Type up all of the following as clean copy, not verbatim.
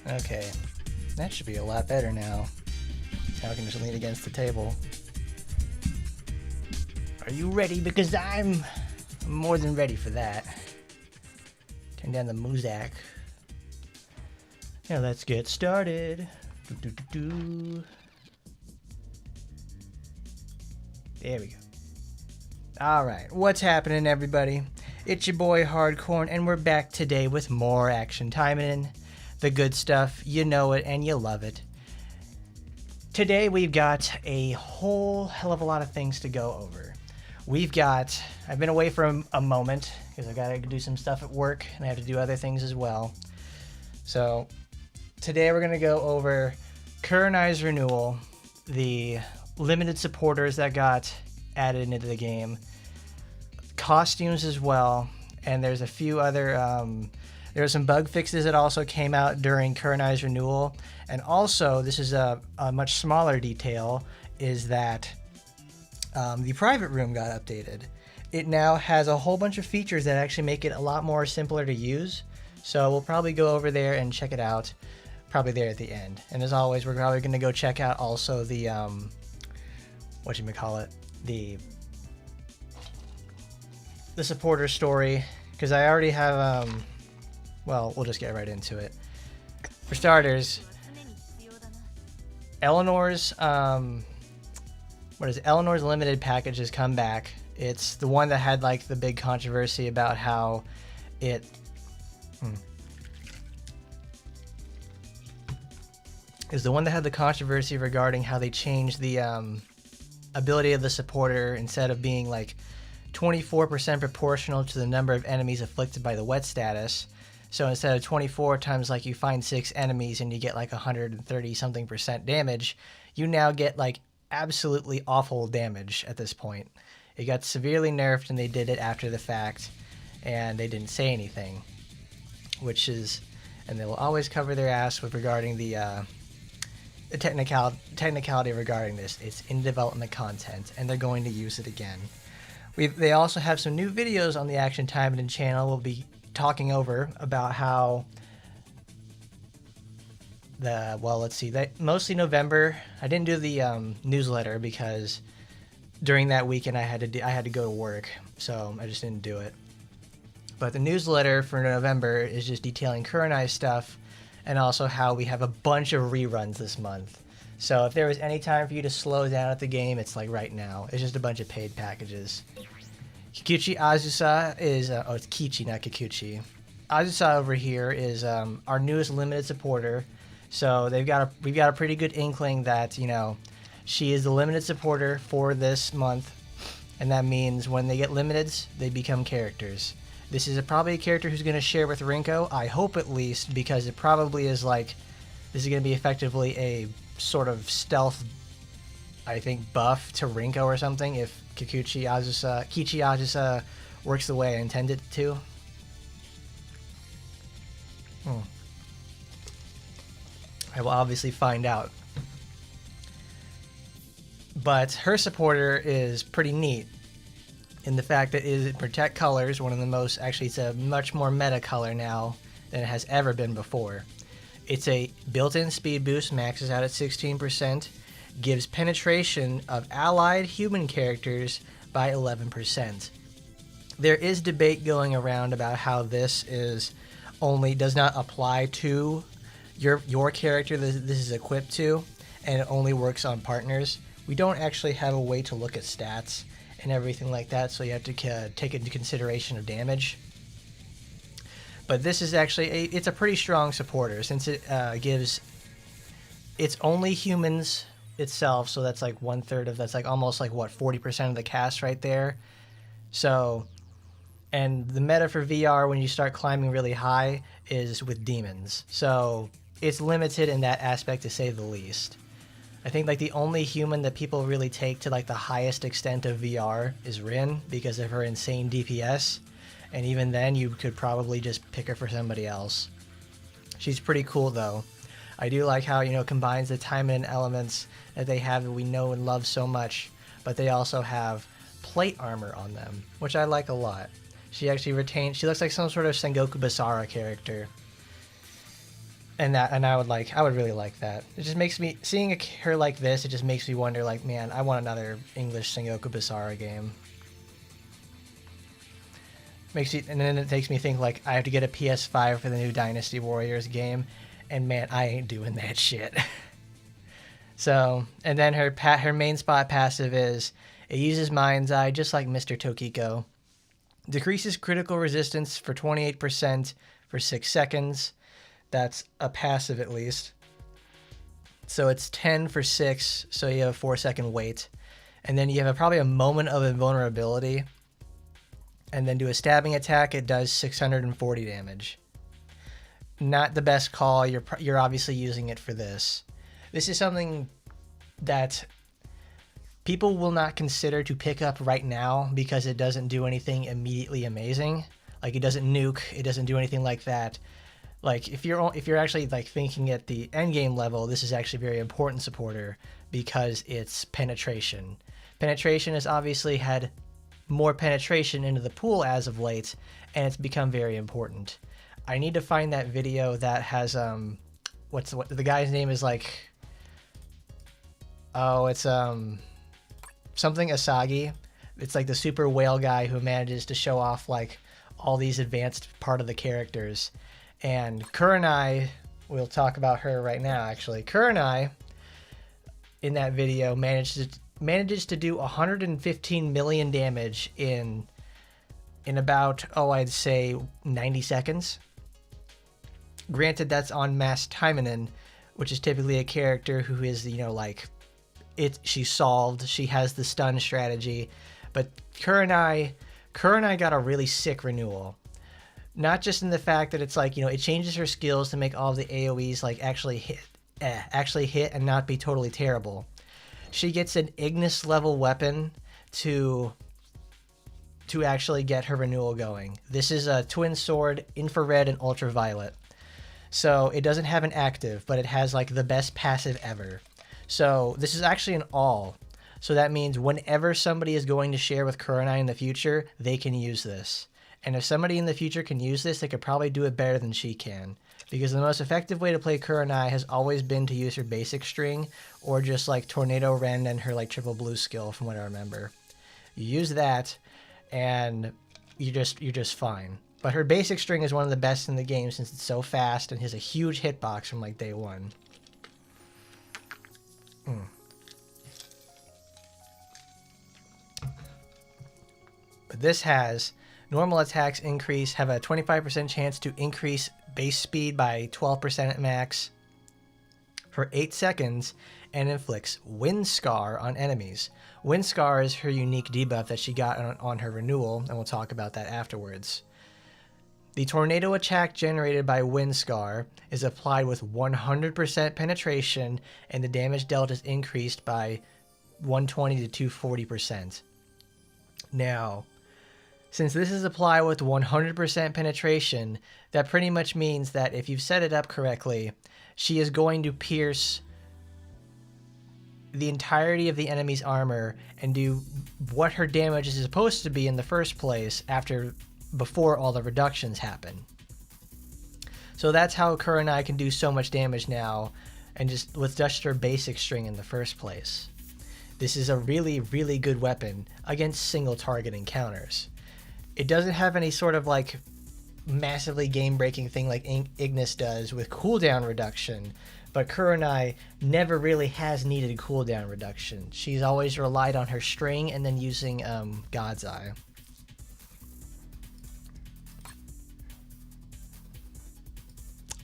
Okay, that should be a lot better now. Now I can just lean against the table. Are you ready? Because I'm more than ready for that. Turn down the music. Now let's get started. There we go. Alright, what's happening, everybody? It's your boy Hardcorn, and we're back today with more action Taimanin. The good stuff, you know it and you love it. Today we've got a whole hell of a lot of things to go over. I've been away for a moment because I gotta do some stuff at work and I have to do other things as well. So today we're gonna go over Kurenai's Renewal, the limited supporters that got added into the game, costumes as well, and there's a few other there are some bug fixes that also came out during Kurenai's Renewal. And also, this is a much smaller detail, is that the private room got updated. It now has a whole bunch of features that actually make it a lot more simpler to use. So we'll probably go over there and check it out, probably there at the end. And as always, we're probably going to go check out also the, the supporter story, because I already have, well, we'll just get right into it. For starters, Eleanor's Eleanor's limited package has come back. It's the one that had like the big controversy about how it is the one that had the controversy regarding how they changed the ability of the supporter. Instead of being like 24% proportional to the number of enemies afflicted by the wet status. So instead of 24 times like you find 6 enemies and you get like 130 something percent damage, you now get like absolutely awful damage at this point. It got severely nerfed and they did it after the fact and they didn't say anything, and they will always cover their ass with regarding the technicality regarding this. It's in development content and they're going to use it again. They also have some new videos on the Action Taimanin channel. We'll be talking over about how mostly November. I didn't do the newsletter because during that weekend I had to go to work, so I just didn't do it. But the newsletter for November is just detailing Kurenai stuff and also how we have a bunch of reruns this month. So if there was any time for you to slow down at the game, it's like right now. It's just a bunch of paid packages. Kikuchi Azusa is, it's Kichi, not Kikuchi. Azusa over here is our newest limited supporter. So we've got a pretty good inkling that, you know, she is the limited supporter for this month. And that means when they get limiteds, they become characters. This is probably a character who's going to share with Rinko, I hope at least, because it probably is like, this is going to be effectively a sort of stealth, I think, buff to Rinko or something if Kichi Azusa works the way I intended it to. I will obviously find out. But her supporter is pretty neat in the fact that it Protect Colors, one of the most, actually it's a much more meta color now than it has ever been before. It's a built-in speed boost, maxes out at 16%, gives penetration of allied human characters by 11%. There is debate going around about how this does not apply to your character that this is equipped to, and it only works on partners. We don't actually have a way to look at stats and everything like that, so you have to take into consideration of damage. But this is actually it's a pretty strong supporter since it it's only humans itself, so that's like 1/3 of that's like almost like what 40% of the cast right there. So, and the meta for VR when you start climbing really high is with demons, so it's limited in that aspect to say the least. I think like the only human that people really take to like the highest extent of VR is Rin because of her insane DPS. And even then, you could probably just pick her for somebody else. She's pretty cool, though. I do like how, you know, combines the Taimanin elements that they have that we know and love so much, but they also have plate armor on them, which I like a lot. She actually she looks like some sort of Sengoku Basara character. And I would really like that. It just makes me, seeing her like this, it just makes me wonder, like, man, I want another English Sengoku Basara game. And then it makes me think, like, I have to get a PS5 for the new Dynasty Warriors game, and man, I ain't doing that shit. So, and then her main spot passive is, it uses Mind's Eye just like Mr. Tokiko. Decreases critical resistance for 28% for 6 seconds. That's a passive at least. So it's 10 for 6, so you have a 4-second wait. And then you have probably a moment of invulnerability. And then do a stabbing attack, it does 640 damage. Not the best call, you're obviously using it for this. This is something that people will not consider to pick up right now because it doesn't do anything immediately amazing. Like, it doesn't nuke, it doesn't do anything like that. Like, if you're actually like thinking at the end game level, this is actually a very important supporter because it's penetration. Penetration has obviously had more penetration into the pool as of late, and it's become very important. I need to find that video that has what the guy's name is, like, oh, it's something Asagi. It's like the super whale guy who manages to show off like all these advanced part of the characters. And Kurenai, we'll talk about her right now actually. Kurenai in that video manages to do 115 million damage in about, I'd say 90 seconds. Granted, that's on Mass Taimanin, which is typically a character who is, like, she's solved, she has the stun strategy, but Kurenai got a really sick renewal. Not just in the fact that it's like, it changes her skills to make all of the AoEs like actually hit and not be totally terrible. She gets an Ignis level weapon to actually get her renewal going. This is a twin sword, infrared and ultraviolet. So it doesn't have an active, but it has like the best passive ever. So this is actually an all. So that means whenever somebody is going to share with Kurenai in the future, they can use this. And if somebody in the future can use this, they could probably do it better than she can. Because the most effective way to play Kurenai has always been to use her basic string, or just like Tornado Ren and her like triple blue skill from what I remember. You use that, and you're just fine. But her basic string is one of the best in the game since it's so fast and has a huge hitbox from like day one. But this has normal attacks have a 25% chance to increase base speed by 12% at max for 8 seconds, and inflicts Wind Scar on enemies. Wind Scar is her unique debuff that she got on her renewal, and we'll talk about that afterwards. The tornado attack generated by Wind Scar is applied with 100% penetration, and the damage dealt is increased by 120 to 240%. Now, since this is applied with 100% penetration, that pretty much means that if you've set it up correctly, she is going to pierce the entirety of the enemy's armor and do what her damage is supposed to be in the first place before all the reductions happen. So that's how Kurenai can do so much damage now, and with just her basic string in the first place. This is a really, really good weapon against single target encounters. It doesn't have any sort of like massively game-breaking thing like Ignis does with cooldown reduction, but Kurenai never really has needed cooldown reduction. She's always relied on her string and then using God's Eye.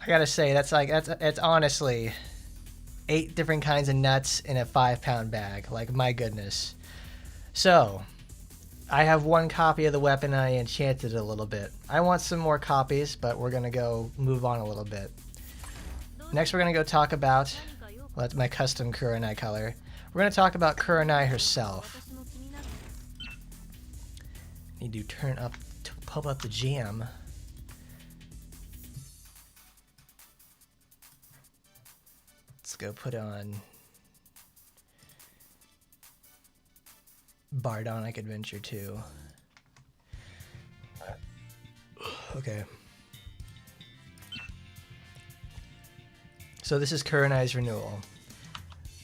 I gotta say, that's honestly 8 different kinds of nuts in a 5-pound bag. Like, my goodness. So, I have 1 copy of the weapon and I enchanted it a little bit. I want some more copies, but we're gonna go move on a little bit. Next, we're gonna go talk about, well, that's my custom Kurenai color. We're gonna talk about Kurenai herself. Need to pump up the jam. Let's go put on Bardonic Adventure 2. Okay. So this is Kurenai's Renewal.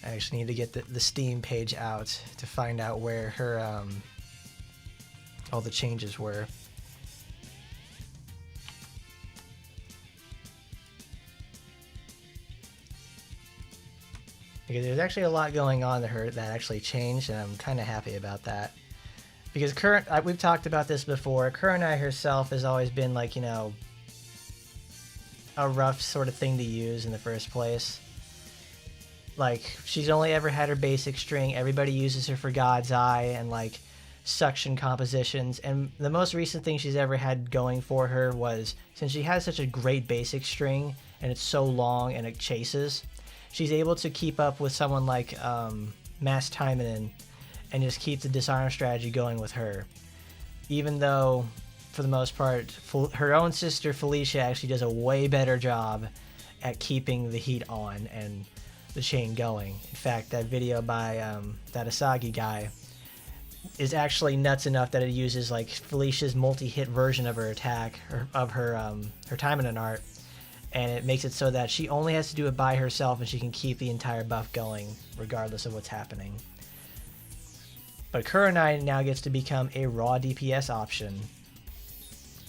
I actually need to get the Steam page out to find out where her all the changes were. Because there's actually a lot going on to her that actually changed, and I'm kind of happy about that. Because we've talked about this before, Kurenai herself has always been like, you know, a rough sort of thing to use in the first place. Like, she's only ever had her basic string, everybody uses her for God's Eye and like suction compositions, and the most recent thing she's ever had going for her was, since she has such a great basic string and it's so long and it chases, she's able to keep up with someone like Mass Taimanin and just keep the disarm strategy going with her. Even though, for the most part, her own sister Felicia actually does a way better job at keeping the heat on and the chain going. In fact, that video by that Asagi guy is actually nuts enough that it uses like Felicia's multi-hit version of her attack, of her Taimanin art, and it makes it so that she only has to do it by herself and she can keep the entire buff going regardless of what's happening. But Kurenai now gets to become a raw DPS option,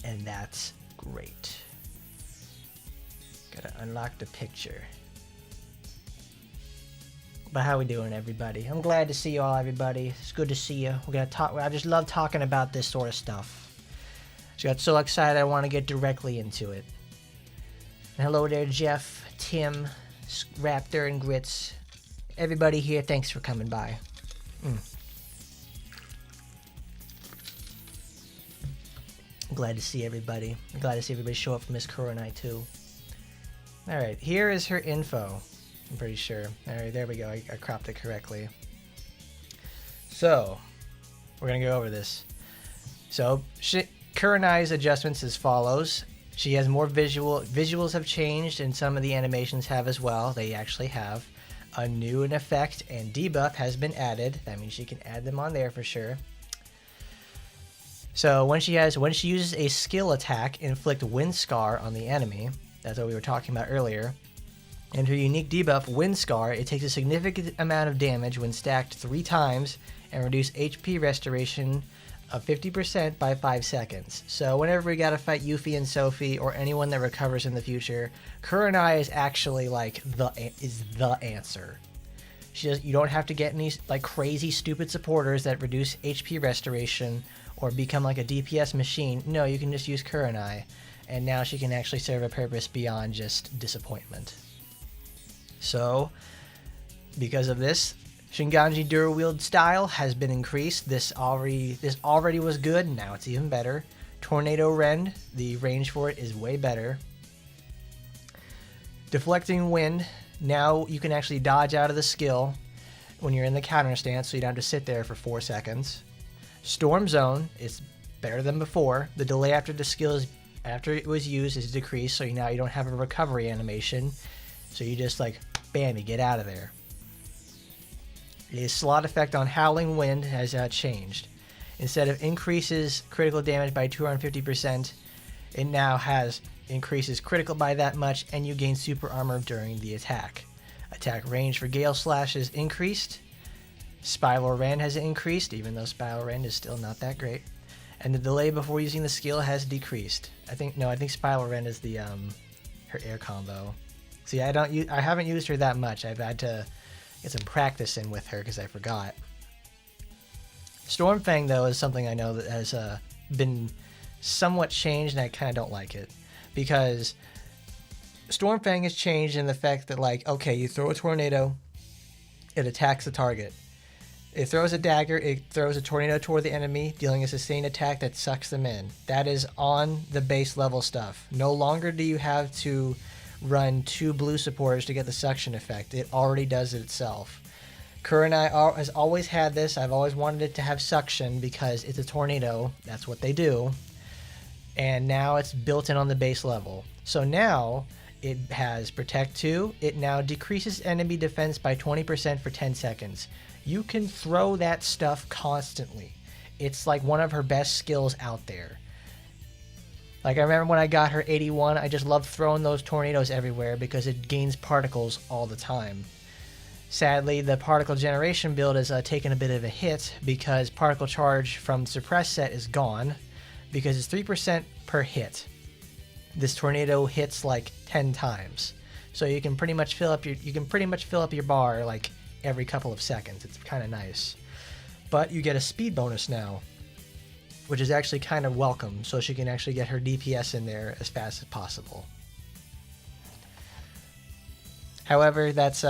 and that's great. Gotta unlock the picture. But how we doing, everybody? I'm glad to see you all, everybody. It's good to see you. We're gonna talk. I just love talking about this sort of stuff. Just got so excited I want to get directly into it. And hello there, Jeff, Tim, Raptor, and Grits. Everybody here, thanks for coming by. I'm glad to see everybody. I'm glad to see everybody show up for Miss Kurenai too. Alright, here is her info. I'm pretty sure. Alright, there we go. I cropped it correctly. So, we're going to go over this. So, Kurenai's adjustments as follows. She has more visuals have changed, and some of the animations have as well. They actually have. A new effect and debuff has been added. That means she can add them on there for sure. So when she uses a skill attack, inflict Wind Scar on the enemy. That's what we were talking about earlier. And her unique debuff, Wind Scar, it takes a significant amount of damage when stacked 3 times and reduce HP restoration of 50% by 5 seconds. So whenever we gotta fight Yuffie and Sophie or anyone that recovers in the future, Kurenai is actually like the answer. You don't have to get any like crazy stupid supporters that reduce HP restoration or become like a DPS machine. No, you can just use Kurenai, and now she can actually serve a purpose beyond just disappointment. So because of this, Shinganji dual wield style has been increased. This already was good, now it's even better. Tornado Rend, the range for it is way better. Deflecting Wind, now you can actually dodge out of the skill when you're in the counter stance, so you don't have to sit there for 4 seconds. Storm Zone is better than before. The delay after the skill after it was used is decreased, so now you don't have a recovery animation. So you just like, bam, you get out of there. The slot effect on Howling Wind has changed. Instead of increases critical damage by 250%, it now increases critical by that much, and you gain super armor during the attack. Attack range for Gale Slash is increased. Spiral Rend has increased, even though Spiral Rend is still not that great. And the delay before using the skill has decreased. I think Spiral Rend is the her air combo. See, I haven't used her that much. I've had to get some practice in with her because I forgot. Stormfang, though, is something I know that has been somewhat changed, and I kind of don't like it. Because Stormfang has changed in the fact that, like, okay, you throw a tornado, it attacks the target. It throws a dagger, it throws a tornado toward the enemy, dealing a sustained attack that sucks them in. That is on the base level stuff. No longer do you have to run 2 blue supporters to get the suction effect. It already does it itself. Kurenai has always had this. I've always wanted it to have suction because it's a tornado. That's what they do. And now it's built in on the base level. So now it has Protect 2. It now decreases enemy defense by 20% for 10 seconds. You can throw that stuff constantly. It's like one of her best skills out there. Like, I remember when I got her 81, I just loved throwing those tornadoes everywhere because it gains particles all the time. Sadly, the particle generation build has taken a bit of a hit because particle charge from the suppress set is gone because it's 3% per hit. This tornado hits like 10 times. So you can pretty much fill up your bar like every couple of seconds. It's kind of nice. But you get a speed bonus now, which is actually kind of welcome, so she can actually get her DPS in there as fast as possible. However, that's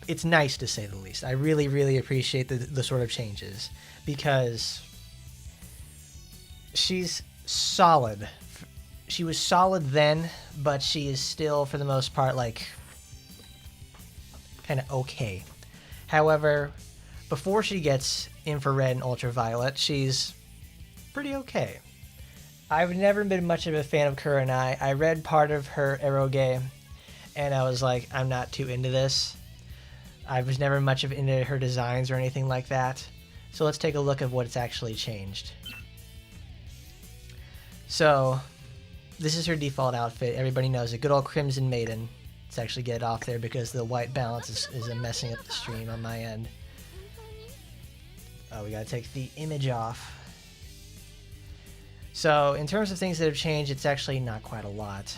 it's nice to say the least. I really, really appreciate the sort of changes because she's solid. She was solid then, but she is still, for the most part, like, kind of okay. However, before she gets infrared and ultraviolet, she's pretty okay. I've never been much of a fan of Kurenai. I read part of her eroge, and I was like, I'm not too into this. I was never much of into her designs or anything like that. So let's take a look at what's actually changed. So, this is her default outfit. Everybody knows it. Good old Crimson Maiden. Let's actually get it off there because the white balance is messing up the stream on my end. Oh, we gotta take the image off. So, in terms of things that have changed, it's actually not quite a lot.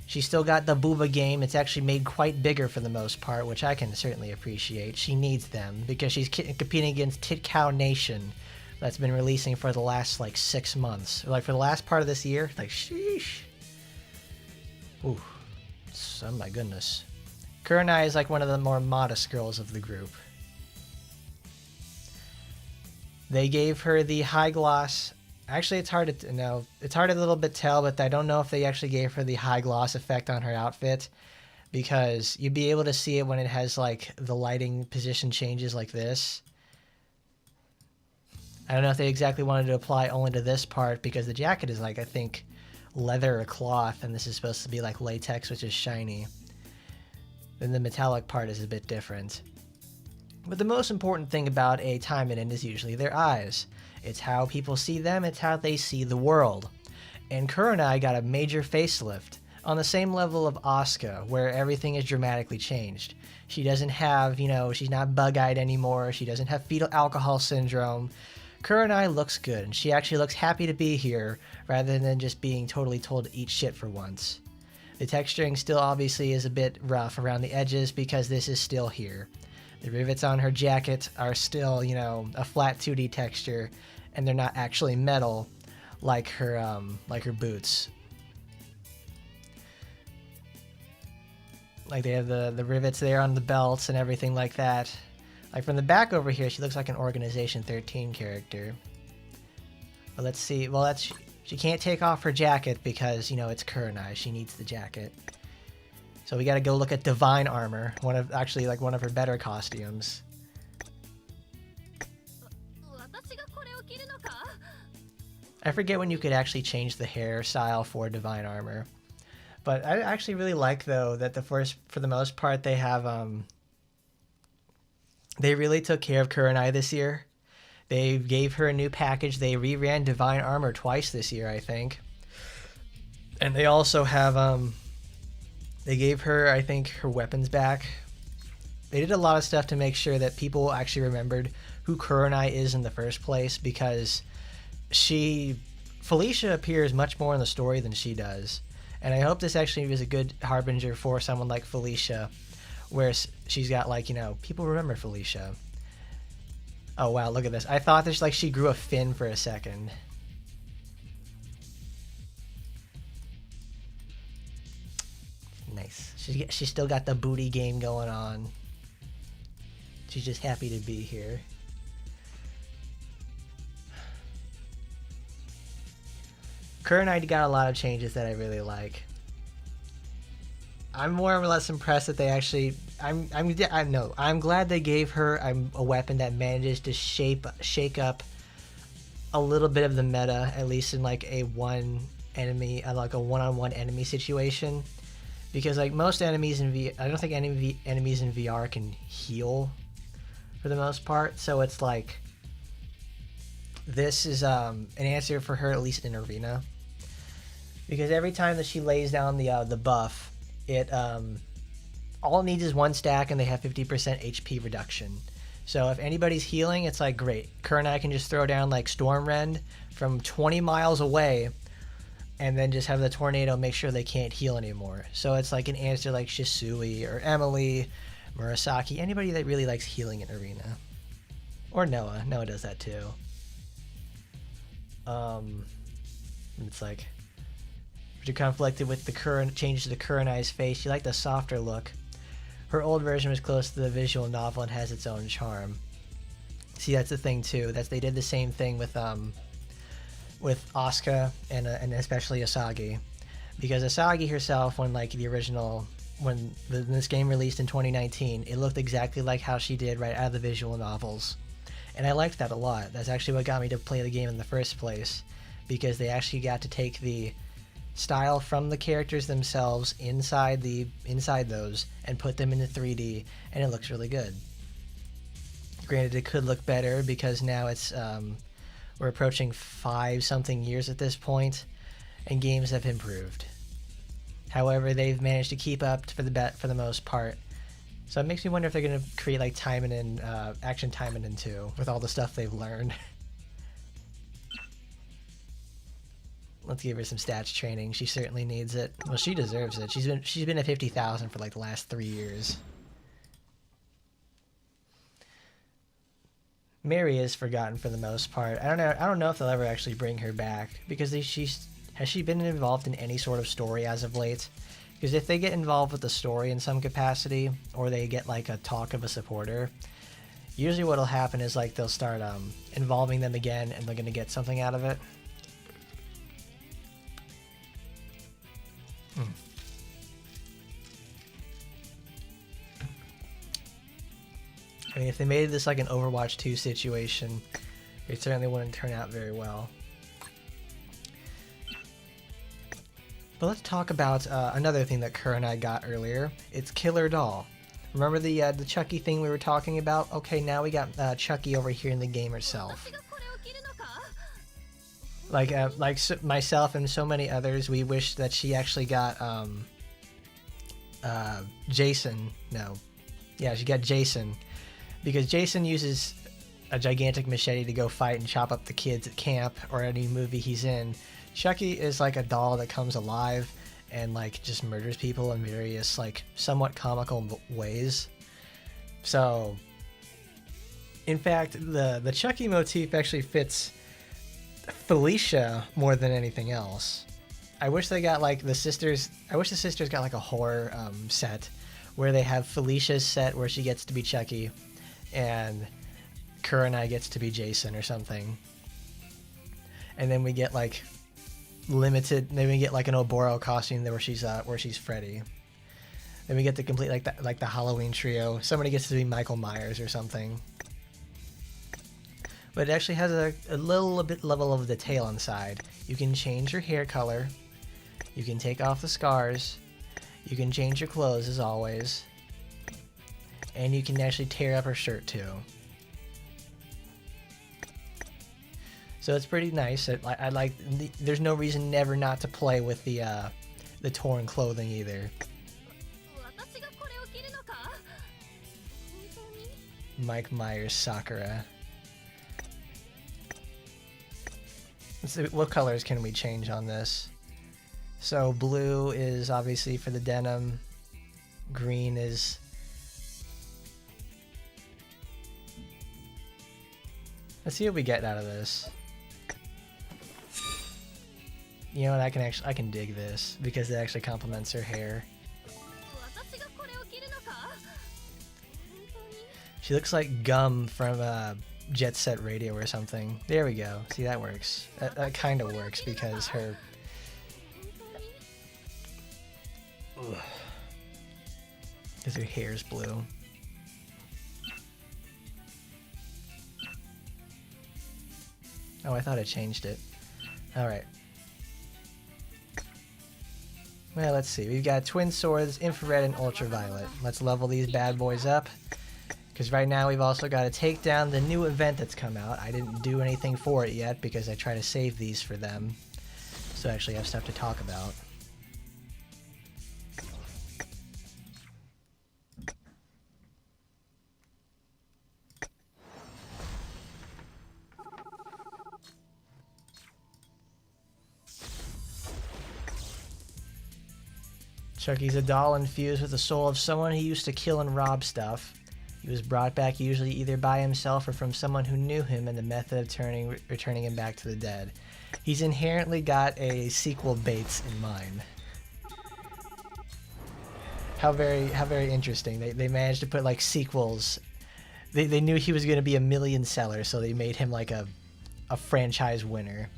She's still got the booba game. It's actually made quite bigger for the most part, which I can certainly appreciate. She needs them because she's competing against Tit Cow Nation that's been releasing for the last, like, 6 months. Like, for the last part of this year. Like, sheesh. Ooh. Oh, my goodness. Kurenai is, like, one of the more modest girls of the group. They gave her the high gloss. Actually, it's hard to know. It's hard to a little bit tell, but I don't know if they actually gave her the high gloss effect on her outfit, because you'd be able to see it when it has like the lighting position changes like this. I don't know if they exactly wanted to apply only to this part because the jacket is like, I think, leather or cloth, and this is supposed to be like latex, which is shiny. Then the metallic part is a bit different. But the most important thing about a Taimanin is usually their eyes. It's how people see them, it's how they see the world. And Kurenai got a major facelift, on the same level of Asuka, where everything is dramatically changed. She doesn't have, she's not bug-eyed anymore, she doesn't have fetal alcohol syndrome. Kurenai looks good, and she actually looks happy to be here, rather than just being totally told to eat shit for once. The texturing still obviously is a bit rough around the edges, because this is still here. The rivets on her jacket are still, a flat 2D texture, and they're not actually metal like her boots. Like they have the rivets there on the belts and everything like that. Like from the back over here, she looks like an Organization 13 character. But let's see. Well, she can't take off her jacket because, it's Kurenai. She needs the jacket. So we gotta go look at Divine Armor, one of her better costumes. I forget when you could actually change the hairstyle for Divine Armor. But I actually really like, though, that for the most part, they have, they really took care of Kurenai this year. They gave her a new package. They reran Divine Armor twice this year, I think. And they also have, they gave her, I think, her weapons back. They did a lot of stuff to make sure that people actually remembered who Kurenai is in the first place, because Felicia appears much more in the story than she does. And I hope this actually is a good harbinger for someone like Felicia, where she's got, people remember Felicia. Oh, wow, look at this. I thought she grew a fin for a second. Nice. She's still got the booty game going on. She's just happy to be here. Kurenai got a lot of changes that I really like. I'm more or less impressed that they actually. I'm glad they gave her a weapon that manages to shake up a little bit of the meta, at least in a one-on-one enemy situation. Because most enemies in VR, I don't think any enemies in VR can heal for the most part. So it's this is an answer for her, at least in arena, because every time that she lays down the buff, it all it needs is one stack and they have 50% HP reduction. So if anybody's healing, it's like great. Kurenai can just throw down like Storm Rend from 20 miles away and then just have the tornado make sure they can't heal anymore. So it's like an answer like Shisui or Emily, Murasaki, anybody that really likes healing in arena. Or Noah. Noah does that too. It's like, you're conflicted with the current change to the Kurenai's face. You like the softer look. Her old version was close to the visual novel and has its own charm. See, that's the thing too. They did the same thing with Asuka and especially Asagi, because Asagi herself, when like the original, when this game released in 2019, it looked exactly like how she did right out of the visual novels, and I liked that a lot. That's actually what got me to play the game in the first place, because they actually got to take the style from the characters themselves inside those and put them into 3D, and it looks really good. Granted, it could look better because now it's we're approaching 5-something years at this point, and games have improved. However, they've managed to keep up for the most part. So it makes me wonder if they're going to create like Taimanin, Action Taimanin 2 with all the stuff they've learned. Let's give her some stats training. She certainly needs it. Well, she deserves it. She's been at 50,000 for like the last 3 years. Mary is forgotten for the most part. I don't know if they'll ever actually bring her back, because has she been involved in any sort of story as of late? Because if they get involved with the story in some capacity, or they get like a talk of a supporter, usually what'll happen is like they'll start involving them again, and they're gonna get something out of it. I mean, if they made this like an Overwatch 2 situation, it certainly wouldn't turn out very well. But let's talk about another thing that Kurenai got earlier. It's Killer Doll. Remember the Chucky thing we were talking about? Okay, now we got Chucky over here in the game herself. Like myself and so many others, we wish that she actually got Jason. No, yeah, she got Jason, because Jason uses a gigantic machete to go fight and chop up the kids at camp or any movie he's in. Chucky is like a doll that comes alive and like just murders people in various like somewhat comical ways. So, in fact, the Chucky motif actually fits Felicia more than anything else. I wish they got like the sisters. I wish the sisters got like a horror set where they have Felicia's set where she gets to be Chucky, and Kurenai gets to be Jason or something. And then we get like limited. Then we get like an Oboro costume there where she's Freddy. Then we get the complete like the Halloween trio. Somebody gets to be Michael Myers or something. But it actually has a little bit level of detail inside. You can change your hair color. You can take off the scars. You can change your clothes as always. And you can actually tear up her shirt too. So it's pretty nice. I like. There's no reason never not to play with the torn clothing either. Mike Myers Sakura. Let's see, what colors can we change on this? So blue is obviously for the denim. Green is... Let's see what we get out of this. You know what, I can dig this because it actually complements her hair. She looks like Gum from Jet Set Radio or something. There we go. See, that works. That kind of works because her... Because her hair's blue. Oh, I thought I changed it. Alright. Well, let's see. We've got Twin Swords, Infrared, and Ultraviolet. Let's level these bad boys up. Because right now we've also got to take down the new event that's come out. I didn't do anything for it yet because I try to save these for them. So I actually have stuff to talk about. Chucky's a doll infused with the soul of someone who used to kill and rob stuff. He was brought back usually either by himself or from someone who knew him, and the method of returning him back to the dead. He's inherently got a sequel Bates in mind. How very interesting. They managed to put like sequels. They knew he was going to be a million seller, so they made him like a franchise winner.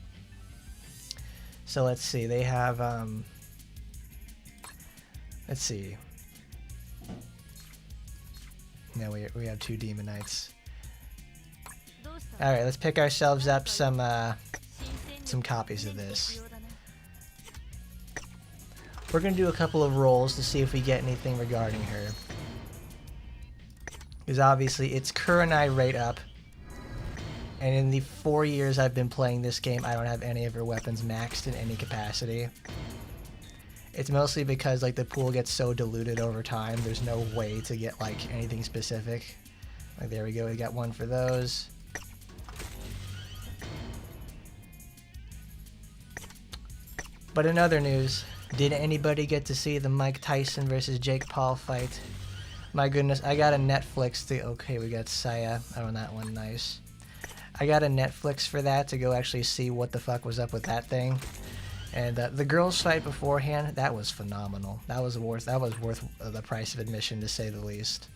So let's see. They have let's see. No, we have 2 Demon Knights. All right, let's pick ourselves up some copies of this. We're gonna do a couple of rolls to see if we get anything regarding her, because obviously it's Kurenai right up, and in the 4 years I've been playing this game, I don't have any of her weapons maxed in any capacity. It's mostly because like the pool gets so diluted over time, there's no way to get like anything specific. Like there we go, we got one for those. But in other news, did anybody get to see the Mike Tyson versus Jake Paul fight? My goodness, I got a Netflix to... Okay, we got Saya. Oh, that one, nice. I got a Netflix for that to go actually see what the fuck was up with that thing. And the girls' fight beforehand, that was phenomenal. That was worth the price of admission, to say the least.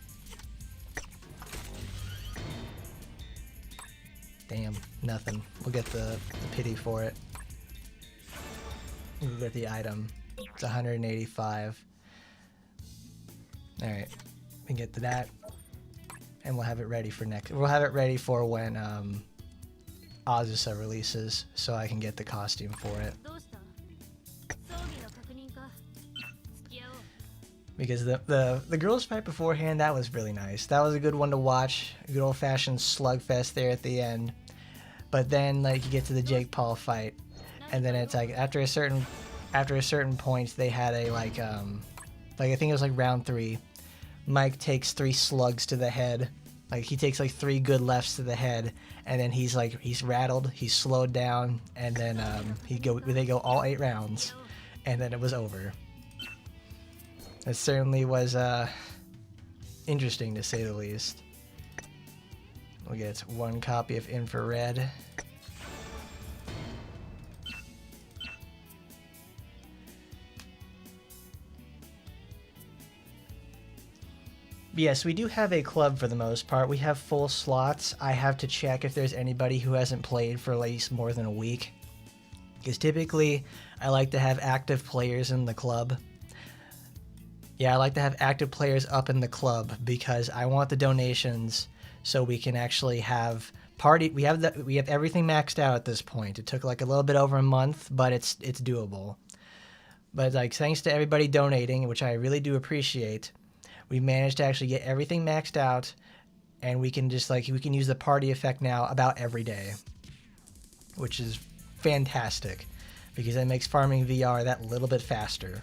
Damn, nothing. We'll get the pity for it. We'll get the item. It's 185. Alright, we can get to that. And we'll have it ready for next. We'll have it ready for when Azusa releases, so I can get the costume for it. Because the girls' fight beforehand, that was really nice. That was a good one to watch. A good old-fashioned slugfest there at the end. But then, like, you get to the Jake Paul fight, and then it's like after a certain point, they had a like I think it was like round 3. Mike takes 3 slugs to the head. Like he takes like 3 good lefts to the head, and then he's rattled, he's slowed down, and then they go all 8 rounds, and then it was over. It certainly was interesting, to say the least. We'll get 1 copy of Infrared. Yes, we do have a club for the most part. We have full slots. I have to check if there's anybody who hasn't played for at least more than a week, because typically I like to have active players in the club. Yeah, I like to have active players up in the club because I want the donations so we can actually have party. We have everything maxed out at this point. It took like a little bit over a month, but it's doable. But like thanks to everybody donating, which I really do appreciate, we managed to actually get everything maxed out, and we can just we can use the party effect now about every day, which is fantastic because it makes farming VR that little bit faster.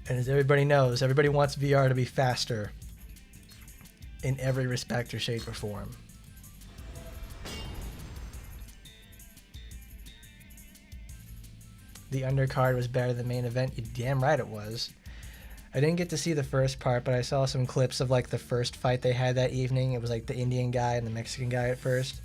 And as everybody knows, everybody wants VR to be faster in every respect or shape or form. The undercard was better than the main event. You're damn right it was. I didn't get to see the first part, but I saw some clips of like the first fight they had that evening. It was like the Indian guy and the Mexican guy at first.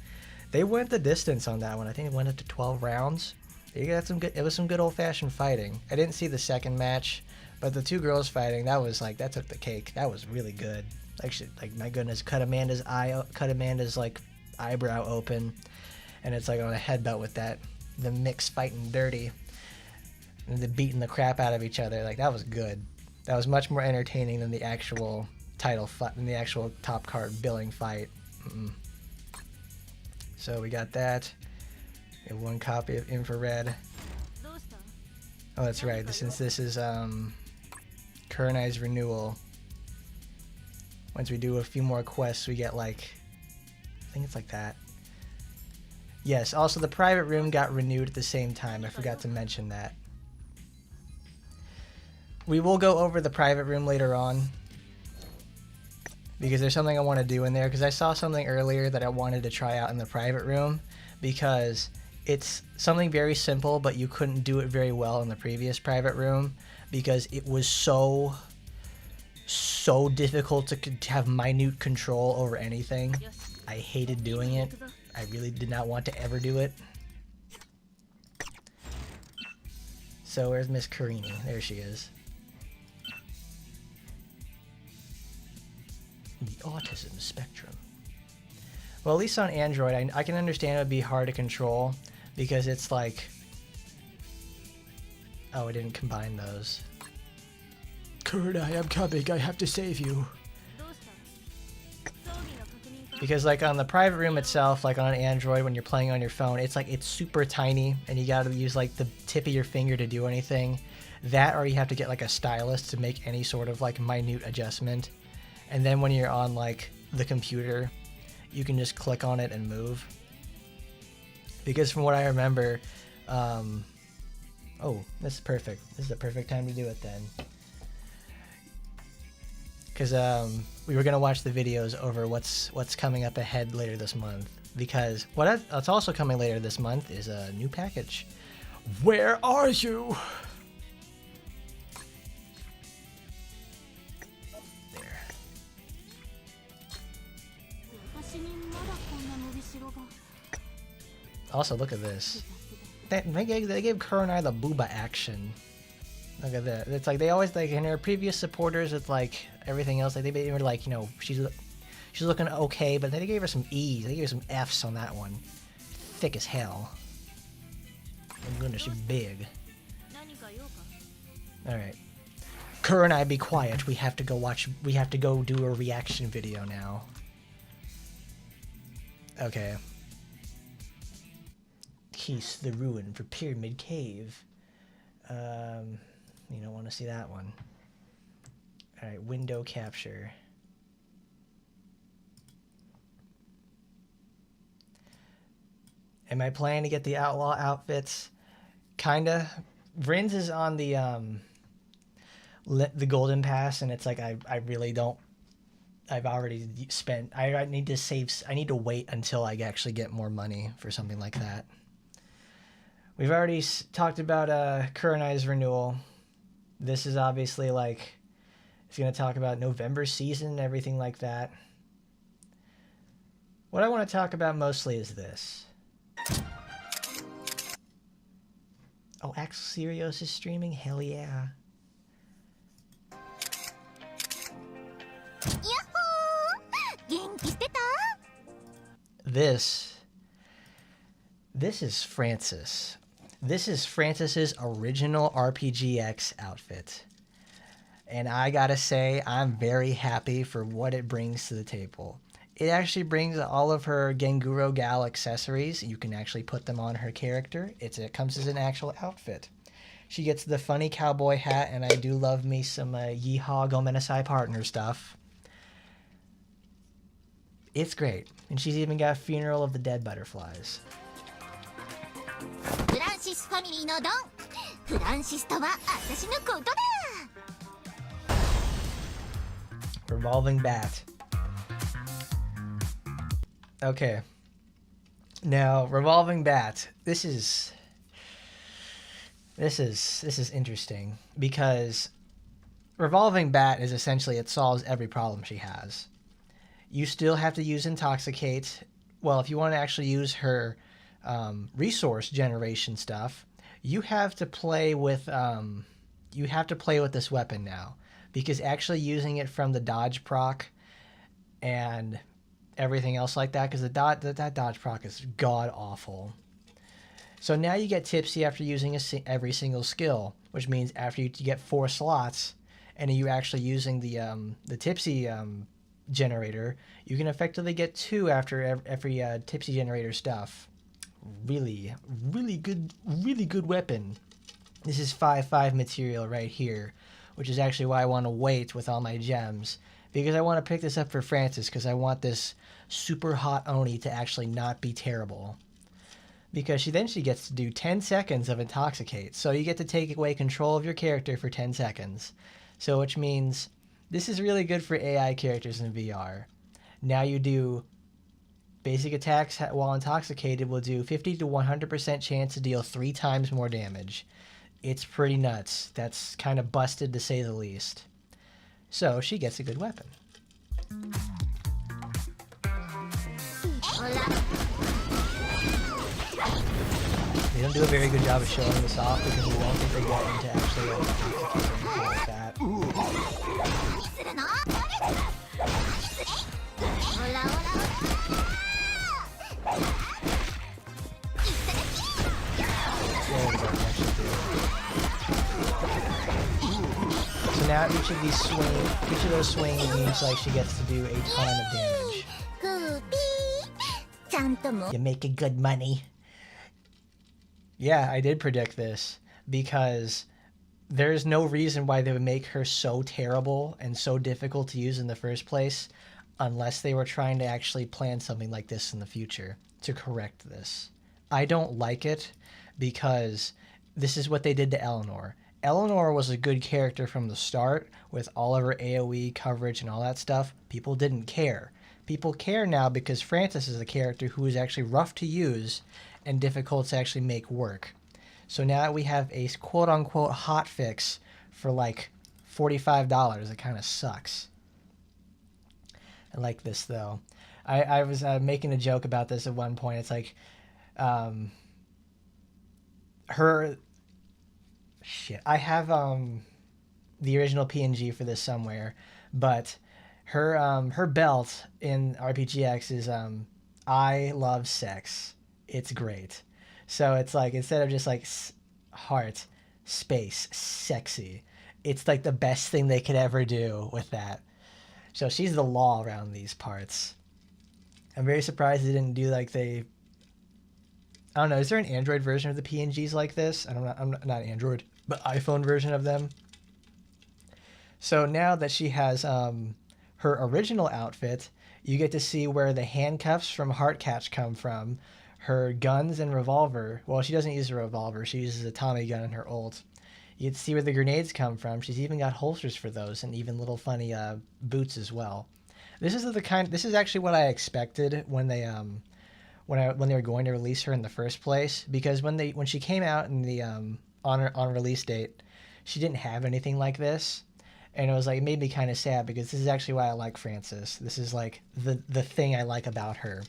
They went the distance on that one. I think it went up to 12 rounds. They got some good. It was some good old-fashioned fighting. I didn't see the second match, but the 2 girls fighting, that took the cake. That was really good. Actually, like my goodness, cut Amanda's like eyebrow open, and it's like on a headbutt with that. The mix fighting dirty, and the beating the crap out of each other. Like that was good. That was much more entertaining than the actual than the actual top card billing fight. So we got that. We have 1 copy of Infrared. Oh, that's right. Since this is Kurenai's Renewal, Once we do a few more quests, we get like, I think it's like that. Yes, also the private room got renewed at the same time. I forgot to mention that. We will go over the private room later on, because there's something I want to do in there, because I saw something earlier that I wanted to try out in the private room, because it's something very simple, but you couldn't do it very well in the previous private room, because it was so difficult to have minute control over anything. I hated doing it. I really did not want to ever do it. So where's Miss Kurenai? There she is. The autism spectrum. Well, at least on Android, I can understand it would be hard to control, because it's like... Oh, I didn't combine those. Kurenai, I'm coming. I have to save you. Because like on the private room itself, like on Android, when you're playing on your phone, it's like it's super tiny, and you gotta use like the tip of your finger to do anything. That, or you have to get like a stylus to make any sort of like minute adjustment. And then when you're on like the computer, you can just click on it and move. Because from what I remember, oh, this is perfect. This is the perfect time to do it then. Because we were gonna watch the videos over what's coming up ahead later this month. Because what's also coming later this month is a new package. Where are you? There. Also, look at this. They gave Kurenai the booba action. Look at that. It's like they always, like in her previous supporters with like everything else, like they were like, you know, she's looking okay, but then they gave her some E's. They gave her some F's on that one. Thick as hell. Oh goodness, she's big. Alright. Kurenai, be quiet. We have to go do a reaction video now. Okay. Keith the Ruin for Pyramid Cave. You don't want to see that one. Alright, window capture. Am I planning to get the outlaw outfits? Kinda. Vrins is on the golden pass, and it's like I really don't. I've already spent. I need to save. I need to wait until I actually get more money for something like that. We've already talked about Kurenai's renewal. This is obviously like, it's going to talk about November season, everything like that. What I want to talk about mostly is this. Oh, Axel Sirius is streaming? Hell yeah. This is Francis. This is Francis's original RPGX outfit. And I gotta say, I'm very happy for what it brings to the table. It actually brings all of her Genguro Gal accessories. You can actually put them on her character. It comes as an actual outfit. She gets the funny cowboy hat, and I do love me some Yeehaw Gomenasai partner stuff. It's great. And she's even got Funeral of the Dead butterflies. Revolving bat. Okay. Now, revolving bat. This is interesting, because revolving bat is essentially, it solves every problem she has. You still have to use intoxicate. Well, if you want to actually use her resource generation stuff, you have to play with this weapon now, because actually using it from the dodge proc and everything else like that, because that dodge proc is god awful. So now you get tipsy after using every single skill, which means after you get 4 slots, and you're actually using the tipsy generator, you can effectively get 2 after every tipsy generator stuff. Really good weapon. This is 5/5 material right here, which is actually why I want to wait with all my gems, because I want to pick this up for Francis because I want this super hot Oni to actually not be terrible. Because she gets to do 10 seconds of Intoxicate. So you get to take away control of your character for 10 seconds. So which means this is really good for AI characters in VR. Now you do basic attacks while intoxicated will do 50 to 100% chance to deal 3 times more damage. It's pretty nuts. That's kind of busted to say the least. So she gets a good weapon. They don't do a very good job of showing this off because we don't think they get into actually like that. So now each of those swings means like she gets to do a ton of damage. You make good money. Yeah, I did predict this because there's no reason why they would make her so terrible and so difficult to use in the first place unless they were trying to actually plan something like this in the future to correct this. I don't like it because this is what they did to Eleanor. Eleanor was a good character from the start with all of her AoE coverage and all that stuff. People didn't care. People care now because Francis is a character who is actually rough to use and difficult to actually make work. So now we have a quote-unquote hot fix for like $45. It kind of sucks. I like this though. I was making a joke about this at one point. It's like her shit. I have the original PNG for this somewhere, but her belt in RPGX is I love sex. It's great. So it's like instead of just like heart, space, sexy, it's like the best thing they could ever do with that. So she's the law around these parts. I'm very surprised they didn't do like I don't know, is there an Android version of the PNGs like this? I'm not Android, but iPhone version of them. So now that she has her original outfit, you get to see where the handcuffs from Heartcatch come from. Her guns and revolver. Well, she doesn't use a revolver. She uses a Tommy gun in her ult. You can see where the grenades come from. She's even got holsters for those, and even little funny boots as well. This is actually what I expected when they when they were going to release her in the first place. Because when she came out in the on release date, she didn't have anything like this, and it was like it made me kind of sad because this is actually why I like Francis. This is like the thing I like about her.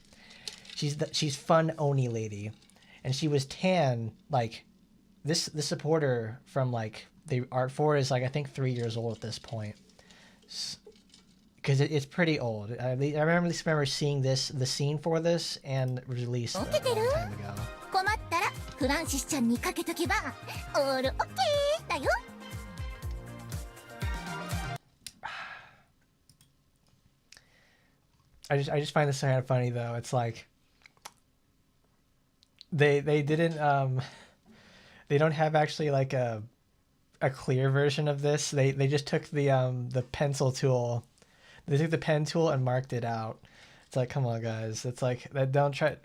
She's fun Oni lady, and she was tan like this. The supporter from like the Art 4 is like I think 3 years old at this point, because it's pretty old. I remember seeing the scene for this and released a long time ago. I just find this kind of funny though. It's like they didn't they don't have actually like a clear version of this. They just took the pencil tool. They took the pen tool and marked it out. It's like, come on guys. It's like that. Don't try.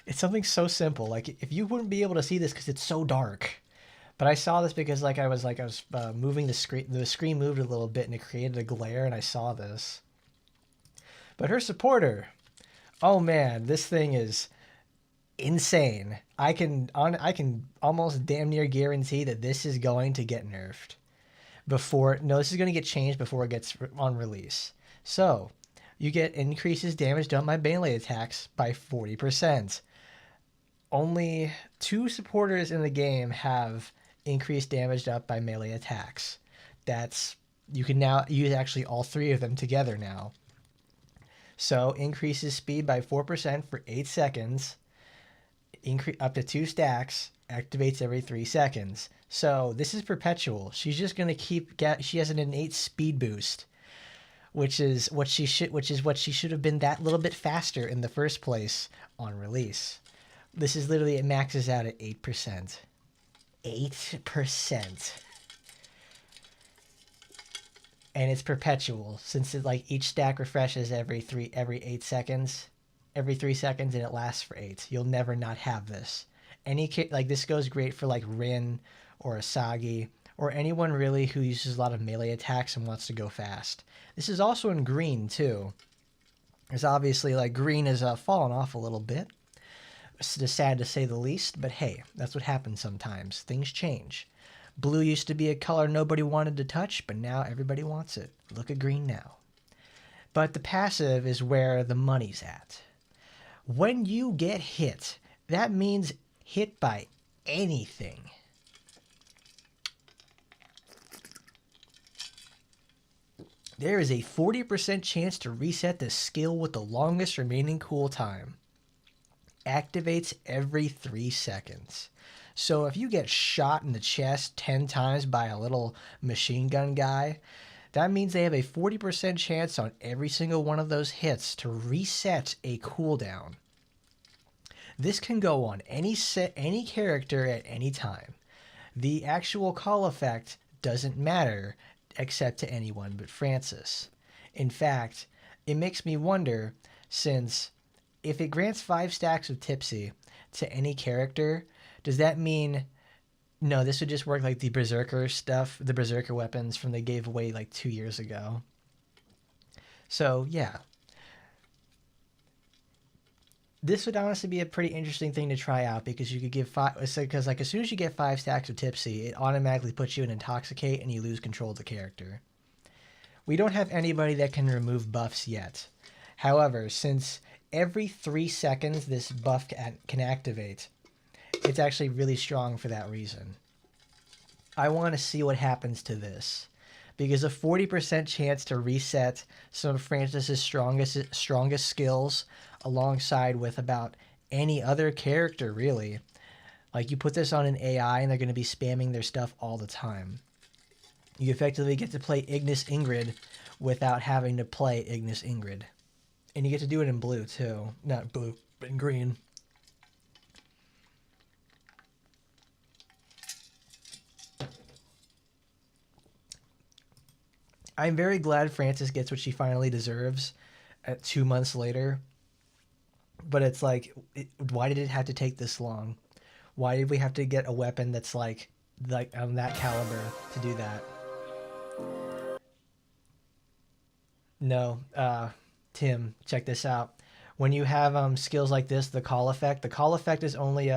It's something so simple. Like if you wouldn't be able to see this because it's so dark. But I saw this because I was moving the screen. The screen moved a little bit and it created a glare, and I saw this. But her supporter, oh man, this thing is insane. I can almost damn near guarantee that this is going to get nerfed this is going to get changed before it gets on release. So you get increases damage done by melee attacks by 40%. Only 2 supporters in the game have increased damage up by melee attacks. You can now use actually all 3 of them together now. So increases speed by 4% for 8 seconds, up to 2 stacks, activates every 3 seconds. So this is perpetual. She's just gonna she has an innate speed boost, which is what she should have been that little bit faster in the first place on release. This is literally, it maxes out at 8%. 8%. and it's perpetual since it like each stack refreshes every 8 seconds, every 3 seconds, and it lasts for 8. You'll never not have this. Like this goes great for like Rin or Asagi or anyone really who uses a lot of melee attacks and wants to go fast. This is also in green too. It's obviously like green has fallen off a little bit. It's just sad to say the least, but hey, that's what happens sometimes. Things change. Blue used to be a color nobody wanted to touch, but now everybody wants it. Look at green now. But the passive is where the money's at. When you get hit, that means hit by anything. There is a 40% chance to reset the skill with the longest remaining cool time. Activates every 3 seconds. So if you get shot in the chest 10 times by a little machine gun guy, that means they have a 40% chance on every single one of those hits to reset a cooldown. This can go on any character at any time. The actual call effect doesn't matter except to anyone but Francis. In fact, it makes me wonder, since if it grants 5 stacks of Tipsy to any character, does that mean... No, this would just work like the Berserker stuff, the Berserker weapons from they gave away like 2 years ago. So, yeah. This would honestly be a pretty interesting thing to try out because you could give 5... Because like as soon as you get 5 stacks of Tipsy, it automatically puts you in Intoxicate and you lose control of the character. We don't have anybody that can remove buffs yet. However, since every 3 seconds this buff can activate, it's actually really strong for that reason. I want to see what happens to this, because a 40% chance to reset some of Francis's strongest skills alongside with about any other character, really. Like, you put this on an AI and they're going to be spamming their stuff all the time. You effectively get to play Ignis Ingrid without having to play Ignis Ingrid. And you get to do it in blue, too. Not blue, but in green. I'm very glad Francis gets what she finally deserves at 2 months later. But it's like, why did it have to take this long? Why did we have to get a weapon that's like on that caliber to do that? No, Tim, check this out. When you have skills like this, the call effect is only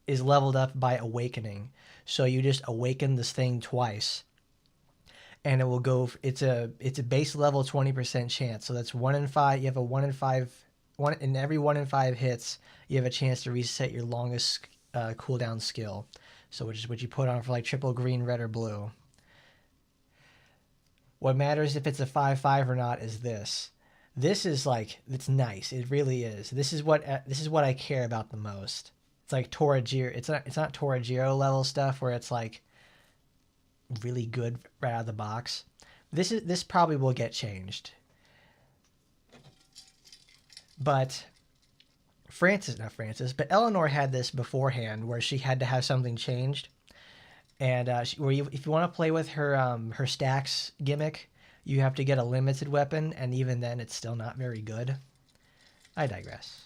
is leveled up by awakening. So you just awaken this thing twice, and it will go. It's a base level 20% chance. So that's 1 in 5. You have a 1 in 5. In every 1 in 5 hits, you have a chance to reset your longest cooldown skill. So which is what you put on for like triple green, red, or blue. What matters if it's a 5/5 or not is this. This is like, it's nice. It really is. This is what I care about the most. It's like Torajiro. It's not Torajiro level stuff where it's like really good right out of the box. This probably will get changed. But but Eleanor had this beforehand where she had to have something changed. And if you want to play with her her stacks gimmick, you have to get a limited weapon, and even then it's still not very good. I digress.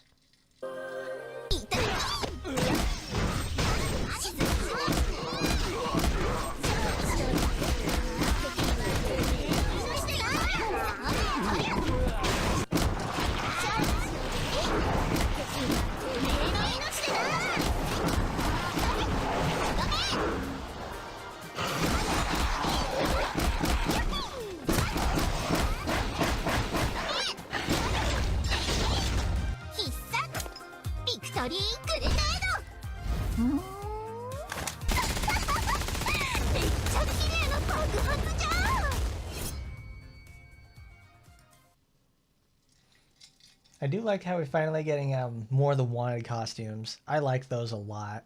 I do like how we're finally getting more of the wanted costumes. I like those a lot.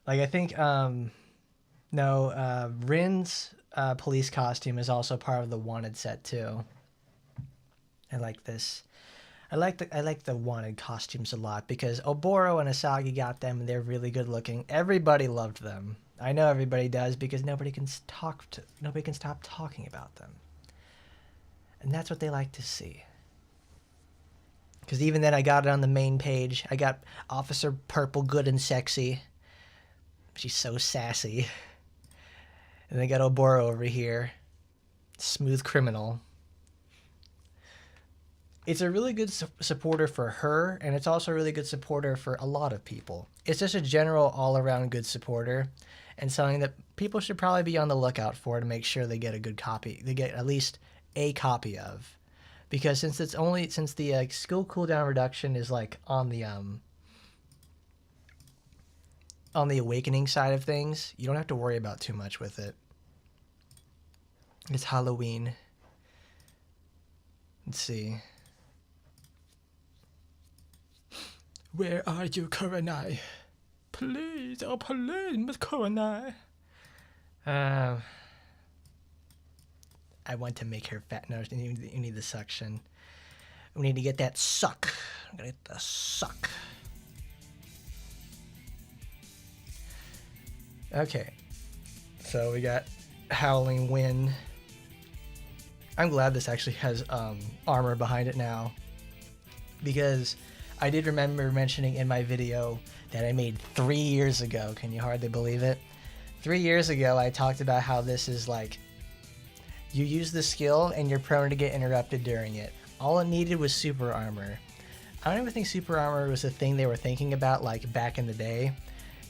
Like, I think Rin's police costume is also part of the wanted set too. I like this. I like the wanted costumes a lot because Oboro and Asagi got them and they're really good looking. Everybody loved them. I know everybody does because nobody can stop talking about them. And that's what they like to see. Because even then I got it on the main page. I got Officer Purple good and sexy. She's so sassy. And they got Oboro over here. Smooth criminal. It's a really good supporter for her, and it's also a really good supporter for a lot of people. It's just a general all-around good supporter, and something that people should probably be on the lookout for to make sure they get a good copy. They get at least a copy of, because since the skill cooldown reduction is like on the awakening side of things, you don't have to worry about too much with it. It's Halloween. Let's see. Where are you, Kurenai? Please, oh please, Miss Kurenai. I want to make her fat. No, you need the suction. We need to get that suck. I'm gonna get the suck. Okay. So we got Howling Wind. I'm glad this actually has armor behind it now, because I did remember mentioning in my video that I made 3 years ago. Can you hardly believe it? 3 years ago, I talked about how this is like, you use the skill and you're prone to get interrupted during it. All it needed was super armor. I don't even think super armor was a thing they were thinking about like back in the day,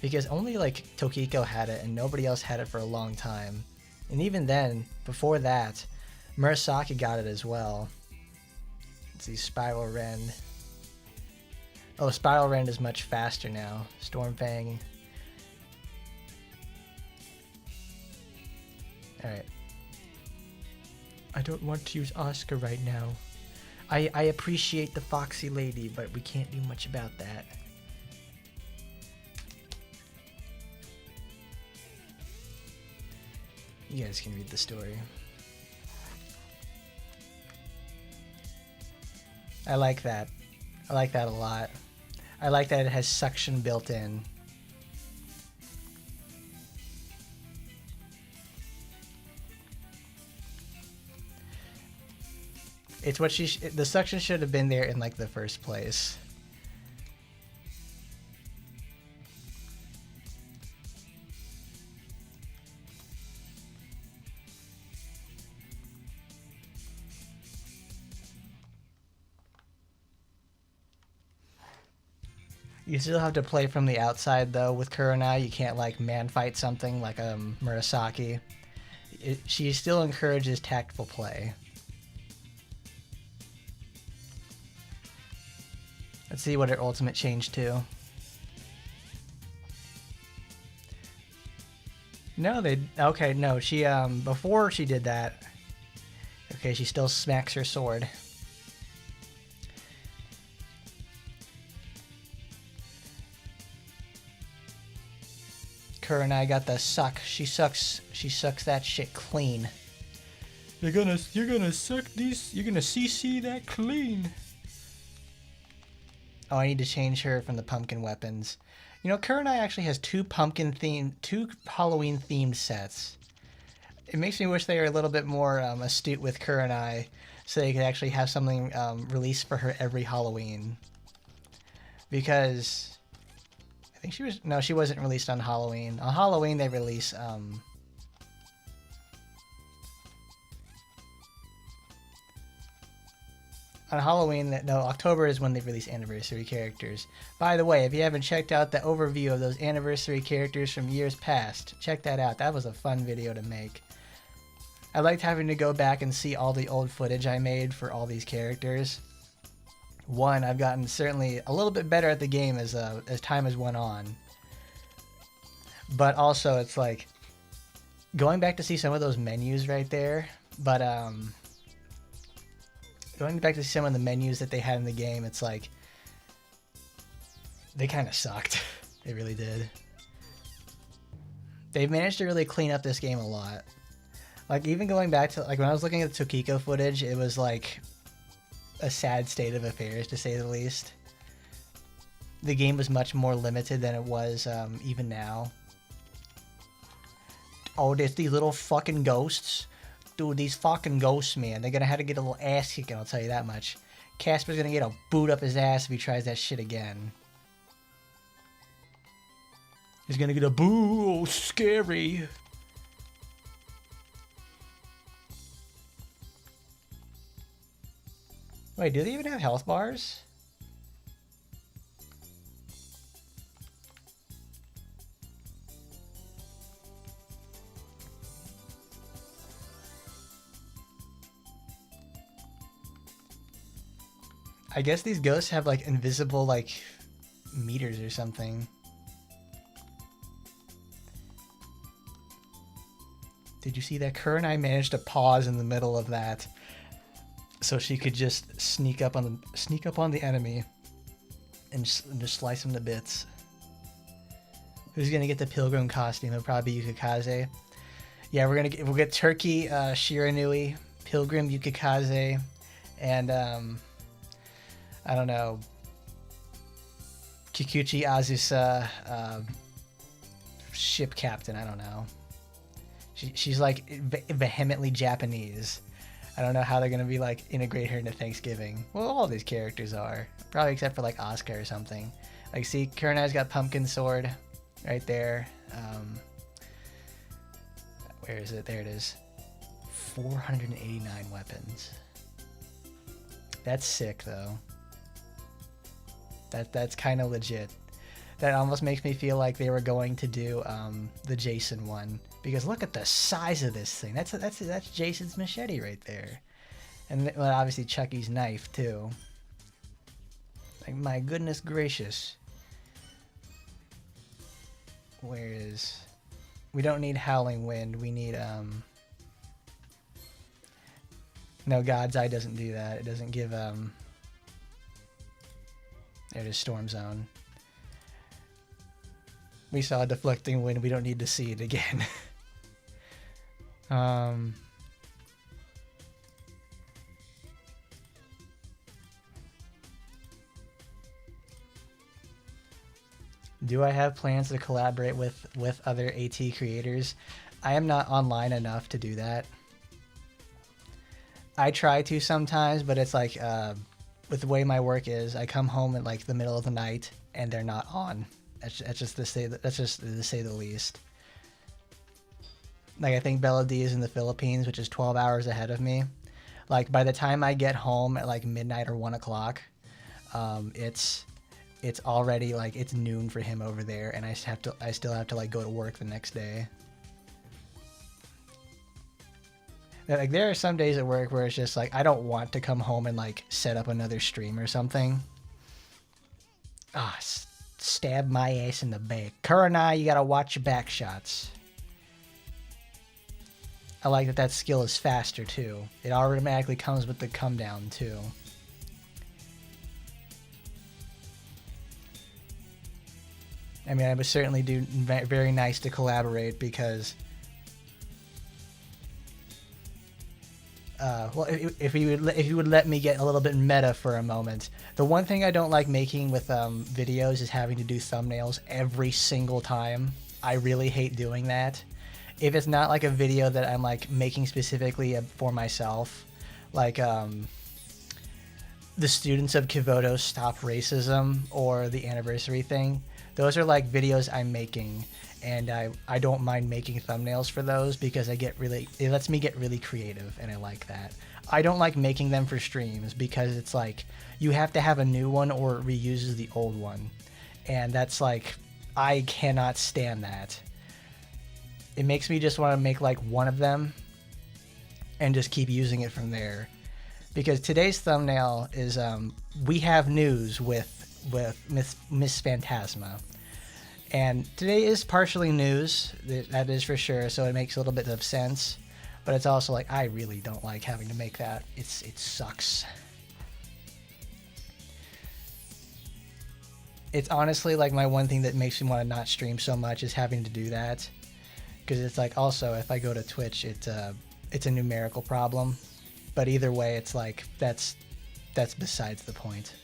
because only like Tokiko had it and nobody else had it for a long time. And even then, before that, Murasaki got it as well. Let's see, Spiral Rend. Oh, Spiral Rend is much faster now. Stormfang. Alright. I don't want to use Oscar right now. I appreciate the Foxy Lady, but we can't do much about that. You guys can read the story. I like that. I like that a lot. I like that it has suction built in. It's what the suction should have been there in like the first place. You still have to play from the outside though with Kurenai. You can't like man fight something like Murasaki. She still encourages tactful play. Let's see what her ultimate changed to. No, okay, no, she before she did that. Okay, she still smacks her sword. Kurenai got the suck. She sucks that shit clean. You're gonna suck these. You're gonna CC that clean. Oh, I need to change her from the pumpkin weapons. You know, Kurenai actually has two Halloween themed sets. It makes me wish they were a little bit more astute with Kurenai, so they could actually have something released for her every Halloween. Because I think she wasn't released on Halloween. On Halloween they release on Halloween, October is when they release anniversary characters. By the way, if you haven't checked out the overview of those anniversary characters from years past, check that out. That was a fun video to make. I liked having to go back and see all the old footage I made for all these characters. One, I've gotten certainly a little bit better at the game as time has went on. But also, it's like going back to see some of those menus right there. But going back to some of the menus that they had in the game, it's like they kind of sucked. They really did. They've managed to really clean up this game a lot. Like, even going back to, like, when I was looking at the Tokiko footage, it was like a sad state of affairs, to say the least. The game was much more limited than it was even now. Oh, there's these little fucking ghosts. Dude, these fucking ghosts, man. They're gonna have to get a little ass kicking, I'll tell you that much. Casper's gonna get a boot up his ass if he tries that shit again. He's gonna get a boo, scary. Wait, do they even have health bars? I guess these ghosts have like invisible like meters or something. Did you see that? Kurenai managed to pause in the middle of that, so she could just sneak up on the enemy, and just slice him to bits. Who's gonna get the pilgrim costume? It'll probably be Yukikaze. Yeah, we'll get Turkey Shiranui, Pilgrim Yukikaze, and I don't know, Kikuchi Azusa, ship captain. I don't know. She's like vehemently Japanese. I don't know how they're gonna be like integrate her into Thanksgiving. Well, all these characters are probably except for like Asuka or something. Like, see, Kurenai's got pumpkin sword right there. Where is it? There it is. 489 weapons. That's sick though. That's kind of legit. That almost makes me feel like they were going to do the Jason one, because look at the size of this thing. That's Jason's machete right there, and well, obviously Chucky's knife too. Like, my goodness gracious. Where is? We don't need Howling Wind. We need No, God's Eye doesn't do that. It doesn't give There it is, Storm Zone. We saw a Deflecting Wind. We don't need to see it again. Do I have plans to collaborate with other AT creators? I am not online enough to do that. I try to sometimes, but it's like with the way my work is, I come home at like the middle of the night and they're not on. That's just to say the least. Like, I think Bella D is in the Philippines, which is 12 hours ahead of me. Like, by the time I get home at like midnight or 1 o'clock, it's already like it's noon for him over there, and I still have to like go to work the next day. Like, there are some days at work where it's just like I don't want to come home and like set up another stream or something. Stab my ass in the back. Kurenai, you gotta watch your back shots. I like that skill is faster too. It automatically comes with the come down too. I mean, I would certainly do very nice to collaborate, because well, if you would let me get a little bit meta for a moment. The one thing I don't like making with videos is having to do thumbnails every single time. I really hate doing that. If it's not like a video that I'm like making specifically for myself, like the Students of Kivoto Stop Racism or the anniversary thing, those are like videos I'm making, and I don't mind making thumbnails for those, because it lets me get really creative, and I like that. I don't like making them for streams, because it's like you have to have a new one or it reuses the old one, and that's like, I cannot stand that. It makes me just want to make like one of them and just keep using it from there. Because today's thumbnail is we have news with Miss Phantasma. And today is partially news, that is for sure, so it makes a little bit of sense. But it's also like, I really don't like having to make that. It sucks. It's honestly like my one thing that makes me want to not stream so much is having to do that. Because it's like, also, if I go to Twitch, it's a numerical problem. But either way, it's like, that's besides the point.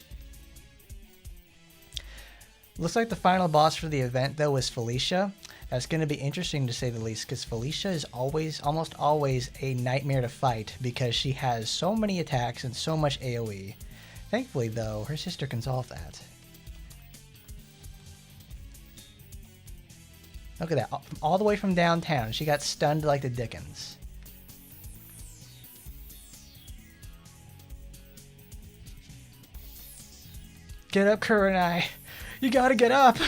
Looks like the final boss for the event, though, was Felicia. That's going to be interesting to say the least, because Felicia is almost always a nightmare to fight because she has so many attacks and so much AoE. Thankfully, though, her sister can solve that. Look at that. All the way from downtown. She got stunned like the Dickens. Get up, Kurenai. You gotta get up.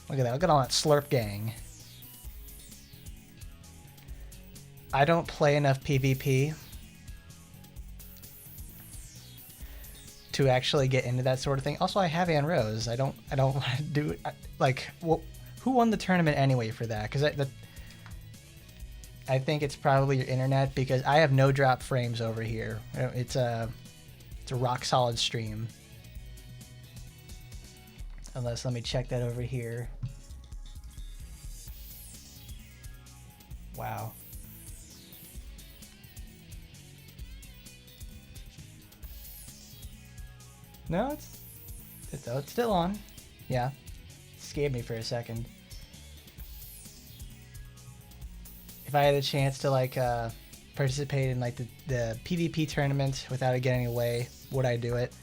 Look at that. Look at all that slurp gang. I don't play enough PvP to actually get into that sort of thing. Also, I have Ann Rose. I don't want to do it. Like, well, who won the tournament anyway for that? Because I think it's probably your internet, because I have no drop frames over here. It's a rock solid stream. Unless, let me check that over here. Wow. No, it's still on. Yeah. Scared me for a second. If I had a chance to like participate in like the PvP tournament without it getting away, would I do it?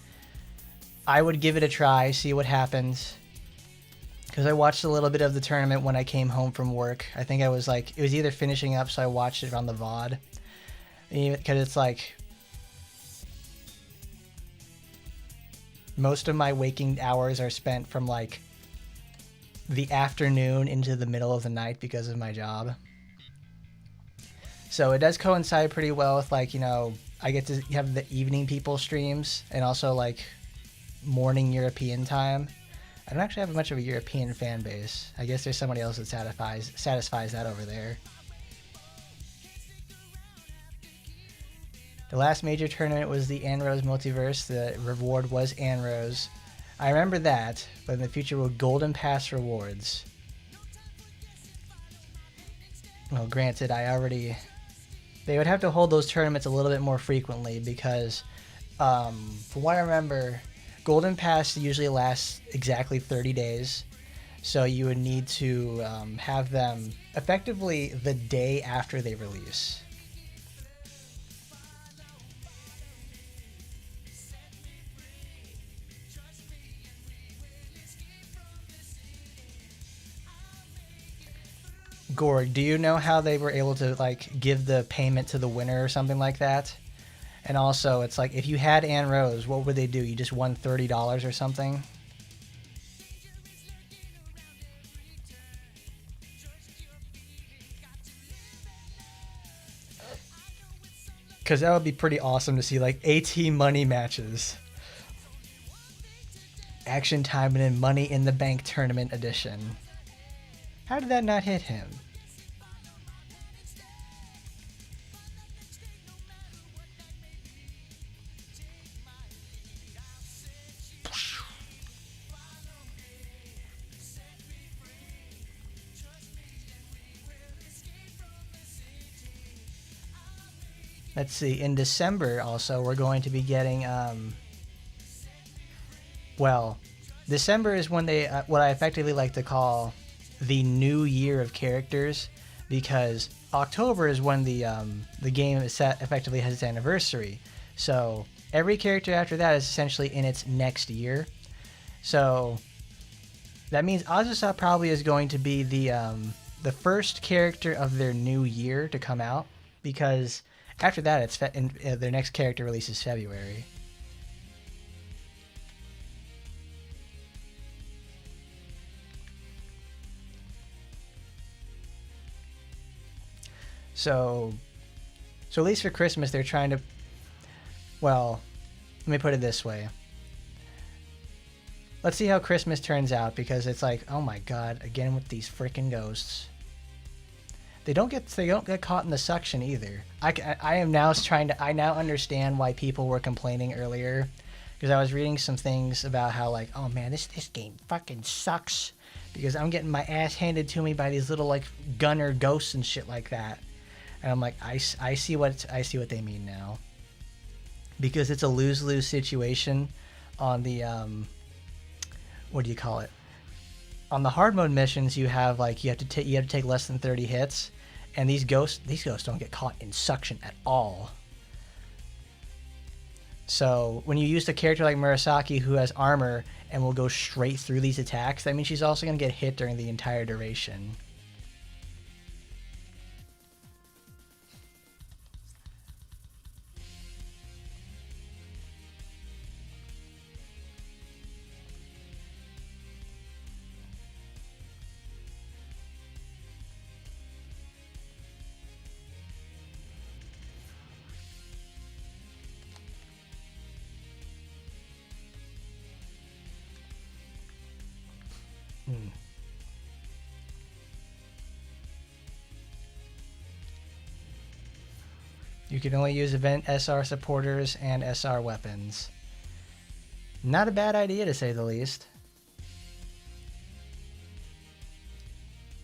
I would give it a try, see what happens. Because I watched a little bit of the tournament when I came home from work. I think I was like, it was either finishing up, so I watched it on the VOD. Because it's like, most of my waking hours are spent from like the afternoon into the middle of the night because of my job. So it does coincide pretty well with like, you know, I get to have the evening people streams and also like morning European time. I don't actually have much of a European fan base. I guess there's somebody else that satisfies that over there. The last major tournament was the Ann Rose Multiverse. The reward was Ann Rose. I remember that, but in the future will Golden Pass rewards. Well, granted, they would have to hold those tournaments a little bit more frequently because, from what I remember, Golden Pass usually lasts exactly 30 days. So you would need to have them effectively the day after they release. Gorg, do you know how they were able to like give the payment to the winner or something like that? And also, it's like if you had Ann Rose, what would they do? You just won $30 or something? Because that would be pretty awesome to see like AT money matches. Action Taimanin Money in the Bank Tournament Edition. How did that not hit him? Let's see, in December also we're going to be getting, well, December is when they, what I effectively like to call the new year of characters, because October is when the game is effectively has its anniversary. So every character after that is essentially in its next year. So that means Azusa probably is going to be the first character of their new year to come out, because after that it's their next character release is February. So at least for Christmas, they're trying to, well, let me put it this way. Let's see how Christmas turns out, because it's like, oh my god, again with these freaking ghosts. They don't get caught in the suction either. I now understand why people were complaining earlier, because I was reading some things about how like, oh man, this game fucking sucks, because I'm getting my ass handed to me by these little like gunner ghosts and shit like that. And I'm like, I see what they mean now, because it's a lose-lose situation on the what do you call it? On the hard mode missions, you have like you have to take less than 30 hits, and these ghosts don't get caught in suction at all. So when you use a character like Murasaki who has armor and will go straight through these attacks, that means she's also going to get hit during the entire duration. You can only use event SR supporters and SR weapons. Not a bad idea, to say the least.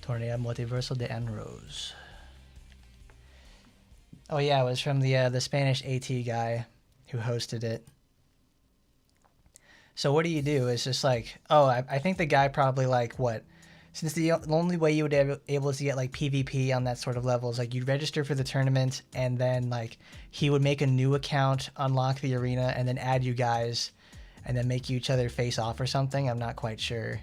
Torneo Multiversal de Enrose. Oh yeah, it was from the Spanish AT guy who hosted it. So what do? It's just like, oh, I think the guy probably like what? Since the only way you would be able to get like PvP on that sort of level is like you'd register for the tournament, and then like he would make a new account, unlock the arena, and then add you guys, and then make you each other face off or something. I'm not quite sure.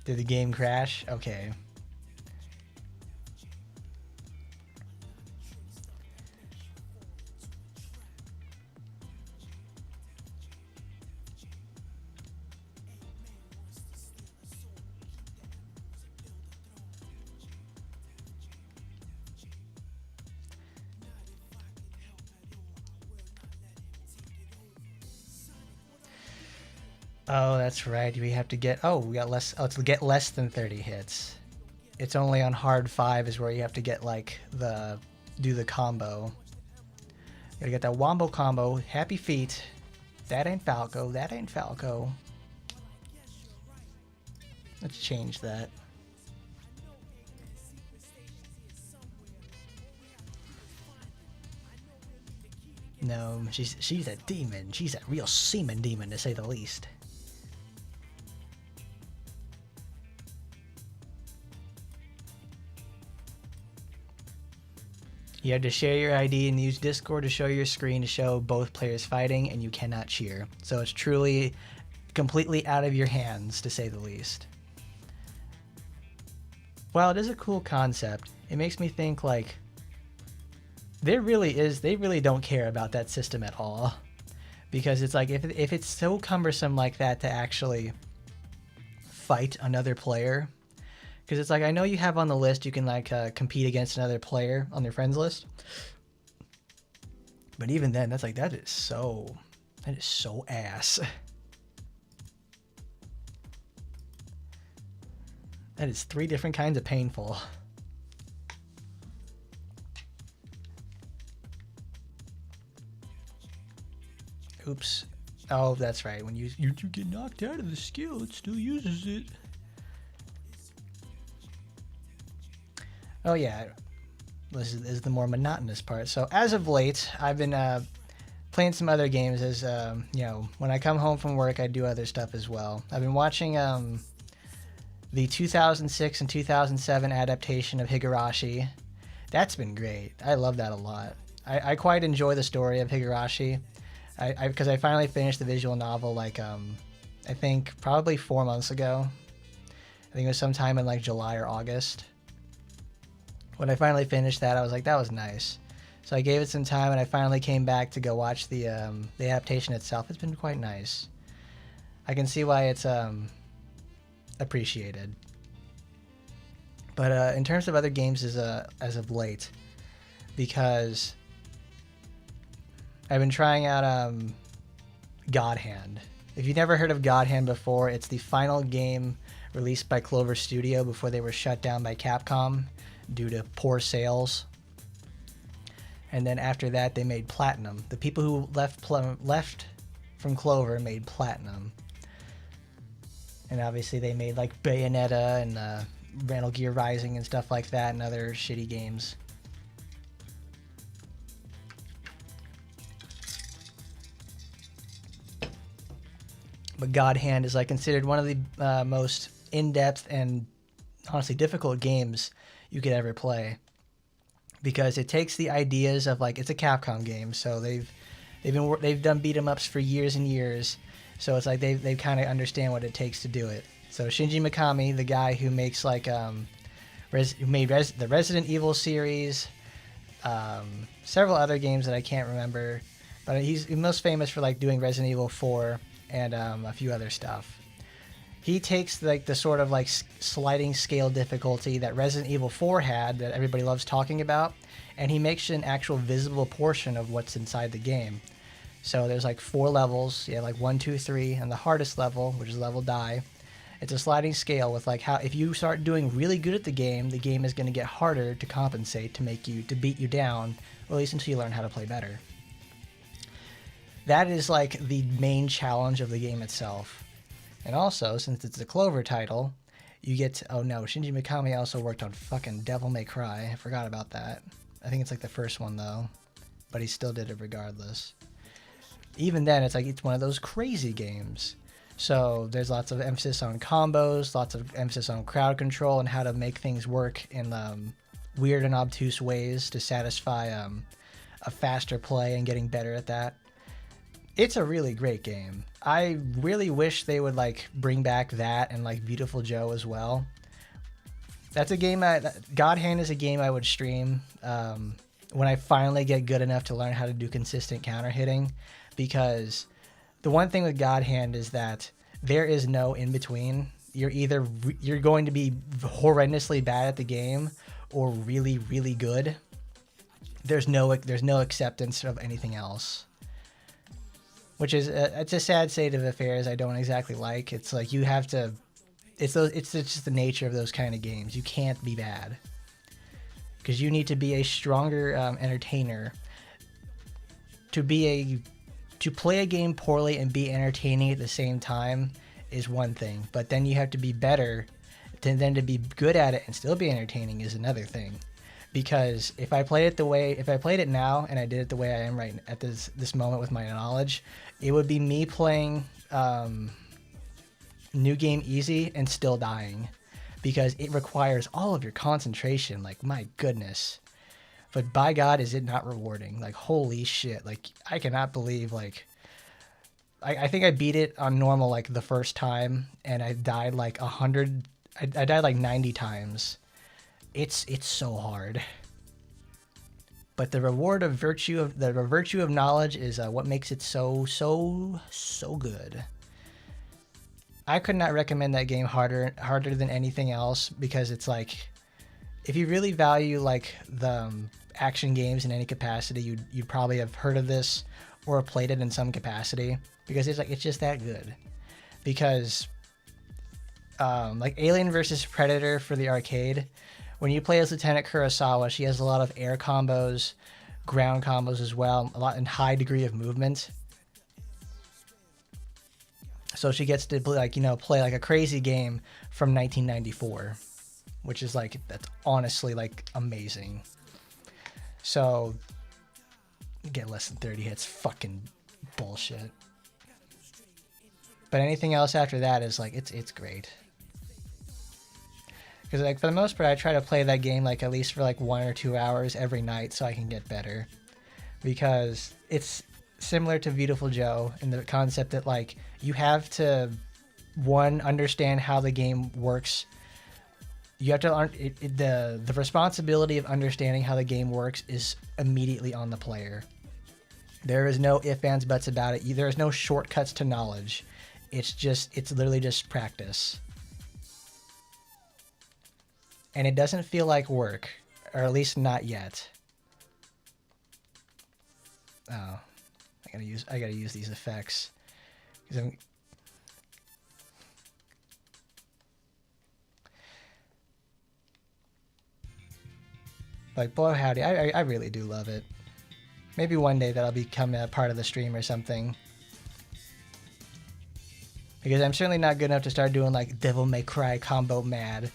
Did the game crash? Okay. Oh, that's right. We have to get... Oh, we got less... Oh, to get less than 30 hits. It's only on hard 5 is where you have to get, like, do the combo. Gotta get that wombo combo. Happy feet. That ain't Falco. That ain't Falco. Let's change that. No, she's a demon. She's a real semen demon, to say the least. You have to share your ID and use Discord to show your screen to show both players fighting, and you cannot cheer. So it's truly completely out of your hands, to say the least. While it is a cool concept, it makes me think like they really don't care about that system at all. Because it's like if it's so cumbersome like that to actually fight another player. Because it's like, I know you have on the list, you can like compete against another player on your friends list. But even then, that's like, that is so ass. That is 3 different kinds of painful. Oops. Oh, that's right. When you get knocked out of the skill, it still uses it. Oh yeah, this is the more monotonous part. So as of late, I've been playing some other games. As you know, when I come home from work, I do other stuff as well. I've been watching the 2006 and 2007 adaptation of Higurashi. That's been great. I love that a lot. I quite enjoy the story of Higurashi. Because I finally finished the visual novel like I think probably 4 months ago. I think it was sometime in like July or August. When I finally finished that, I was like, that was nice. So I gave it some time, and I finally came back to go watch the adaptation itself. It's been quite nice. I can see why it's appreciated. But in terms of other games as of late, because I've been trying out God Hand. If you've never heard of God Hand before, it's the final game released by Clover Studio before they were shut down by Capcom due to poor sales. And then after that, they made Platinum. The people who left from Clover made Platinum. And obviously they made like Bayonetta and Metal Gear Rising and stuff like that and other shitty games. But God Hand is like considered one of the most in-depth and honestly difficult games you could ever play, because it takes the ideas of like, it's a Capcom game, so they've done beat 'em ups for years and years, so it's like they kind of understand what it takes to do it. So Shinji Mikami, the guy who makes like who made the Resident Evil series, several other games that I can't remember, but he's most famous for like doing Resident Evil 4 and a few other stuff. He takes like the sort of like sliding scale difficulty that Resident Evil 4 had, that everybody loves talking about, and he makes it an actual visible portion of what's inside the game. So there's like 4 levels, like 1, 2, 3, and the hardest level, which is level die. It's a sliding scale with like how if you start doing really good at the game is going to get harder to compensate to beat you down, or at least until you learn how to play better. That is like the main challenge of the game itself. And also, since it's a Clover title, you get to, oh no, Shinji Mikami also worked on fucking Devil May Cry. I forgot about that. I think it's like the first one though, but he still did it regardless. Even then, it's like it's one of those crazy games. So there's lots of emphasis on combos, lots of emphasis on crowd control and how to make things work in weird and obtuse ways to satisfy a faster play and getting better at that. It's a really great game. I really wish they would like bring back that and like Beautiful Joe as well. That's a game God Hand is a game I would stream when I finally get good enough to learn how to do consistent counter hitting, because the one thing with God Hand is that there is no in between. You're going to be horrendously bad at the game or really, really good. There's no acceptance of anything else, which is it's a sad state of affairs I don't exactly like. It's like you have to. It's just the nature of those kind of games. You can't be bad because you need to be a stronger entertainer to play a game poorly and be entertaining at the same time is one thing, but then you have to be better to be good at it and still be entertaining is another thing. Because if I played it now and I did it the way I am right at this moment with my knowledge, it would be me playing New Game Easy and still dying, because it requires all of your concentration. Like, my goodness. But by God, is it not rewarding? Like, holy shit. Like, I cannot believe, like, I think I beat it on normal, like, the first time, and I died, like, 100... I died, like, 90 times. It's so hard. But the virtue of knowledge is what makes it so good. I could not recommend that game harder than anything else, because it's like, if you really value, like, the action games in any capacity, you'd probably have heard of this or played it in some capacity, because it's just that good. Because like Alien vs Predator for the arcade, when you play as Lieutenant Kurosawa, she has a lot of air combos, ground combos as well, a lot in high degree of movement. So she gets to play like a crazy game from 1994, which is like, that's honestly like amazing. So get less than 30 hits, fucking bullshit. But anything else after that is like, it's great. Because like for the most part, I try to play that game like at least for like 1 or 2 hours every night so I can get better. Because it's similar to Beautiful Joe in the concept that like you have to, one, understand how the game works. You have to the responsibility of understanding how the game works is immediately on the player. There is no ifs, ands, buts about it. There is no shortcuts to knowledge. It's literally just practice. And it doesn't feel like work, or at least not yet. Oh, I gotta use these effects. Like, boy howdy, I really do love it. Maybe one day that'll become a part of the stream or something. because I'm certainly not good enough to start doing like Devil May Cry combo mad.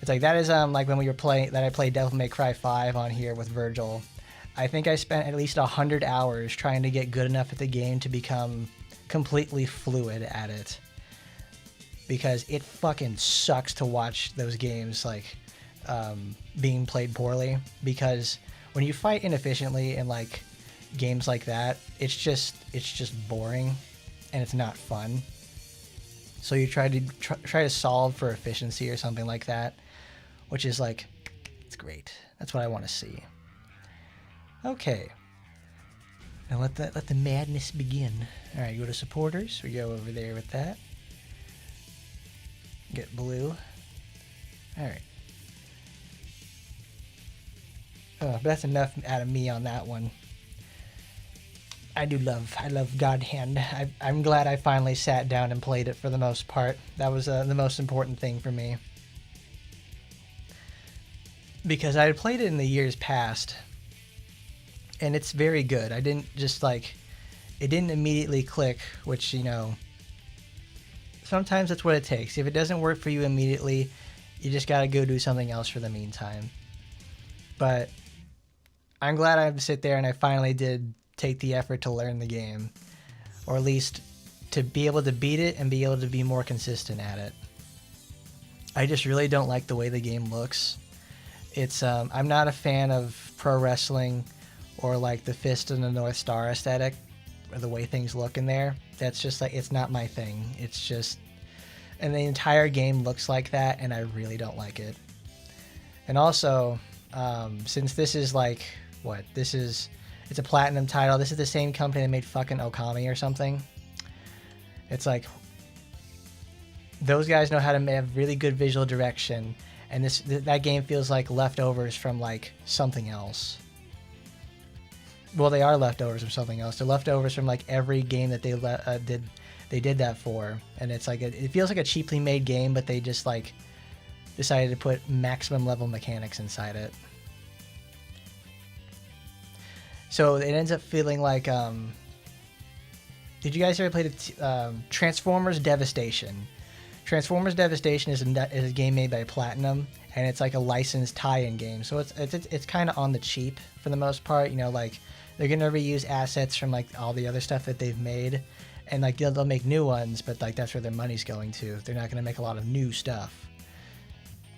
It's like that is like when we were playing that I played Devil May Cry 5 on here with Virgil. I think I spent at least 100 hours trying to get good enough at the game to become completely fluid at it. Because it fucking sucks to watch those games like being played poorly. Because when you fight inefficiently in like games like that, it's just boring and it's not fun. So you try to solve for efficiency or something like that, which is like, it's great. That's what I want to see. Okay. Now let the madness begin. All right, go to supporters. We go over there with that. Get blue. All right. But that's enough out of me on that one. I love God Hand. I'm glad I finally sat down and played it for the most part. That was the most important thing for me. Because I had played it in the years past. And it's very good. I didn't just like... It didn't immediately click, which, you know... Sometimes that's what it takes. If it doesn't work for you immediately, you just gotta go do something else for the meantime. But... I'm glad I sit there and I finally did take the effort to learn the game, or at least to be able to beat it and be able to be more consistent at it. I just really don't like the way the game looks. It's I'm not a fan of pro wrestling or like the Fist and the North Star aesthetic or the way things look in there. That's just like, it's not my thing. It's just, and the entire game looks like that and I really don't like it. And also, since this is like, it's a platinum title. This is the same company that made fucking Okami or something. It's like, those guys know how to have really good visual direction, and that game feels like leftovers from like something else. Well, they are leftovers from something else. They're leftovers from like every game that they did that for, and it's like it feels like a cheaply made game, but they just like decided to put maximum level mechanics inside it. So it ends up feeling like, did you guys ever play the Transformers Devastation? Transformers Devastation is a game made by Platinum, and it's like a licensed tie-in game. So it's kind of on the cheap for the most part. You know, like they're gonna reuse assets from like all the other stuff that they've made, and like they'll make new ones, but like that's where their money's going to. They're not gonna make a lot of new stuff.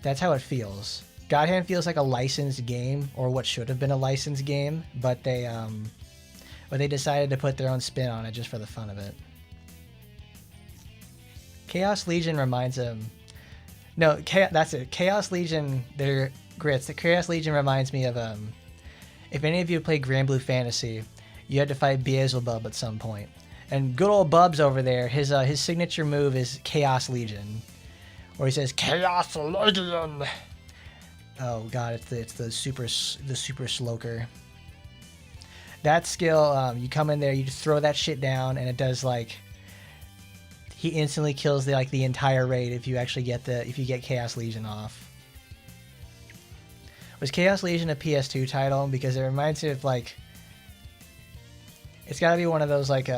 That's how it feels. God Hand feels like a licensed game, or what should have been a licensed game, but they decided to put their own spin on it just for the fun of it. Chaos Legion reminds him... No, that's it. Chaos Legion, they're grits. The Chaos Legion reminds me of... if any of you play Grand Blue Fantasy, you had to fight Beelzebub at some point. And good old Bubs over there, his signature move is Chaos Legion, where he says, Chaos Legion! Oh god, it's the super sloker. That skill, you come in there, you just throw that shit down, and it does like, he instantly kills the entire raid if you actually get Chaos Legion off. Was Chaos Legion a PS2 title? Because it reminds me of like, it's got to be one of those like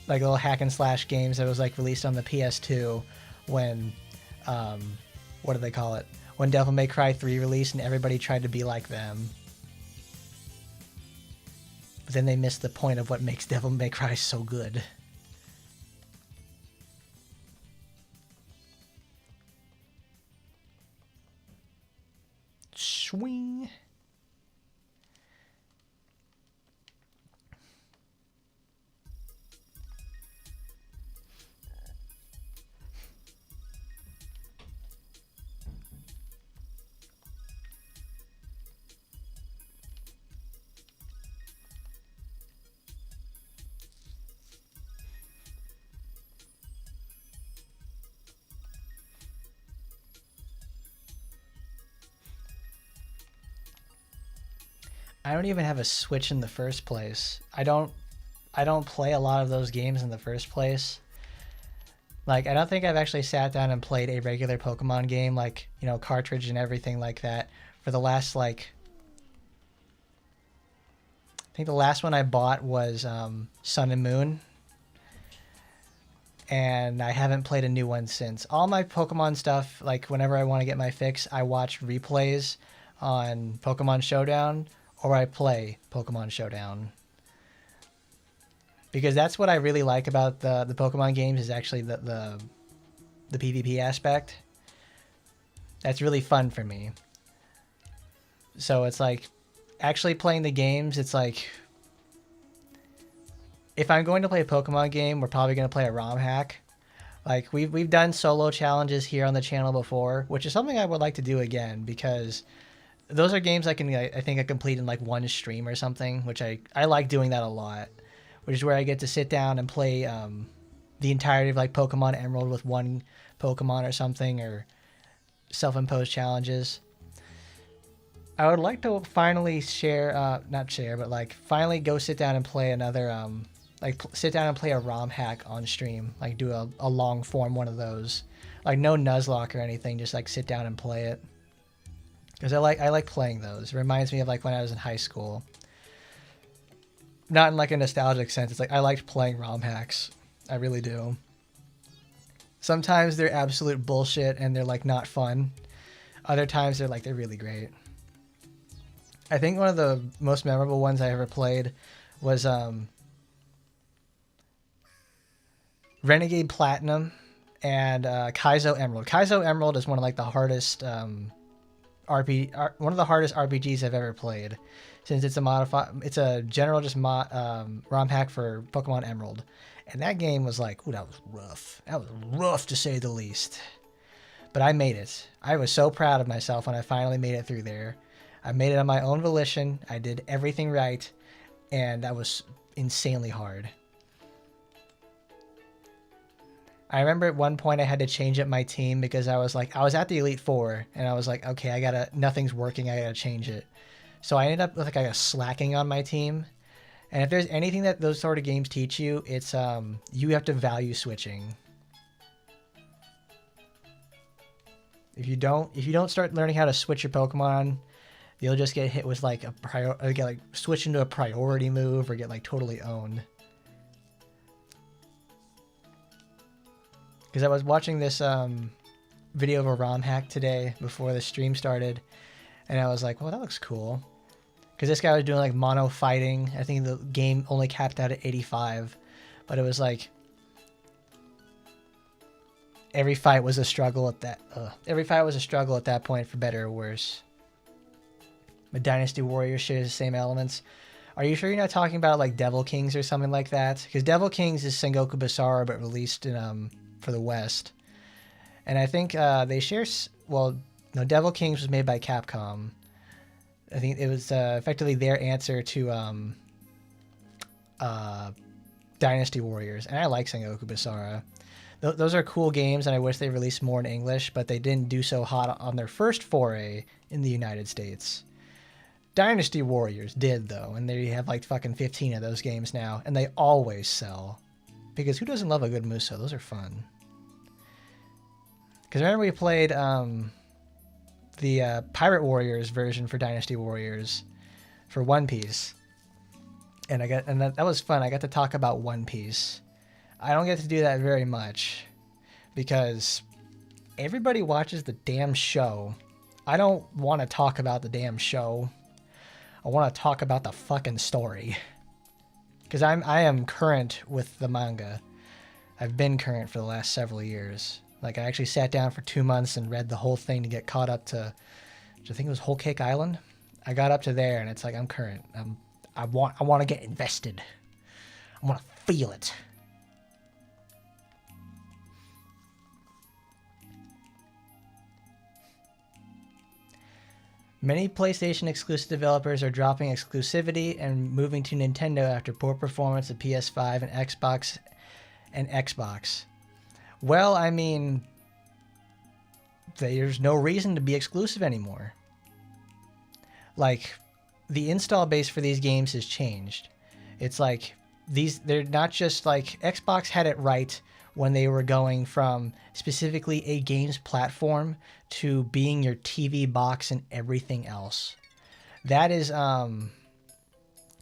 little hack and slash games that was like released on the PS2 when, what do they call it? When Devil May Cry 3 released and everybody tried to be like them. But then they missed the point of what makes Devil May Cry so good. Swing. I don't even have a Switch in the first place. I don't play a lot of those games in the first place. Like, I don't think I've actually sat down and played a regular Pokemon game, like, you know, cartridge and everything like that, for the last, like... I think the last one I bought was Sun and Moon. and I haven't played a new one since. All my Pokemon stuff, like whenever I want to get my fix, I watch replays on Pokemon Showdown, or I play Pokemon Showdown. Because that's what I really like about the Pokemon games, is actually the PvP aspect. That's really fun for me. So it's like, actually playing the games, it's like, if I'm going to play a Pokemon game, we're probably going to play a ROM hack. Like, we've done solo challenges here on the channel before, which is something I would like to do again, because those are games I think I complete in like one stream or something, which I like doing that a lot, which is where I get to sit down and play the entirety of like Pokemon Emerald with one Pokemon or something, or self-imposed challenges. I would like to finally finally go sit down and play another, sit down and play a ROM hack on stream, like do a long form one of those, like no Nuzlocke or anything, just like sit down and play it. Because I like playing those. It reminds me of like when I was in high school. Not in like a nostalgic sense. It's like I liked playing ROM hacks. I really do. Sometimes they're absolute bullshit and they're like not fun. Other times they're really great. I think one of the most memorable ones I ever played was Renegade Platinum and Kaizo Emerald. Kaizo Emerald is one of like the hardest one of the hardest RPGs I've ever played, since it's a general just ROM hack for Pokemon Emerald. And that game was like, ooh, that was rough. That was rough to say the least. But I made it. I was so proud of myself when I finally made it through there. I made it on my own volition. I did everything right, and that was insanely hard. I remember at one point I had to change up my team because I was at the Elite Four, and I was like, okay, nothing's working. I gotta change it. So I ended up with like slacking on my team. And if there's anything that those sort of games teach you, it's you have to value switching. If you don't start learning how to switch your Pokemon, you'll just get hit with like switch into a priority move or get like totally owned. Because I was watching this video of a ROM hack today before the stream started, and I was like, well, that looks cool. Because this guy was doing like mono fighting. I think the game only capped out at 85, but it was like every fight was a struggle at that point, for better or worse. But Dynasty Warriors shares the same elements. Are you sure you're not talking about like Devil Kings or something like that? Because Devil Kings is Sengoku Basara, but released in for the West. And I think they share. Well, no, Devil Kings was made by Capcom. I think it was effectively their answer to Dynasty Warriors, and I like Sengoku Basara. Those are cool games, and I wish they released more in English, but they didn't do so hot on their first foray in the United States. Dynasty Warriors did, though, and they have like fucking 15 of those games now, and they always sell. Because who doesn't love a good Muso? Those are fun. Because remember we played the Pirate Warriors version for Dynasty Warriors for One Piece. And that was fun. I got to talk about One Piece. I don't get to do that very much because everybody watches the damn show. I don't want to talk about the damn show. I want to talk about the fucking story. Because I am current with the manga. I've been current for the last several years. Like, I actually sat down for 2 months and read the whole thing to get caught up to, I think it was Whole Cake Island. I got up to there, and it's like, I'm current. I want to get invested. I want to feel it. Many PlayStation exclusive developers are dropping exclusivity and moving to Nintendo after poor performance of PS5 and Xbox. Well, I mean, there's no reason to be exclusive anymore. Like, the install base for these games has changed. It's like, they're not just like, Xbox had it right when they were going from specifically a games platform to being your TV box and everything else. That is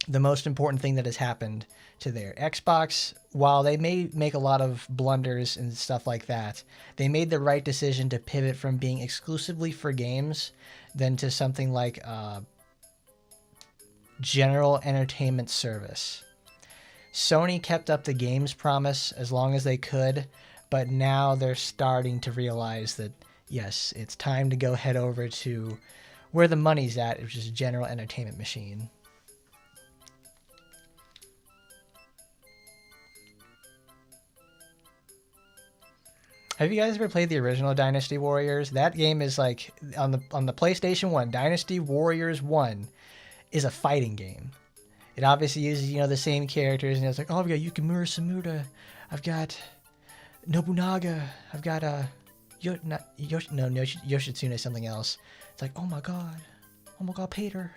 the most important thing that has happened to their Xbox. While they may make a lot of blunders and stuff like that, they made the right decision to pivot from being exclusively for games than to something like a general entertainment service. Sony kept up the games promise as long as they could, but now they're starting to realize that, yes, it's time to go head over to where the money's at, which is a general entertainment machine. Have you guys ever played the original Dynasty Warriors? That game is like on the PlayStation 1, Dynasty Warriors 1 is a fighting game. It obviously uses, the same characters, and it's like, oh, I've got Yukimura Samura, I've got Nobunaga, I've got Yoshitsune is something else. It's like, oh my god, Peter,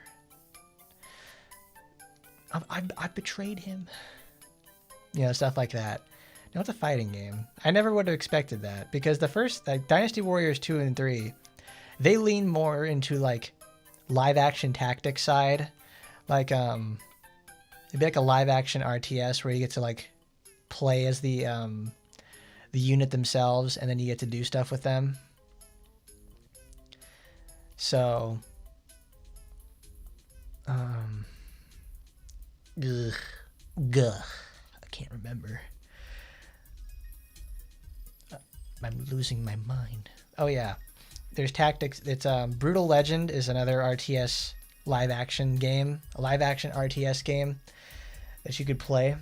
I betrayed him. Stuff like that. No, it's a fighting game. I never would have expected that, because the first, like, Dynasty Warriors 2 and 3, they lean more into like live action tactics side. Like it'd be like a live action RTS where you get to like play as the unit themselves, and then you get to do stuff with them. So I can't remember. I'm losing my mind. Oh yeah, there's tactics. It's Brutal Legend is another RTS live action game, a live action RTS game that you could play.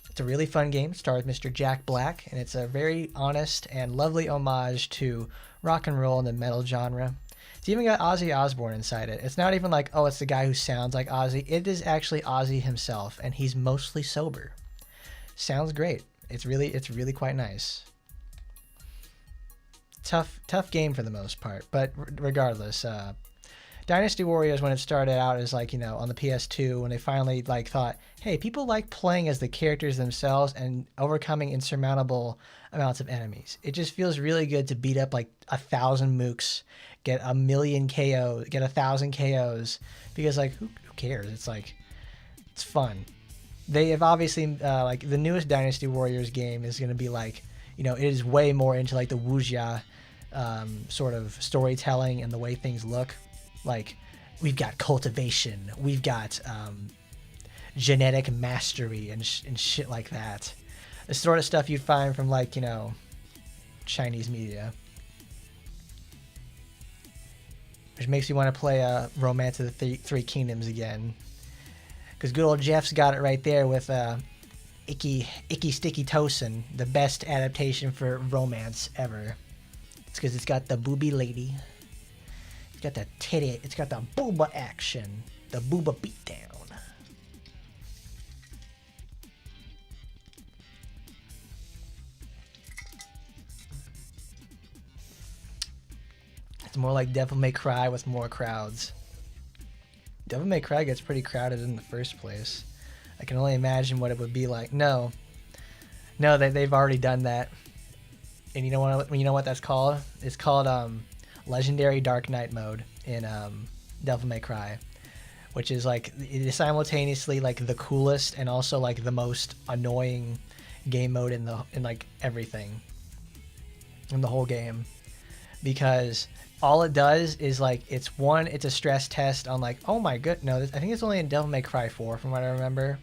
It's a really fun game. It stars Mr. Jack Black, and it's a very honest and lovely homage to rock and roll and the metal genre. It's even got Ozzy Osbourne inside it. It's not even like, oh, it's the guy who sounds like Ozzy. It is actually Ozzy himself, and he's mostly sober. Sounds great. It's really quite nice. Tough game for the most part, but regardless, Dynasty Warriors, when it started out, is like, on the PS2, when they finally like thought, hey, people like playing as the characters themselves and overcoming insurmountable amounts of enemies. It just feels really good to beat up like 1,000 mooks, get 1,000,000 KOs, get 1,000 KOs, because like who cares? It's like, it's fun. They have obviously like the newest Dynasty Warriors game is going to be like, it is way more into like the wuxia sort of storytelling and the way things look. Like, we've got cultivation, we've got genetic mastery and shit like that. The sort of stuff you'd find from like, Chinese media. Which makes me want to play Romance of the Three Kingdoms again. Because good old Jeff's got it right there with Icky Sticky Tosin, the best adaptation for romance ever. It's because it's got the booby lady. It's got the titty. It's got the booba action. The booba beatdown. It's more like Devil May Cry with more crowds. Devil May Cry gets pretty crowded in the first place. I can only imagine what it would be like. No, they've already done that. And you know what that's called? It's called Legendary Dark Knight mode in Devil May Cry, which is like, it is simultaneously like the coolest and also like the most annoying game mode in like everything in the whole game, because all it does is like it's a stress test on like, oh my god, no, I think it's only in Devil May Cry 4 from what I remember,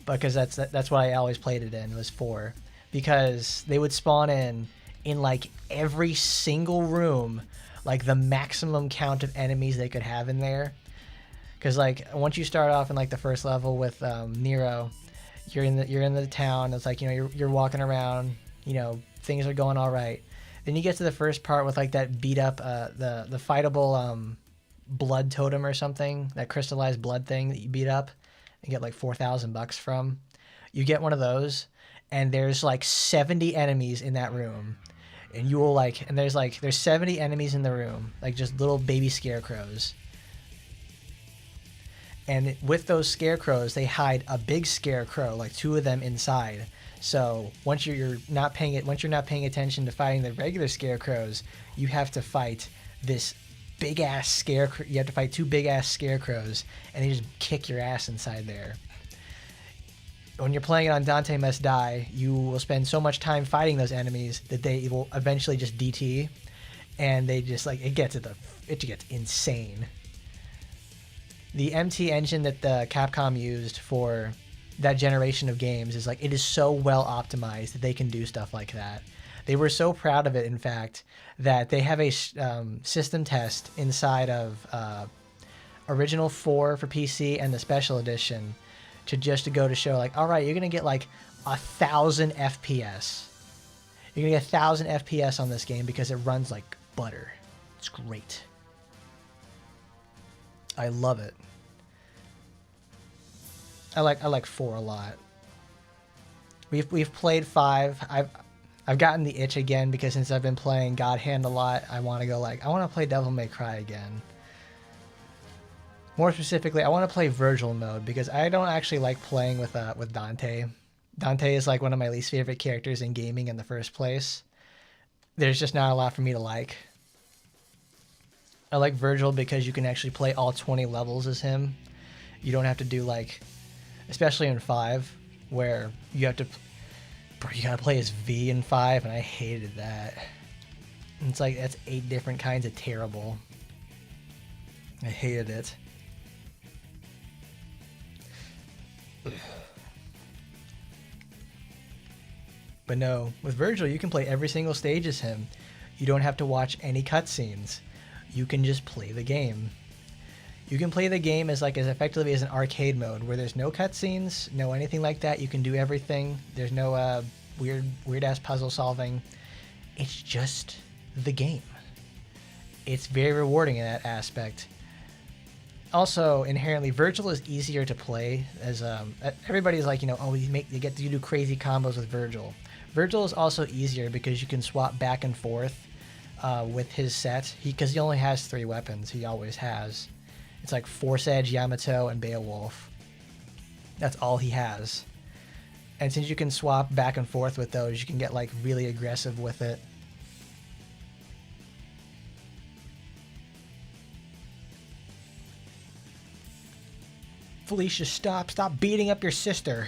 because that's what I always played it in, was 4, because they would spawn in like every single room like the maximum count of enemies they could have in there. Because like once you start off in like the first level with Nero, you're in the town. It's like, you're walking around, things are going all right. Then you get to the first part with like that beat up the fightable blood totem or something, that crystallized blood thing that you beat up and get like $4,000 from. You get one of those, and there's like 70 enemies in that room, and you will like, and there's 70 enemies in the room, like just little baby scarecrows. And with those scarecrows, they hide a big scarecrow, like 2 of them inside. So once you're not paying attention to fighting the regular scarecrows, you have to fight this big ass scarecrow. You have to fight 2 big ass scarecrows, and they just kick your ass inside there. When you're playing it on Dante Must Die, you will spend so much time fighting those enemies that they will eventually just DT, and they just like it gets insane. The MT engine that the Capcom used for that generation of games is like, it is so well optimized that they can do stuff like that. They were so proud of it, in fact, that they have a system test inside of Original 4 for PC and the Special Edition to go to show, like, all right, you're going to get like 1,000 FPS. You're going to get 1,000 FPS on this game because it runs like butter. It's great. I love it. I like 4 a lot. We've played 5. I've gotten the itch again because since I've been playing God Hand a lot, I want to play Devil May Cry again. More specifically, I want to play Virgil mode because I don't actually like playing with Dante. Dante is like one of my least favorite characters in gaming in the first place. There's just not a lot for me to like. I like Virgil because you can actually play all 20 levels as him. You don't have to do like, especially in 5, where you have to, bro, you gotta play as V in 5, and I hated that. It's like, that's 8 different kinds of terrible. I hated it. But no, with Virgil, you can play every single stage as him. You don't have to watch any cutscenes. You can just play the game. You can play the game as effectively as an arcade mode where there's no cutscenes, no anything like that. You can do everything. There's no weird ass puzzle solving. It's just the game. It's very rewarding in that aspect. Also, inherently, Virgil is easier to play as everybody's like, oh, you get to do crazy combos with Virgil. Virgil is also easier because you can swap back and forth with his set, because he only has 3 weapons. He always has. It's like Force Edge, Yamato, and Beowulf. That's all he has. And since you can swap back and forth with those, you can get like really aggressive with it. Felicia, stop beating up your sister.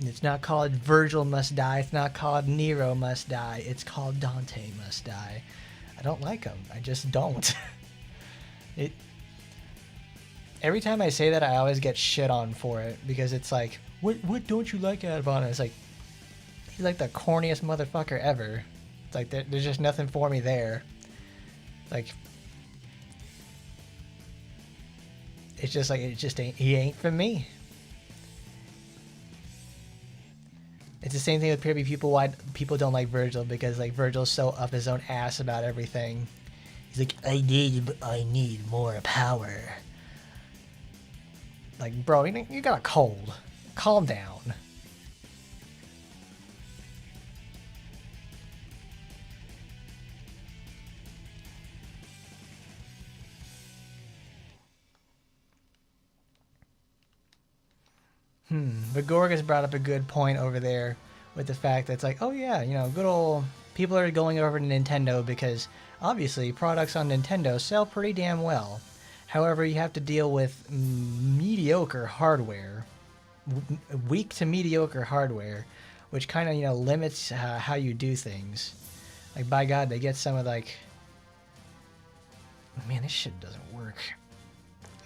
It's not called Virgil Must Die. It's not called Nero Must Die. It's called Dante Must Die. I don't like him. I just don't. Every time I say that, I always get shit on for it because it's like, what don't you like about him? It's like, he's like the corniest motherfucker ever. It's like there's just nothing for me there. Like, it's just like, he ain't for me. It's the same thing with people. Why people don't like Virgil, because like Virgil's so up his own ass about everything. He's like, I need more power. Like, bro, you got a cold. Calm down. But Gorgas brought up a good point over there with the fact that it's like, oh yeah, good old people are going over to Nintendo because obviously products on Nintendo sell pretty damn well. However, you have to deal with mediocre hardware, weak to mediocre hardware, which kind of, limits how you do things. Like, by God, they get some of like, man, this shit doesn't work.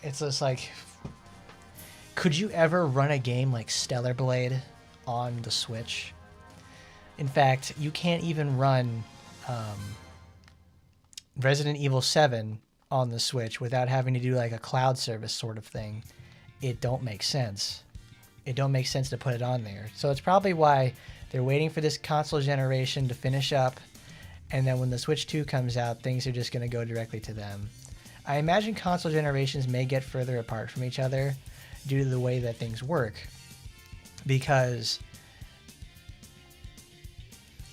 It's just like, could you ever run a game like Stellar Blade on the Switch? In fact, you can't even run Resident Evil 7 on the Switch without having to do like a cloud service sort of thing. It don't make sense. It don't make sense to put it on there. So it's probably why they're waiting for this console generation to finish up, and then when the Switch 2 comes out, things are just going to go directly to them. I imagine console generations may get further apart from each other due to the way that things work, because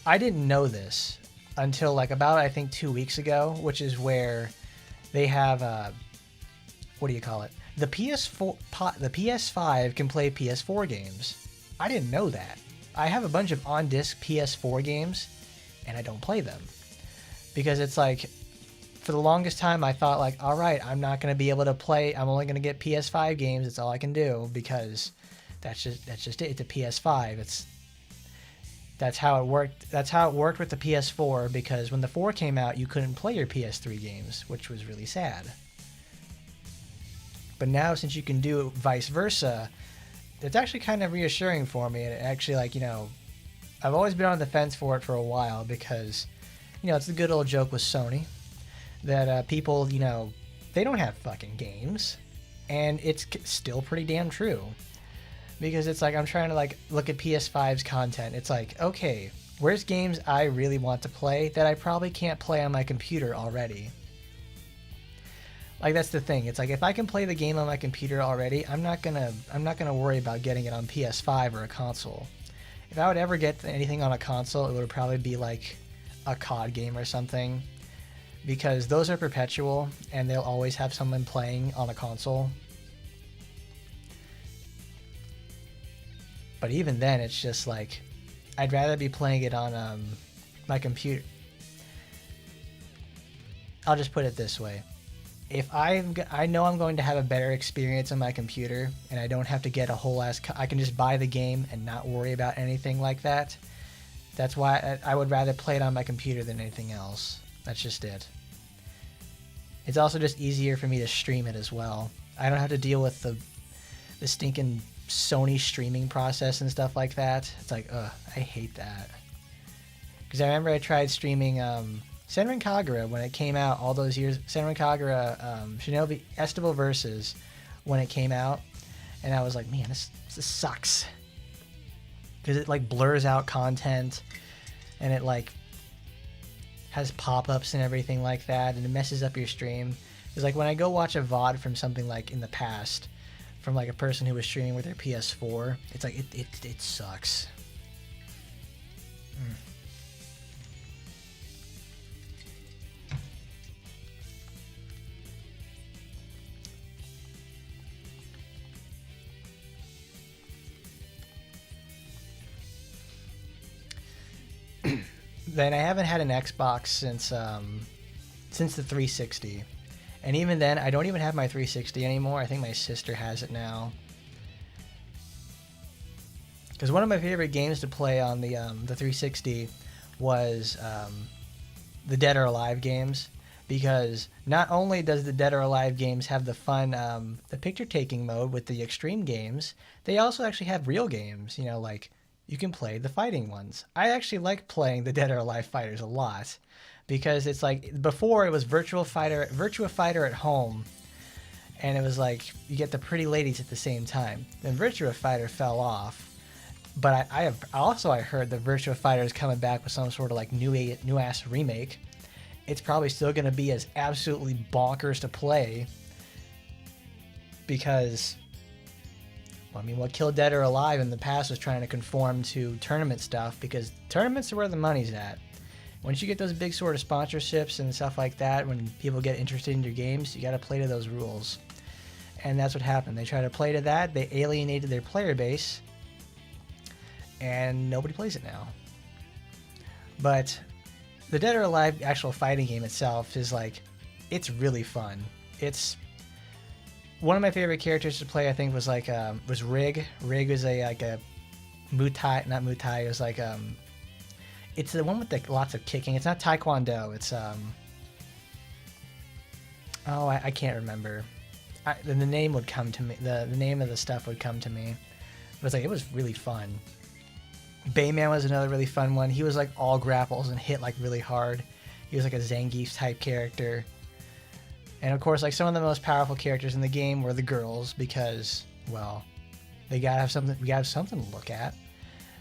I didn't know this until like about, I think, 2 weeks ago, which is where they have what do you call it? The PS5 can play PS4 games. I didn't know that. I have a bunch of on-disc PS4 games, and I don't play them. Because it's like, for the longest time, I thought like, all right, I'm not going to be able to play. I'm only going to get PS5 games. It's all I can do because that's just it. It's a PS5. That's how it worked. That's how it worked with the PS4, because when the 4 came out, you couldn't play your PS3 games, which was really sad. But now, since you can do vice versa, it's actually kind of reassuring for me. And it actually, like, you know, I've always been on the fence for it for a while because, you know, it's the good old joke with Sony that people, you know, they don't have fucking games, and it's still pretty damn true. Because it's like, I'm trying to like look at PS5's content. It's like, okay, where's games I really want to play that I probably can't play on my computer already? Like, that's the thing. It's like, if I can play the game on my computer already, I'm not gonna worry about getting it on PS5 or a console. If I would ever get anything on a console, it would probably be like a COD game or something, because those are perpetual and they'll always have someone playing on a console. But even then, it's just like, I'd rather be playing it on my computer. I'll just put it this way. If I know I'm going to have a better experience on my computer, and I don't have to get a whole ass... I can just buy the game and not worry about anything like that. That's why I would rather play it on my computer than anything else. That's just it. It's also just easier for me to stream it as well. I don't have to deal with the stinking Sony streaming process and stuff like that. It's like, ugh, I hate that. Because I remember I tried streaming Senran Kagura when it came out all those years. Senran Kagura Shinobi Estival Versus when it came out, and I was like, man, this sucks. Because it like blurs out content, and it like has pop-ups and everything like that, and it messes up your stream. It's like when I go watch a VOD from something like in the past, from like a person who was streaming with their PS4, it's like it sucks. Then I haven't had an Xbox since the 360. And even then, I don't even have my 360 anymore. I think my sister has it now. Because one of my favorite games to play on the 360 was the Dead or Alive games. Because not only does the Dead or Alive games have the fun, the picture-taking mode with the extreme games, they also actually have real games. You know, like, you can play the fighting ones. I actually like playing the Dead or Alive fighters a lot. Because it's like, before it was Virtua Fighter at home, and it was like, you get the pretty ladies at the same time. Then Virtua Fighter fell off, but I heard that Virtua Fighter is coming back with some sort of like new ass remake. It's probably still going to be as absolutely bonkers to play, because, well, I mean, what killed Dead or Alive in the past was trying to conform to tournament stuff, because tournaments are where the money's at. Once you get those big sort of sponsorships and stuff like that, when people get interested in your games, you got to play to those rules. And that's what happened. They tried to play to that. They alienated their player base. And nobody plays it now. But the Dead or Alive actual fighting game itself is like, it's really fun. It's one of my favorite characters to play, I think, was like, was Rig. Rig was not Muay Thai, it was like, it's the one with the lots of kicking. It's not Taekwondo. It's I can't remember. The name would come to me. The name of the stuff would come to me. It was like, it was really fun. Bayman was another really fun one. He was like all grapples and hit like really hard. He was like a Zangief type character. And of course, like, some of the most powerful characters in the game were the girls, because, well, they gotta have something. We gotta have something to look at.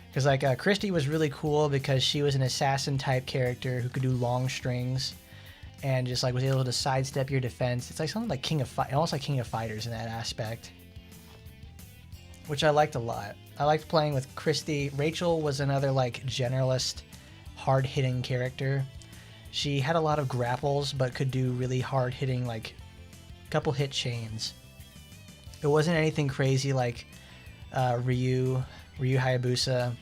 Because, like, Christy was really cool because she was an assassin-type character who could do long strings and just, like, was able to sidestep your defense. It's like something like almost like King of Fighters in that aspect, which I liked a lot. I liked playing with Christy. Rachel was another, like, generalist, hard-hitting character. She had a lot of grapples, but could do really hard-hitting, like, couple hit chains. It wasn't anything crazy like Ryu Hayabusa,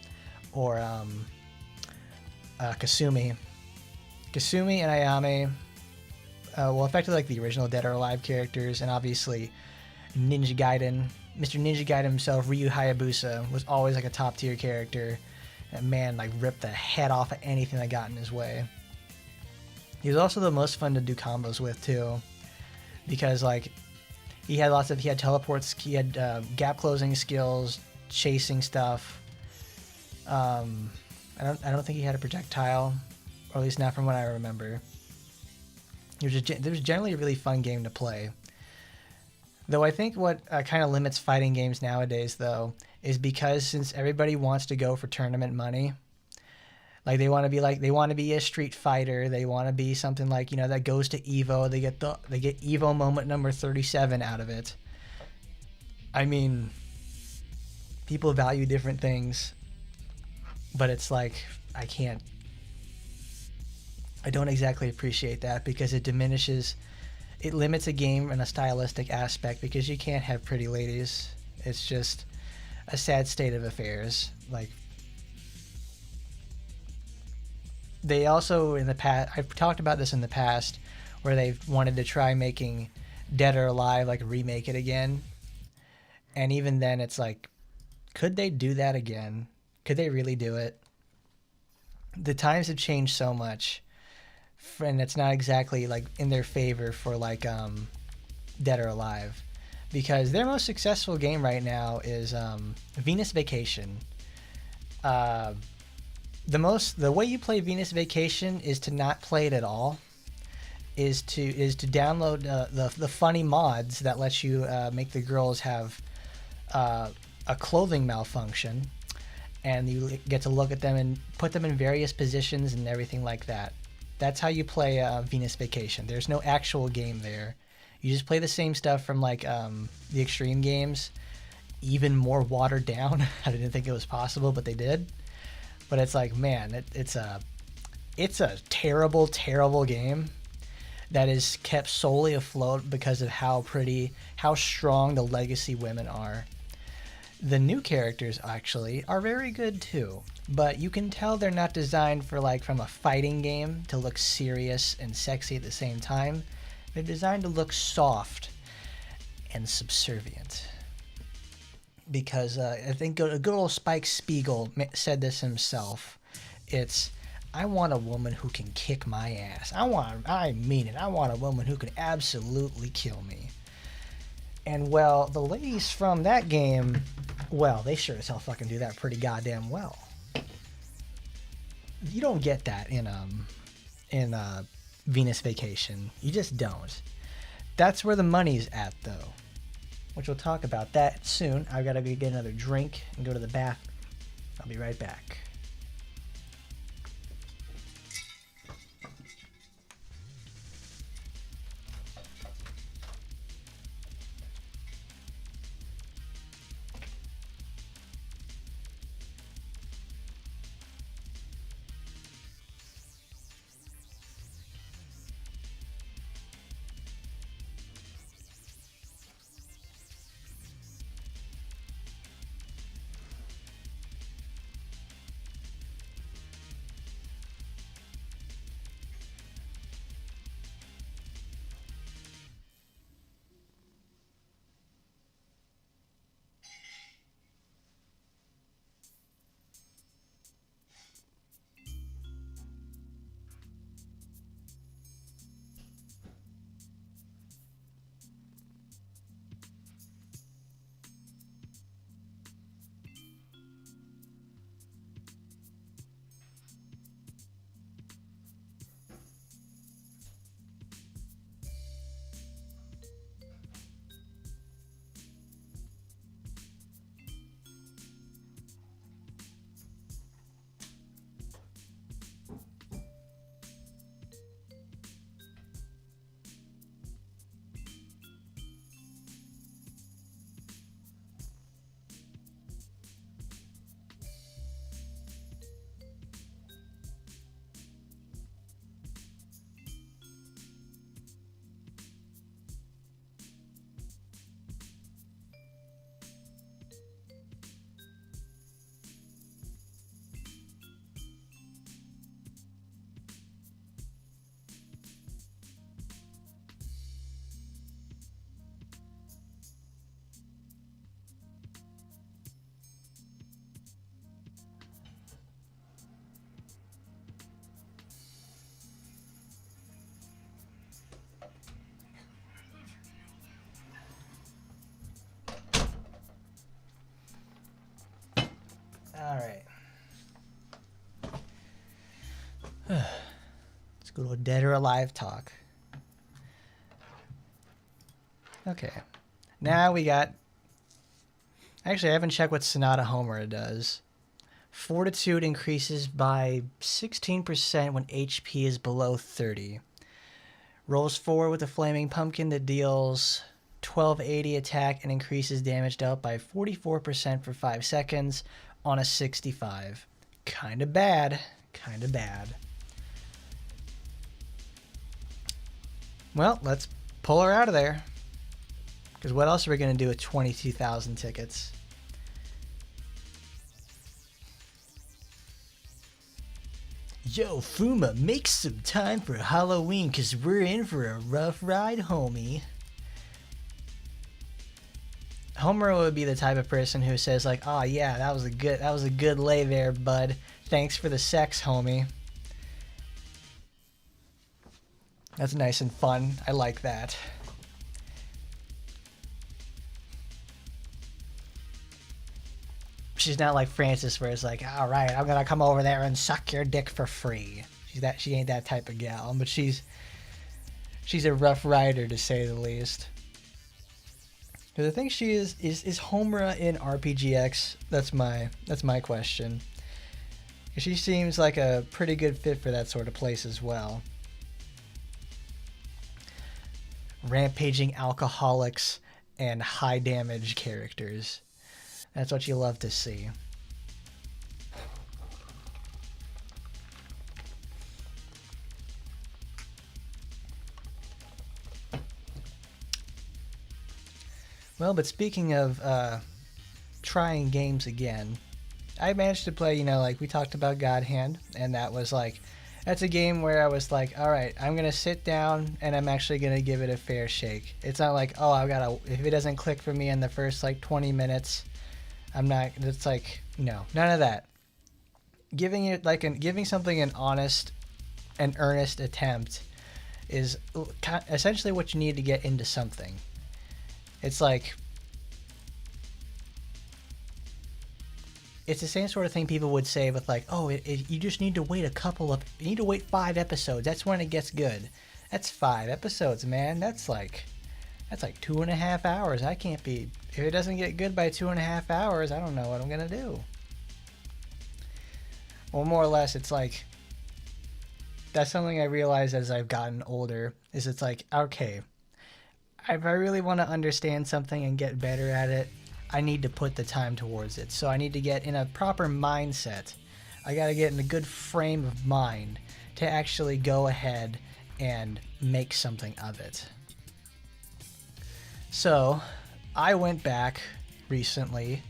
or Kasumi. Kasumi and Ayame, well, effectively like the original Dead or Alive characters, and obviously Ninja Gaiden. Mr. Ninja Gaiden himself, Ryu Hayabusa, was always like a top tier character. That man like ripped the head off of anything that got in his way. He was also the most fun to do combos with too, because like he had teleports, he had gap closing skills, chasing stuff. I don't think he had a projectile, or at least not from what I remember. It was generally a really fun game to play. Though I think what kind of limits fighting games nowadays, though, is because since everybody wants to go for tournament money, like they want to be a Street Fighter, they want to be something like, that goes to Evo. They get Evo moment number 37 out of it. I mean, people value different things, but it's like I don't exactly appreciate that, because it limits a game in a stylistic aspect, because you can't have pretty ladies. It's just a sad state of affairs. Like, they also in the past, I've talked about this in the past, where they've wanted to try making Dead or Alive, like remake it again. And even then it's like, could they do that again? Could they really do it? The times have changed so much, and it's not exactly like in their favor for like Dead or Alive, because their most successful game right now is Venus Vacation. The way you play Venus Vacation is to not play it at all. Is to download the funny mods that lets you make the girls have a clothing malfunction, and you get to look at them and put them in various positions and everything like that. That's how you play Venus Vacation. There's no actual game there. You just play the same stuff from like the Extreme games, even more watered down. I didn't think it was possible, but they did. But it's like, man, it's a terrible, terrible game that is kept solely afloat because of how strong the legacy women are. The new characters actually are very good too, but you can tell they're not designed for like from a fighting game to look serious and sexy at the same time. They're designed to look soft and subservient. Because I think a good old Spike Spiegel said this himself. I want a woman who can kick my ass. I mean it. I want a woman who can absolutely kill me. And well, the ladies from that game, well, they sure as hell fucking do that pretty goddamn well. You don't get that in Venus Vacation. You just don't. That's where the money's at, though. Which we'll talk about that soon. I've got to go get another drink and go to the bathroom. I'll be right back. All right. Let's go to a dead or alive talk. Okay. Now we got... Actually, I haven't checked what Sonata Homura does. Fortitude increases by 16% when HP is below 30. Rolls 4 with a Flaming Pumpkin that deals 1280 attack and increases damage dealt by 44% for 5 seconds on a 65. Kinda bad. Kinda bad. Well, let's pull her out of there. Because what else are we going to do with 22,000 tickets? Yo, Fuma, make some time for Halloween because we're in for a rough ride, homie. Homer would be the type of person who says like, "Oh yeah, that was a good lay there, bud. Thanks for the sex, homie." That's nice and fun. I like that. She's not like Frances, where it's like, "All right, I'm gonna come over there and suck your dick for free." She ain't that type of gal, but she's a rough rider to say the least. Because I think she is Homura in RPGX? That's my question. She seems like a pretty good fit for that sort of place as well. Rampaging alcoholics and high damage characters. That's what you love to see. Well, but speaking of trying games again, I managed to play, like we talked about God Hand, and that's a game where I was like, all right, I'm going to sit down and I'm actually going to give it a fair shake. It's not like, oh, if it doesn't click for me in the first 20 minutes, it's like, no, none of that. Giving something an honest and earnest attempt is essentially what you need to get into something. It's like, it's the same sort of thing people would say with you just need to wait you need to wait 5 episodes. That's when it gets good. That's 5 episodes, man. That's like 2.5 hours. If it doesn't get good by 2.5 hours, I don't know what I'm going to do. Well, more or less, it's like, that's something I realized as I've gotten older, is it's like, okay, if I really want to understand something and get better at it, I need to put the time towards it. So I need to get in a proper mindset. I got to get in a good frame of mind to actually go ahead and make something of it. So I went back recently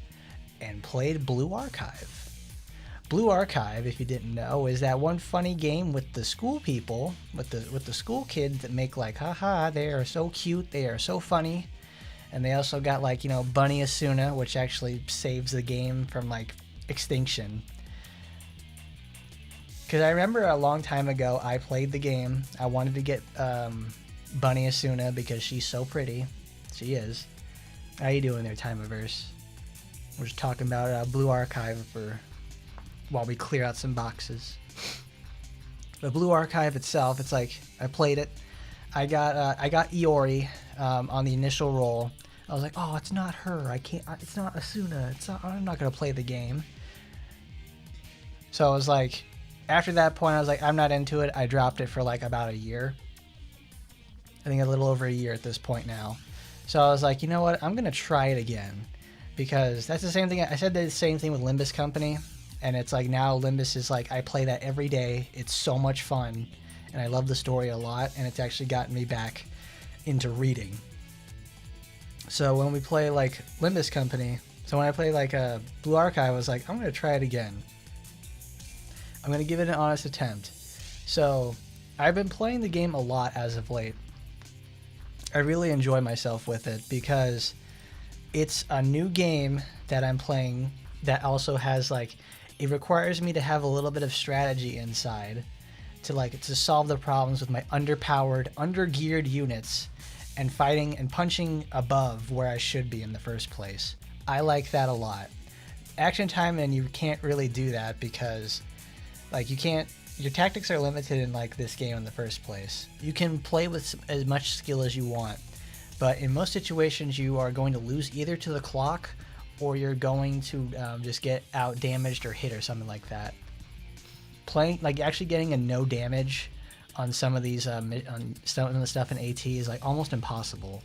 and played Blue Archive. Blue Archive, if you didn't know, is that one funny game with the school people, with the school kids that make haha, they are so cute, they are so funny. And they also got Bunny Asuna, which actually saves the game from extinction. Because I remember a long time ago, I played the game. I wanted to get Bunny Asuna because she's so pretty. She is. How you doing there, Timeverse? We're just talking about Blue Archive while we clear out some boxes. The Blue Archive itself, it's like, I played it. I got Iori on the initial roll. I was like, oh, it's not her. It's not Asuna. I'm not gonna play the game. So I was like, after that point, I was like, I'm not into it. I dropped it for about a year. I think a little over a year at this point now. So I was like, you know what? I'm gonna try it again, because that's the same thing. I said the same thing with Limbus Company. And it's like, now Limbus is I play that every day. It's so much fun. And I love the story a lot. And it's actually gotten me back into reading. So when we play Limbus Company, when I play Blue Archive, I was like, I'm going to try it again. I'm going to give it an honest attempt. So I've been playing the game a lot as of late. I really enjoy myself with it because it's a new game that I'm playing that also has it requires me to have a little bit of strategy inside to solve the problems with my underpowered, undergeared units and fighting and punching above where I should be in the first place. I like that a lot. Action Time, and you can't really do that because, like, you can't. Your tactics are limited in like this game in the first place. You can play with as much skill as you want, but in most situations you are going to lose either to the clock or you're going to just get out damaged or hit or something like that. Playing like actually getting a no damage on some of these on some of the stuff in AT is like almost impossible.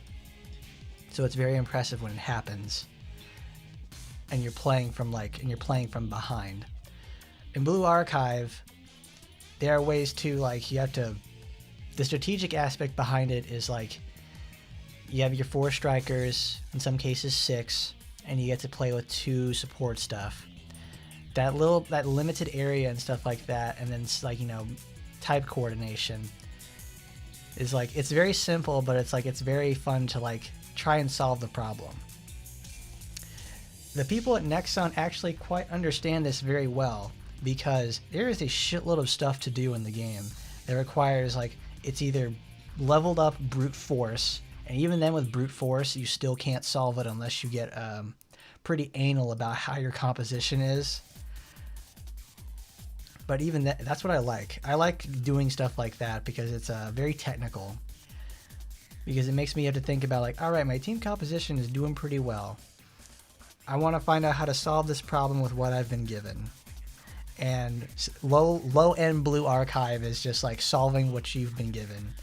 So it's very impressive when it happens, and you're playing from behind. In Blue Archive, there are ways to like the strategic aspect behind it is like you have your 4 strikers, in some cases 6, and you get to play with 2 support stuff. That limited area and stuff like that, and then like, you know, type coordination is like, it's very simple, but it's very fun to like try and solve the problem. The people at Nexon actually quite understand this very well, because there is a shitload of stuff to do in the game that requires like, it's either leveled up brute force, and even then with brute force you still can't solve it unless you get pretty anal about how your composition is. But even that's what I like. I like doing stuff like that because it's very technical, because it makes me have to think about like, all right, my team composition is doing pretty well. I want to find out how to solve this problem with what I've been given. And low end Blue Archive is just like solving what you've been given,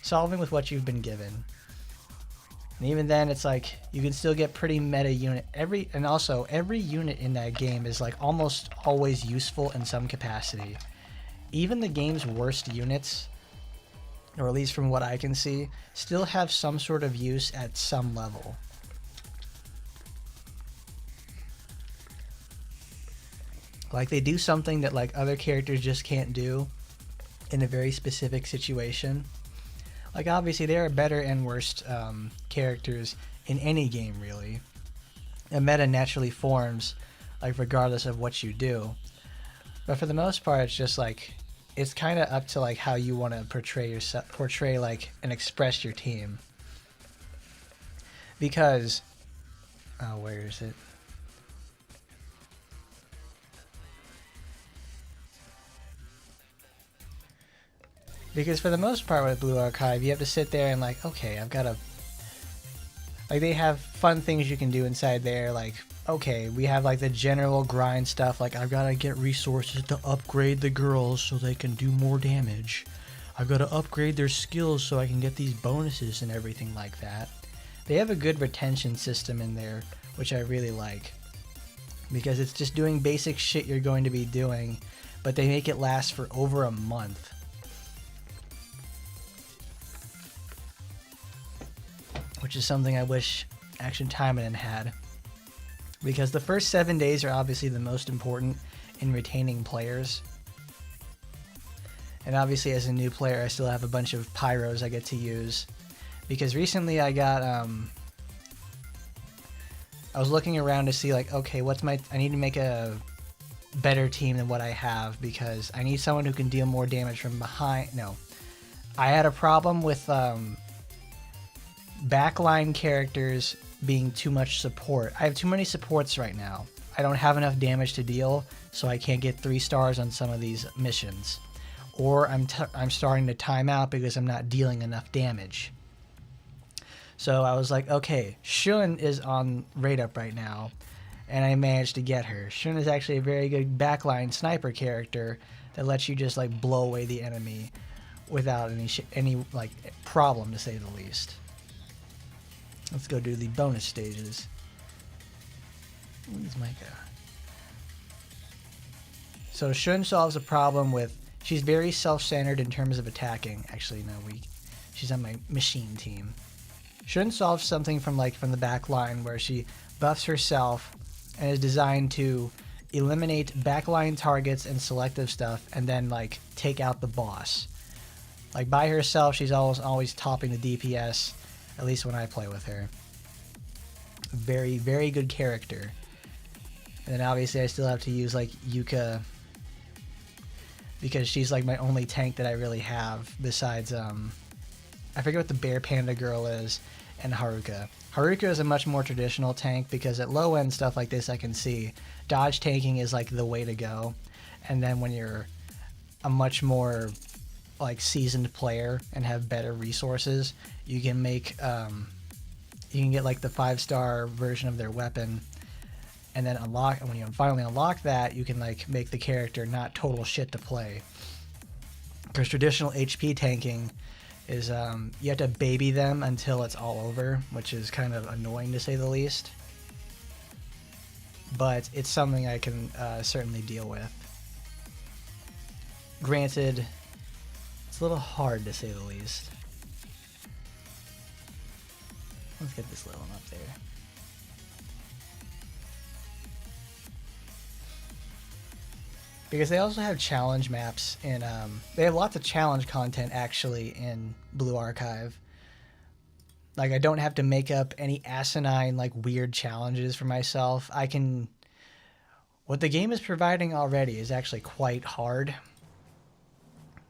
solving with what you've been given. And even then, it's like you can still get pretty meta unit. Every unit in that game is like almost always useful in some capacity. Even the game's worst units, or at least from what I can see, still have some sort of use at some level. Like they do something that like other characters just can't do in a very specific situation. Like obviously there are better and worst characters in any game really. A meta naturally forms like regardless of what you do. But for the most part it's just like, it's kind of up to like how you want to portray like and express your team. Because, oh, where is it? Because for the most part with Blue Archive, you have to sit there and like, okay, I've got to... Like, they have fun things you can do inside there, like, okay, we have like the general grind stuff, like I've got to get resources to upgrade the girls so they can do more damage. I've got to upgrade their skills so I can get these bonuses and everything like that. They have a good retention system in there, which I really like. Because it's just doing basic shit you're going to be doing, but they make it last for over a month. Which is something I wish Action Taimanin had. Because the first 7 days are obviously the most important in retaining players. And obviously as a new player I still have a bunch of pyros I get to use. Because recently I got, I was looking around to see like, okay, I need to make a better team than what I have, because I need someone who can deal more damage from behind. No. I had a problem with, backline characters being too much support. I have too many supports right now. I don't have enough damage to deal, so I can't get 3 stars on some of these missions. Or I'm starting to time out because I'm not dealing enough damage. So I was like, okay, Shun is on rate up right now, and I managed to get her. Shun is actually a very good backline sniper character that lets you just like blow away the enemy without any like problem, to say the least. Let's go do the bonus stages. Where's Micah? So Shun solves a problem with, she's very self-centered in terms of attacking. Actually, no, she's on my machine team. Shun solves something from the back line where she buffs herself and is designed to eliminate backline targets and selective stuff and then like take out the boss. Like by herself, she's always topping the DPS. At least when I play with her. Very, very good character. And then obviously I still have to use like Yuka, because she's like my only tank that I really have besides I forget what the bear panda girl is, and Haruka. Haruka is a much more traditional tank because at low end stuff like this I can see dodge tanking is like the way to go. And then when you're a much more like seasoned player and have better resources, you can make you can get like the 5-star version of their weapon, and then unlock. And when you finally unlock that, you can like make the character not total shit to play. Because traditional HP tanking is you have to baby them until it's all over, which is kind of annoying to say the least. But it's something I can certainly deal with. Granted, it's a little hard to say the least. Let's get this little one up there. Because they also have challenge maps in, they have lots of challenge content actually in Blue Archive. Like, I don't have to make up any asinine, like, weird challenges for myself. I can, what the game is providing already is actually quite hard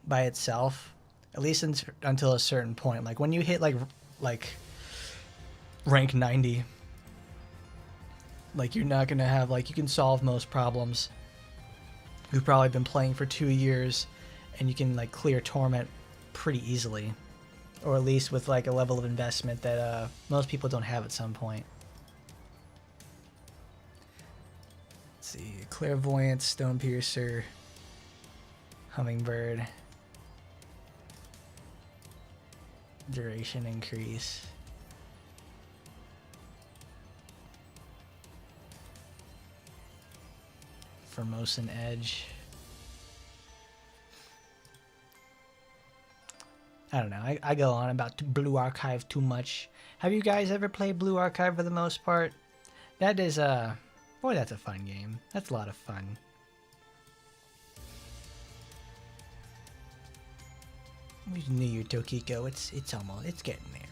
by itself, at least until a certain point. Like, when you hit, like rank 90, like, you're not going to have, like, you can solve most problems. You've probably been playing for 2 years, and you can, like, clear Torment pretty easily. Or at least with, like, a level of investment that most people don't have at some point. Let's see. Clairvoyance, Stonepiercer, Hummingbird. Duration increase. Formosan Edge. I don't know. I go on about Blue Archive too much. Have you guys ever played Blue Archive for the most part? That is boy, that's a fun game. That's a lot of fun. New Year Tokiko. It's getting there.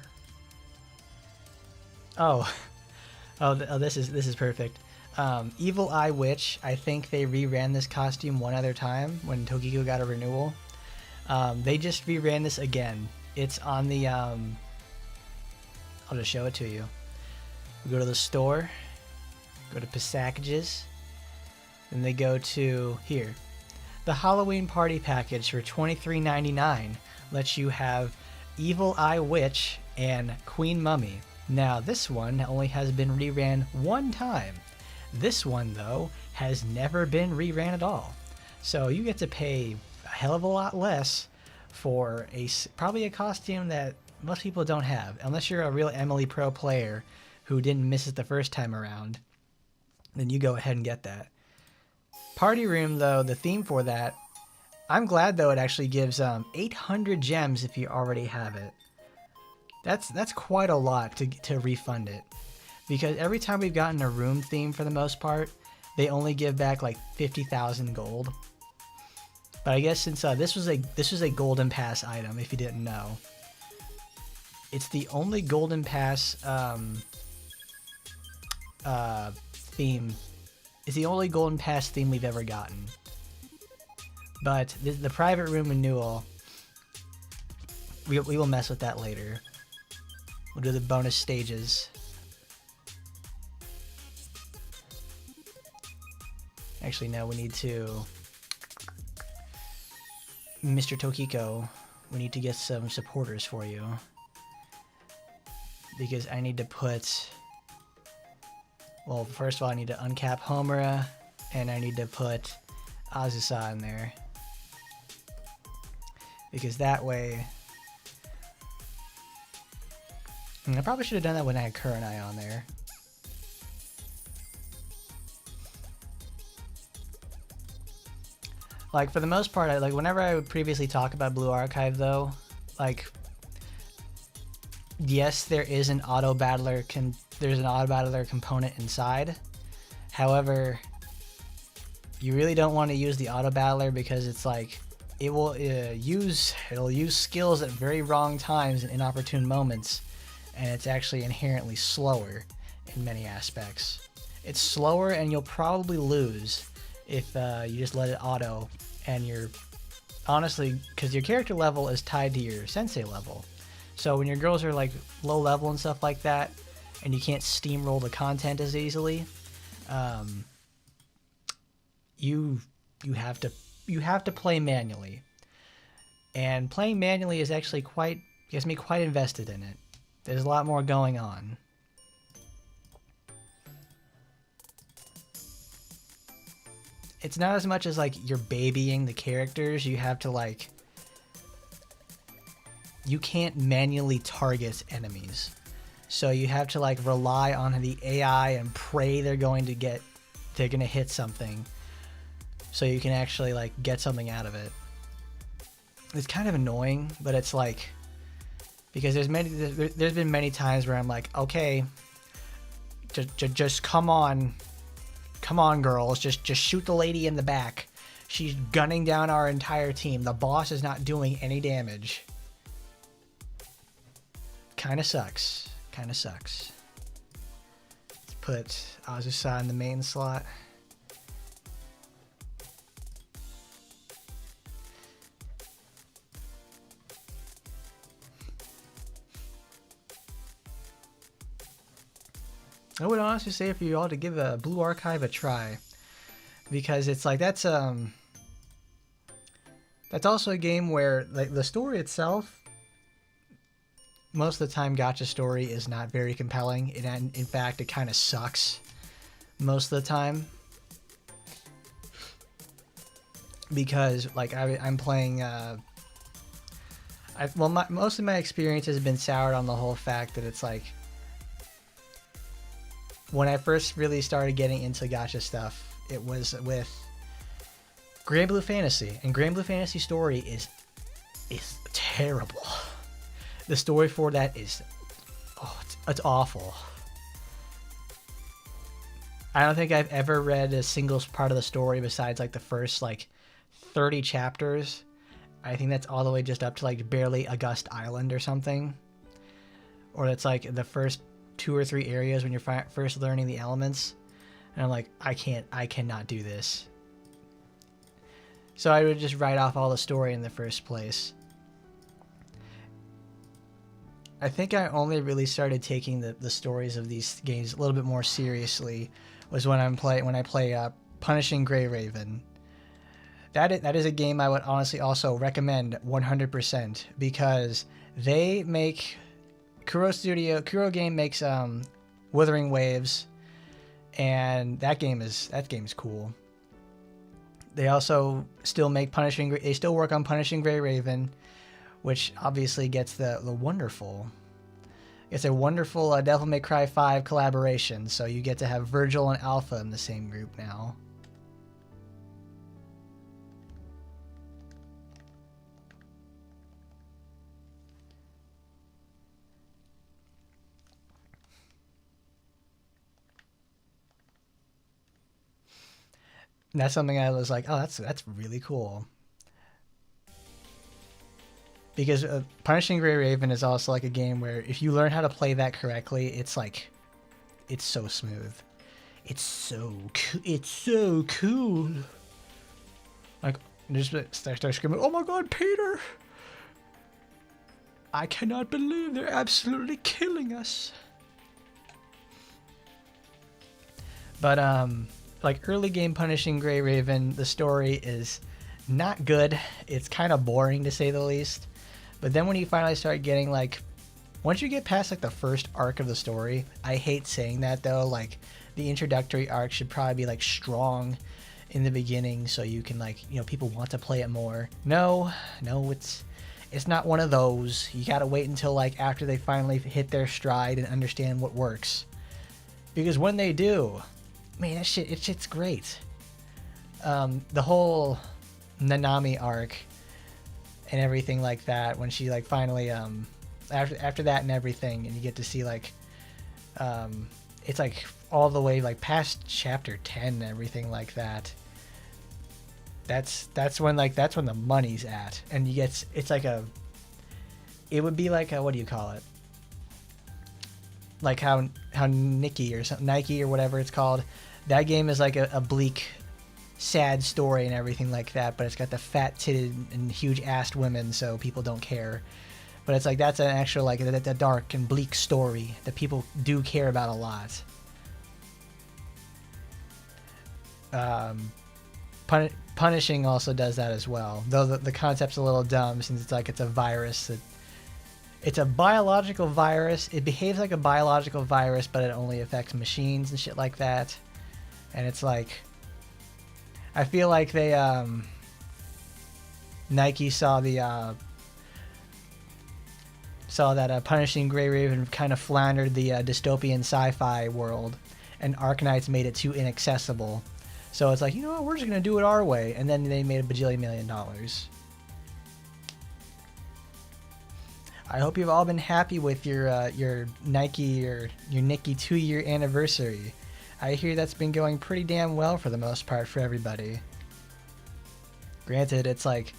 Oh, this is perfect. Evil Eye Witch, I think they reran this costume one other time when Tokiko got a renewal. They just reran this again. It's on the, I'll just show it to you. We go to the store, go to packages, then they go to here. The Halloween Party Package for $23.99 lets you have Evil Eye Witch and Queen Mummy. Now this one only has been reran one time. This one, though, has never been reran at all. So you get to pay a hell of a lot less for probably a costume that most people don't have. Unless you're a real Emily Pro player who didn't miss it the first time around, then you go ahead and get that. Party Room, though, the theme for that, I'm glad, though, it actually gives 800 gems if you already have it. That's quite a lot to refund it. Because every time we've gotten a room theme, for the most part, they only give back like 50,000 gold. But I guess since this was a golden pass item, if you didn't know, it's the only golden pass theme. It's the only golden pass theme we've ever gotten. But the private room renewal, we will mess with that later. We'll do the bonus stages. Actually, no, we need to... Mr. Tokiko, we need to get some supporters for you. Because I need to put... Well, first of all, I need to uncap Homura, and I need to put Azusa in there. Because that way... I probably should have done that when I had Kurenai on there. Like, for the most part, like, whenever I would previously talk about Blue Archive, though, like, yes, there is an auto battler component inside. However, you really don't want to use the auto battler because it's like it'll use skills at very wrong times and inopportune moments, and it's actually inherently slower in many aspects. It's slower, and you'll probably lose if you just let it auto, and you're honestly, because your character level is tied to your sensei level. So when your girls are like low level and stuff like that, and you can't steamroll the content as easily, you have to play manually. And playing manually is actually gets me quite invested in it. There's a lot more going on. It's not as much as like you're babying the characters. You have to like, you can't manually target enemies. So you have to like rely on the AI and pray they're going to hit something. So you can actually like get something out of it. It's kind of annoying, but it's like, because there's been many times where I'm like, okay, just come on girls, just shoot the lady in the back. She's gunning down our entire team. The boss is not doing any damage. Kind of sucks. Let's put Azusa in the main slot. I would honestly say for you all to give a Blue Archive a try, because it's like that's also a game where like the story itself, most of the time gacha story is not very compelling. In fact, it kind of sucks most of the time, because like I'm playing most of my experience has been soured on the whole fact that it's like, when I first really started getting into gacha stuff, it was with Grand Blue Fantasy, and Grand Blue Fantasy story is terrible. The story for that is, it's awful. I don't think I've ever read a single part of the story besides like the first like 30 chapters. I think that's all the way just up to like barely August Island or something, or that's like the first 2 or 3 areas when you're first learning the elements, and I'm like, I cannot do this. So I would just write off all the story in the first place. I think I only really started taking the stories of these games a little bit more seriously was when I play Punishing Grey Raven. That is a game I would honestly also recommend 100%, because they make Kuro Game makes Wuthering Waves, and that game is cool. They also still make they still work on Punishing Grey Raven, which obviously gets the wonderful. It's a wonderful Devil May Cry 5 collaboration, so you get to have Virgil and Alpha in the same group now. And that's something I was like, oh, that's really cool. Because Punishing Grey Raven is also like a game where if you learn how to play that correctly, it's like, it's so smooth. It's so cool. Like, just start screaming, oh my god, Peter! I cannot believe they're absolutely killing us. But, like early game Punishing Grey Raven, the story is not good. It's kind of boring to say the least. But then when you finally start getting like, once you get past like the first arc of the story, I hate saying that though, like the introductory arc should probably be like strong in the beginning so you can like, you know, people want to play it more. No, it's not one of those. You gotta wait until like after they finally hit their stride and understand what works. Because when they do, man, shit's great. The whole Nanami arc and everything like that, when she like finally after that and everything, and you get to see like it's like all the way like past chapter 10 and everything like that. That's when the money's at, and it's like it would be like a, what do you call it? Like how Nike or something, Nike or whatever it's called. That game is like a bleak, sad story and everything like that, but it's got the fat-titted and huge-assed women, so people don't care. But it's like that's an actual like a dark and bleak story that people do care about a lot. Punishing also does that as well, though the concept's a little dumb since it's like it's a virus. It's a biological virus. It behaves like a biological virus, but it only affects machines and shit like that. And it's like, I feel like they Nike saw that Punishing Grey Raven kind of floundered the dystopian sci-fi world, and Arknights made it too inaccessible. So it's like, you know what, we're just going to do it our way. And then they made $1 bajillion. I hope you've all been happy with your Nike or your Nikki 2-year anniversary. I hear that's been going pretty damn well for the most part for everybody. Granted, it's like,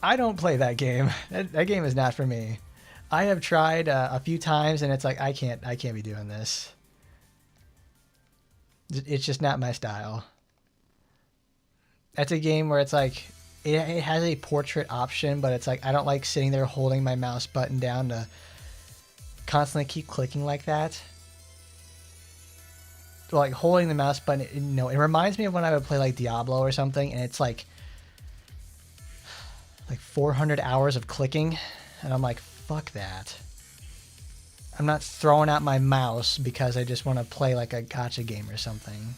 I don't play that game. That game is not for me. I have tried a few times, and it's like, I can't be doing this. It's just not my style. That's a game where it's like, it has a portrait option, but it's like, I don't like sitting there holding my mouse button down to constantly keep clicking like that. Like holding the mouse button, it reminds me of when I would play like Diablo or something, and it's like 400 hours of clicking, and I'm like, fuck that. I'm not throwing out my mouse because I just want to play like a gacha game or something.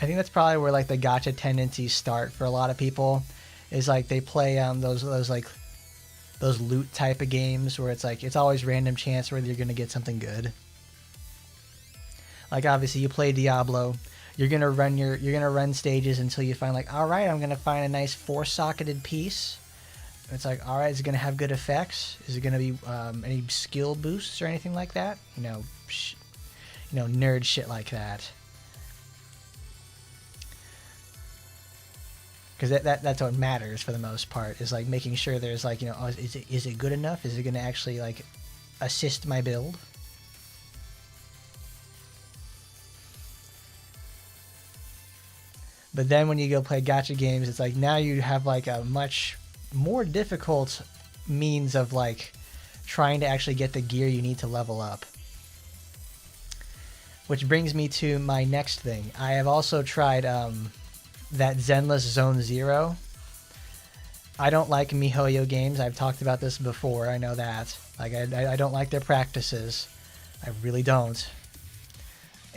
I think that's probably where like the gacha tendencies start for a lot of people, is like they play those loot type of games where it's like it's always random chance whether you're gonna get something good. Like obviously you play Diablo, you're gonna run stages until you find like, all right, I'm gonna find a nice 4-socketed piece. It's like, all right, is it gonna have good effects? Is it gonna be any skill boosts or anything like that? Nerd shit like that. Because that's what matters for the most part, is like making sure there's like, is it good enough? Is it gonna actually like assist my build? But then when you go play gacha games, it's like now you have like a much more difficult means of like trying to actually get the gear you need to level up. Which brings me to my next thing. I have also tried that Zenless Zone Zero. I don't like MiHoYo games. I've talked about this before. I know that. Like I don't like their practices. I really don't.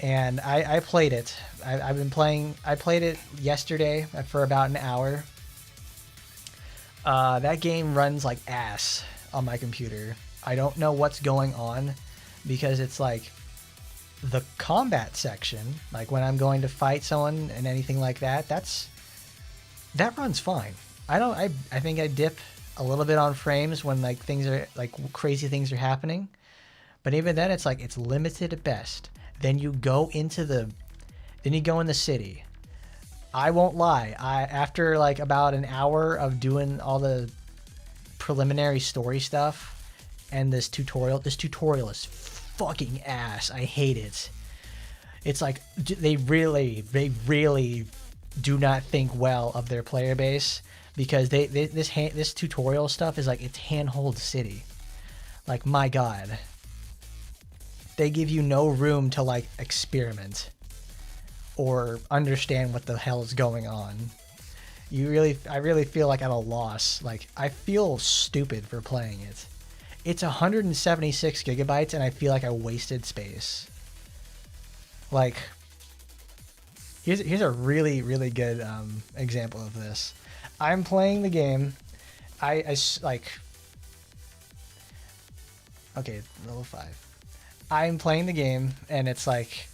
And I played it. I've been playing. I played it yesterday for about an hour. That game runs like ass on my computer. I don't know what's going on, because it's like the combat section, like when I'm going to fight someone and anything like that, that runs fine. I think I dip a little bit on frames when like things are like crazy things are happening, but even then it's like it's limited at best. Then you go in the city. I won't lie. After like about an hour of doing all the preliminary story stuff and this tutorial is fucking ass. I hate it. It's like they really do not think well of their player base, because this tutorial stuff is like, it's handhold city. Like, my God. They give you no room to like experiment or understand what the hell is going on. I really feel like I'm a loss. Like, I feel stupid for playing it. It's 176 gigabytes, and I feel like I wasted space. Like, here's a really, really good example of this. I'm playing the game. Okay, level 5. I'm playing the game, and it's like,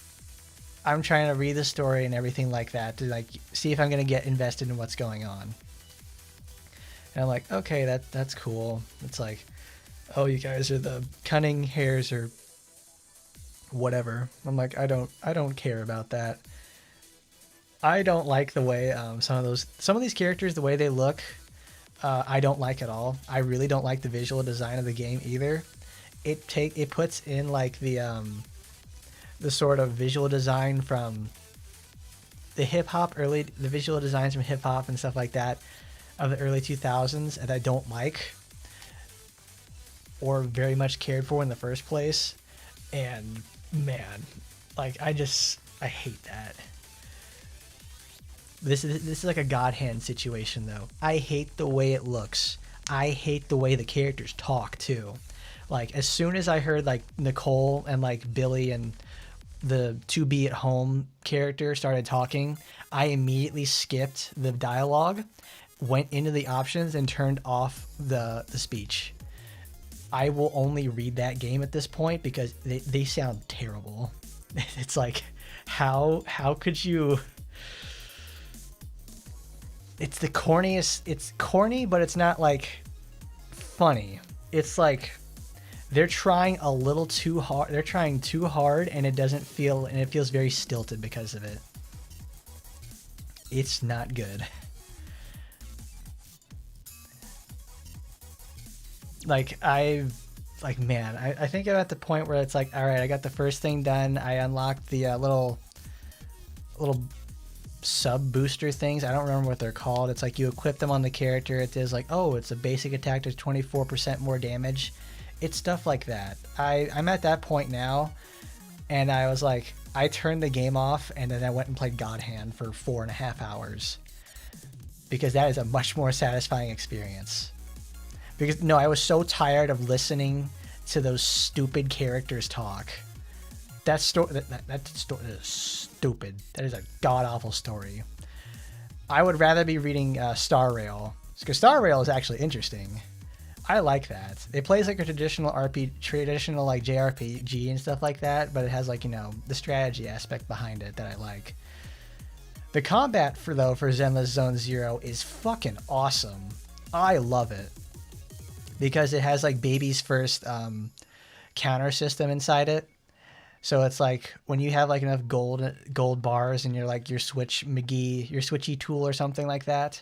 I'm trying to read the story and everything like that to like see if I'm gonna get invested in what's going on. And I'm like, okay, that's cool. It's like, oh, you guys are the cunning hares or whatever. I'm like, I don't care about that. I don't like the way some of these characters, the way they look, I don't like at all. I really don't like the visual design of the game either. It puts in like the sort of visual design from the visual designs from hip hop and stuff like that of the early 2000s that I don't like or very much cared for in the first place. And man, like I hate that. This is like a God hand situation though. I hate the way it looks. I hate the way the characters talk too. Like as soon as I heard like Nicole and like Billy and the to be at home character started talking, I immediately skipped the dialogue, went into the options and turned off the speech. I will only read that game at this point because they sound terrible. It's like how could you. It's the corniest. It's corny, but it's not like funny. It's like they're trying a little too hard. They're trying too hard, and it doesn't feel, and it feels very stilted because of it. It's not good. Man, I think I'm at the point where it's like, all right, I got the first thing done. I unlocked the little sub booster things. I don't remember what they're called. It's like you equip them on the character. It is like, oh, it's a basic attack, does 24% more damage. It's stuff like that. I'm at that point now, and I was like, I turned the game off, and then I went and played God Hand for 4.5 hours because that is a much more satisfying experience. Because no, I was so tired of listening to those stupid characters talk. That story is stupid. That is a god-awful story. I would rather be reading Star Rail, because Star Rail is actually interesting. I like that. It plays like a traditional like JRPG and stuff like that, but it has like, you know, the strategy aspect behind it that I like. The combat for Zenless Zone Zero is fucking awesome. I love it because it has like baby's first counter system inside it. So it's like when you have like enough gold bars and you're like your switchy tool or something like that,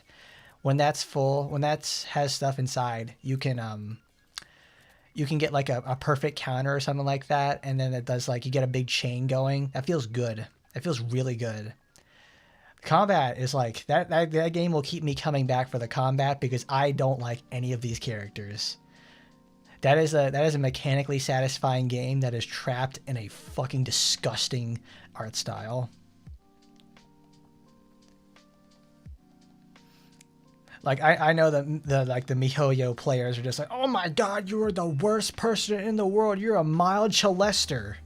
when that's full, when that has stuff inside, you can get like a perfect counter or something like that, and then it does like you get a big chain going. That feels good. That feels really good. Combat is like that game will keep me coming back for the combat because I don't like any of these characters. That is a mechanically satisfying game that is trapped in a fucking disgusting art style. Like I know that the MiHoYo players are just like, oh my god, you are the worst person in the world. You're a mild Chalester.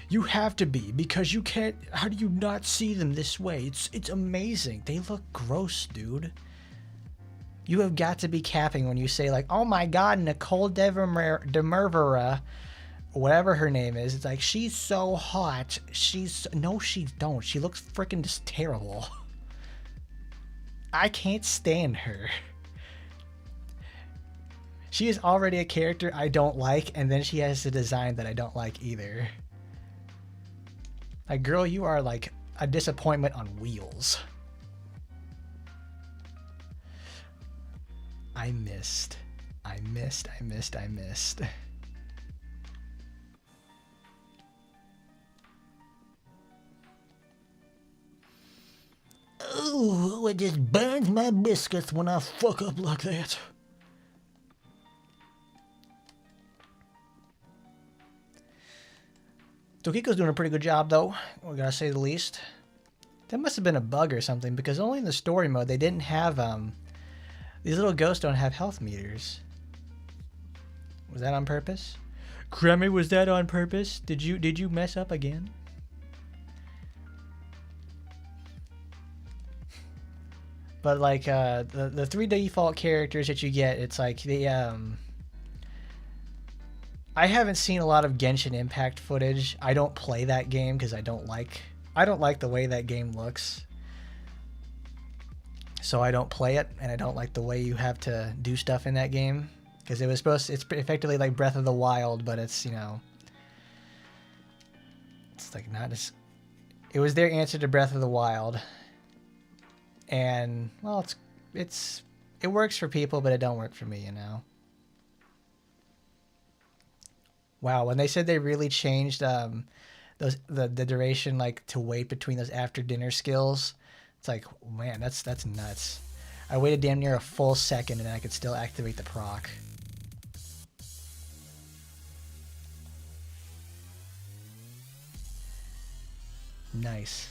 You have to be because you can't. How do you not see them this way? It's amazing. They look gross, dude. You have got to be capping when you say like, oh my god, Nicole Demervera, whatever her name is. It's like, she's so hot. No, she don't. She looks freaking just terrible. I can't stand her. She is already a character I don't like, and then she has a design that I don't like either. Like, girl, you are like a disappointment on wheels. I missed. Oh, it just burns my biscuits when I fuck up like that. Tokiko's doing a pretty good job, though. We gotta say the least. That must have been a bug or something, because only in the story mode they didn't have these little ghosts don't have health meters. Was that on purpose? Kremmy, was that on purpose? Did you mess up again? But like the 3 default characters that you get, it's like the I haven't seen a lot of Genshin Impact footage. I don't play that game because I don't like the way that game looks. So I don't play it, and I don't like the way you have to do stuff in that game, because it's effectively like Breath of the Wild, but it's, you know, it's like not as, it was their answer to Breath of the Wild, and well, it works for people, but it don't work for me, you know. Wow, when they said they really changed the duration, like to wait between those after dinner skills. It's like, man, that's nuts. I waited damn near a full second and I could still activate the proc. Nice.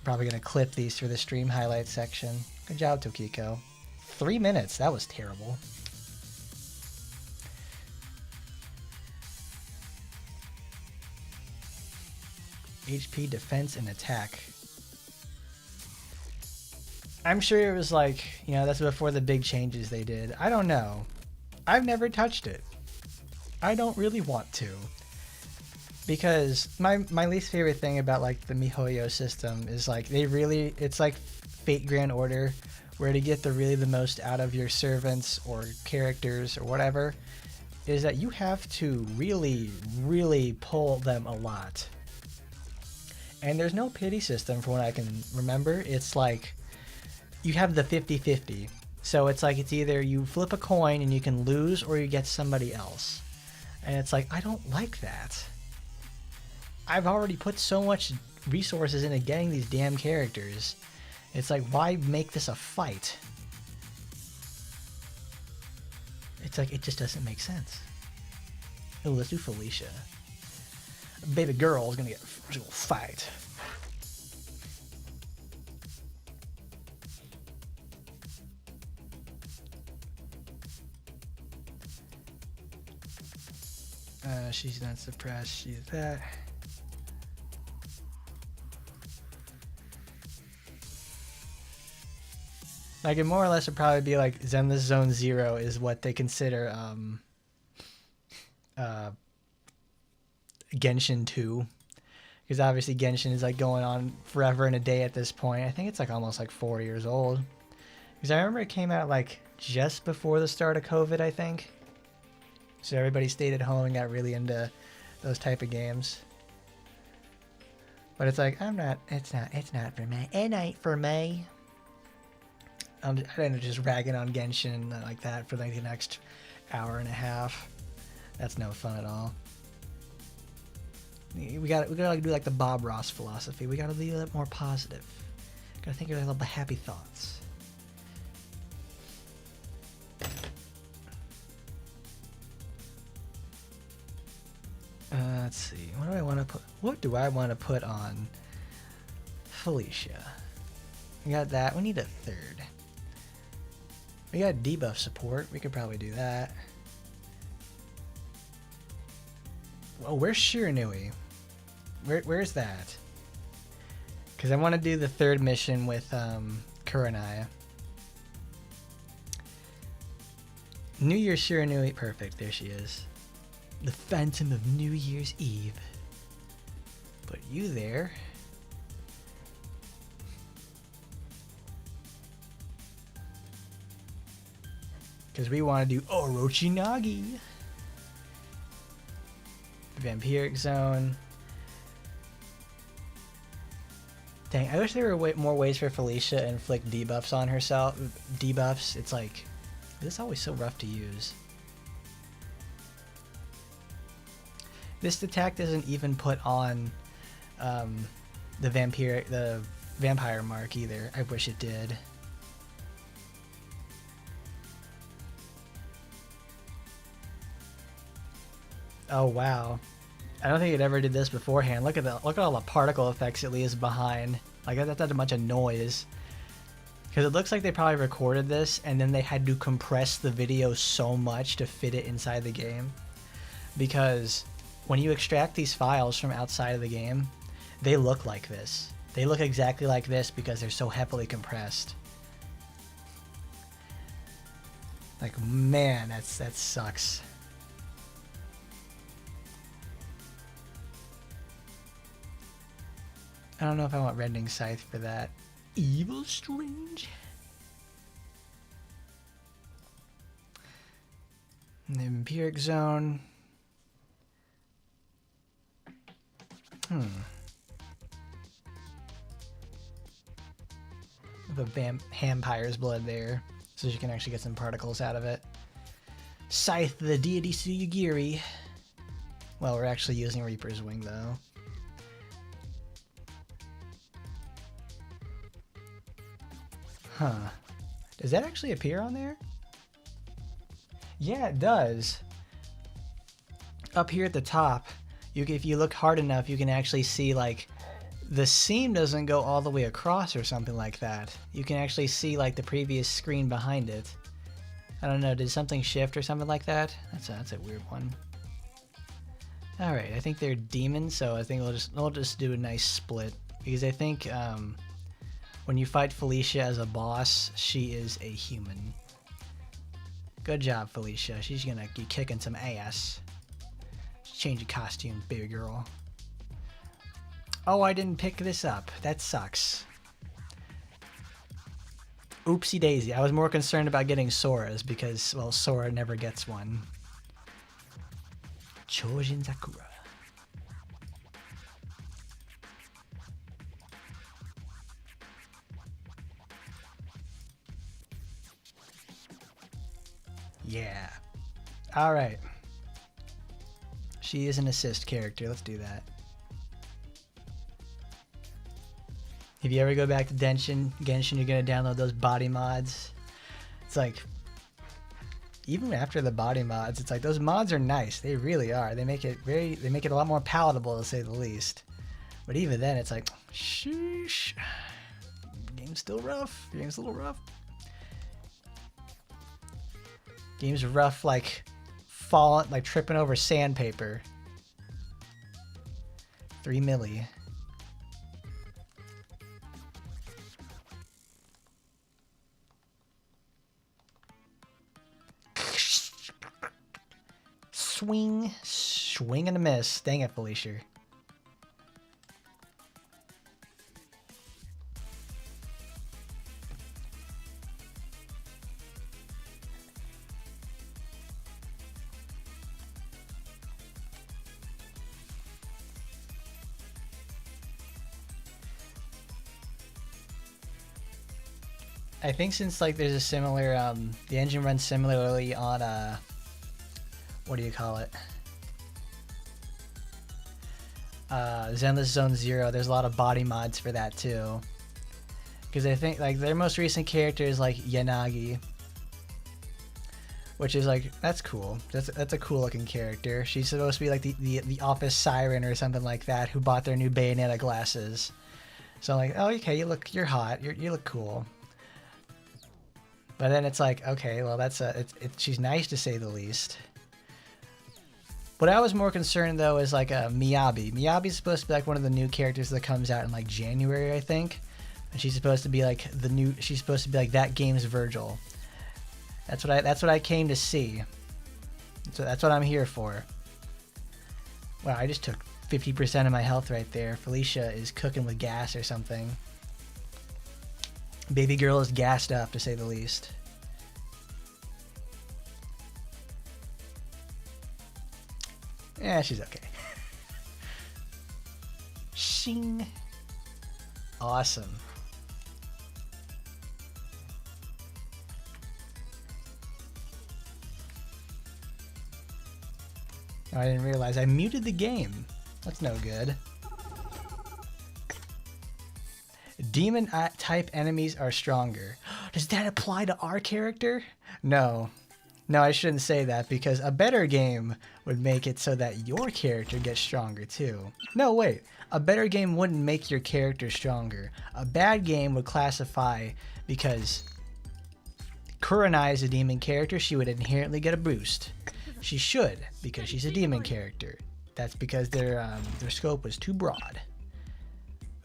Probably gonna clip these for the stream highlights section. Good job, Tokiko. 3 minutes. That was terrible. HP, defense, and attack. I'm sure it was like, you know, that's before the big changes they did. I don't know. I've never touched it. I don't really want to. Because my least favorite thing about like the MiHoYo system is like it's like Fate Grand Order, where to get the most out of your servants or characters or whatever, is that you have to really pull them a lot. And there's no pity system from what I can remember. It's like you have the 50-50. So it's like it's either you flip a coin and you can lose, or you get somebody else. And it's like, I don't like that. I've already put so much resources into getting these damn characters. It's like, why make this a fight? It's like, it just doesn't make sense. Oh, let's do Felicia. Baby girl is gonna get a fight. She's not suppressed. She's that. Like, it more or less would probably be like Zenless Zone 0 is what they consider Genshin 2. Because obviously Genshin is like going on forever and a day at this point. I think it's like almost like 4 years old. Because I remember it came out like just before the start of COVID, I think. So everybody stayed at home and got really into those type of games. But it's like, it's not for me. It ain't for me. I didn't just ragging on Genshin like that for like the next hour and a half. That's no fun at all. We gotta like do like the Bob Ross philosophy. We gotta be a little more positive. Gotta think of a little happy thoughts. Let's see. What do I want to put on Felicia? We got that. We need a third. We got debuff support. We could probably do that. Oh, where's Shiranui? Where's that? Because I want to do the third mission with Kurenai. New Year's Shiranui. Perfect. There she is. The Phantom of New Year's Eve. Put you there. Because we want to do Orochinagi. The Vampiric Zone. Dang, I wish there were more ways for Felicia to inflict debuffs on herself. Debuffs, it's like, this is always so rough to use. This attack doesn't even put on the vampire mark either. I wish it did. Oh wow, I don't think it ever did this beforehand. Look at all the particle effects it leaves behind. Like that's a bunch of noise. Because it looks like they probably recorded this and then they had to compress the video so much to fit it inside the game. Because when you extract these files from outside of the game, they look like this. They look exactly like this because they're so heavily compressed. Like, man, that sucks. I don't know if I want Rending Scythe for that. Evil Strange? The Vampiric Zone. The vampire's blood there, so you can actually get some particles out of it. Scythe the deity Suyugiri. Well, we're actually using Reaper's Wing though. Huh. Does that actually appear on there? Yeah, it does. Up here at the top, if you look hard enough, you can actually see like the seam doesn't go all the way across or something like that. You can actually see like the previous screen behind it. I don't know, did something shift or something like that? That's a weird one. All right, I think they're demons, so I think we'll just do a nice split, because I think when you fight Felicia as a boss, she is a human. Good job, Felicia. She's gonna be kicking some ass. Change your costume, baby girl. Oh, I didn't pick this up. That sucks. Oopsie daisy. I was more concerned about getting Sora's because, well, Sora never gets one. Chojin Sakura. Yeah. All right. She is an assist character. Let's do that. If you ever go back to Genshin, you're gonna download those body mods. It's like, even after the body mods, it's like those mods are nice. They really are. They make it a lot more palatable, to say the least. But even then, it's like, sheesh. Game's still rough. Game's a little rough. Game's rough, like tripping over sandpaper. 3 milli. Swing and a miss. Dang it, Felicia. I think since like there's a similar the engine runs similarly on what do you call it? Zenless Zone Zero. There's a lot of body mods for that too. Because I think like their most recent character is like Yanagi, which is like, that's cool. That's a cool looking character. She's supposed to be like the office siren or something like that, who bought their new Bayonetta glasses. So I'm like, oh, okay, you're hot. You look cool. But then it's like, okay, well she's nice to say the least. What I was more concerned though is like Miyabi. Miyabi's supposed to be like one of the new characters that comes out in like January, I think. And she's supposed to be like she's supposed to be like that game's Virgil. That's what I came to see. So that's what I'm here for. Wow, I just took 50% of my health right there. Felicia is cooking with gas or something. Baby girl is gassed up, to say the least. Yeah, she's okay. Shing. Awesome. Oh, I didn't realize I muted the game. That's no good. Demon type enemies are stronger. Does that apply to our character? No. No, I shouldn't say that, because a better game would make it so that your character gets stronger too. No, wait. A better game wouldn't make your character stronger. A bad game would classify, because Kurenai is a demon character, she would inherently get a boost. She should, because she's a demon character. That's because their scope was too broad.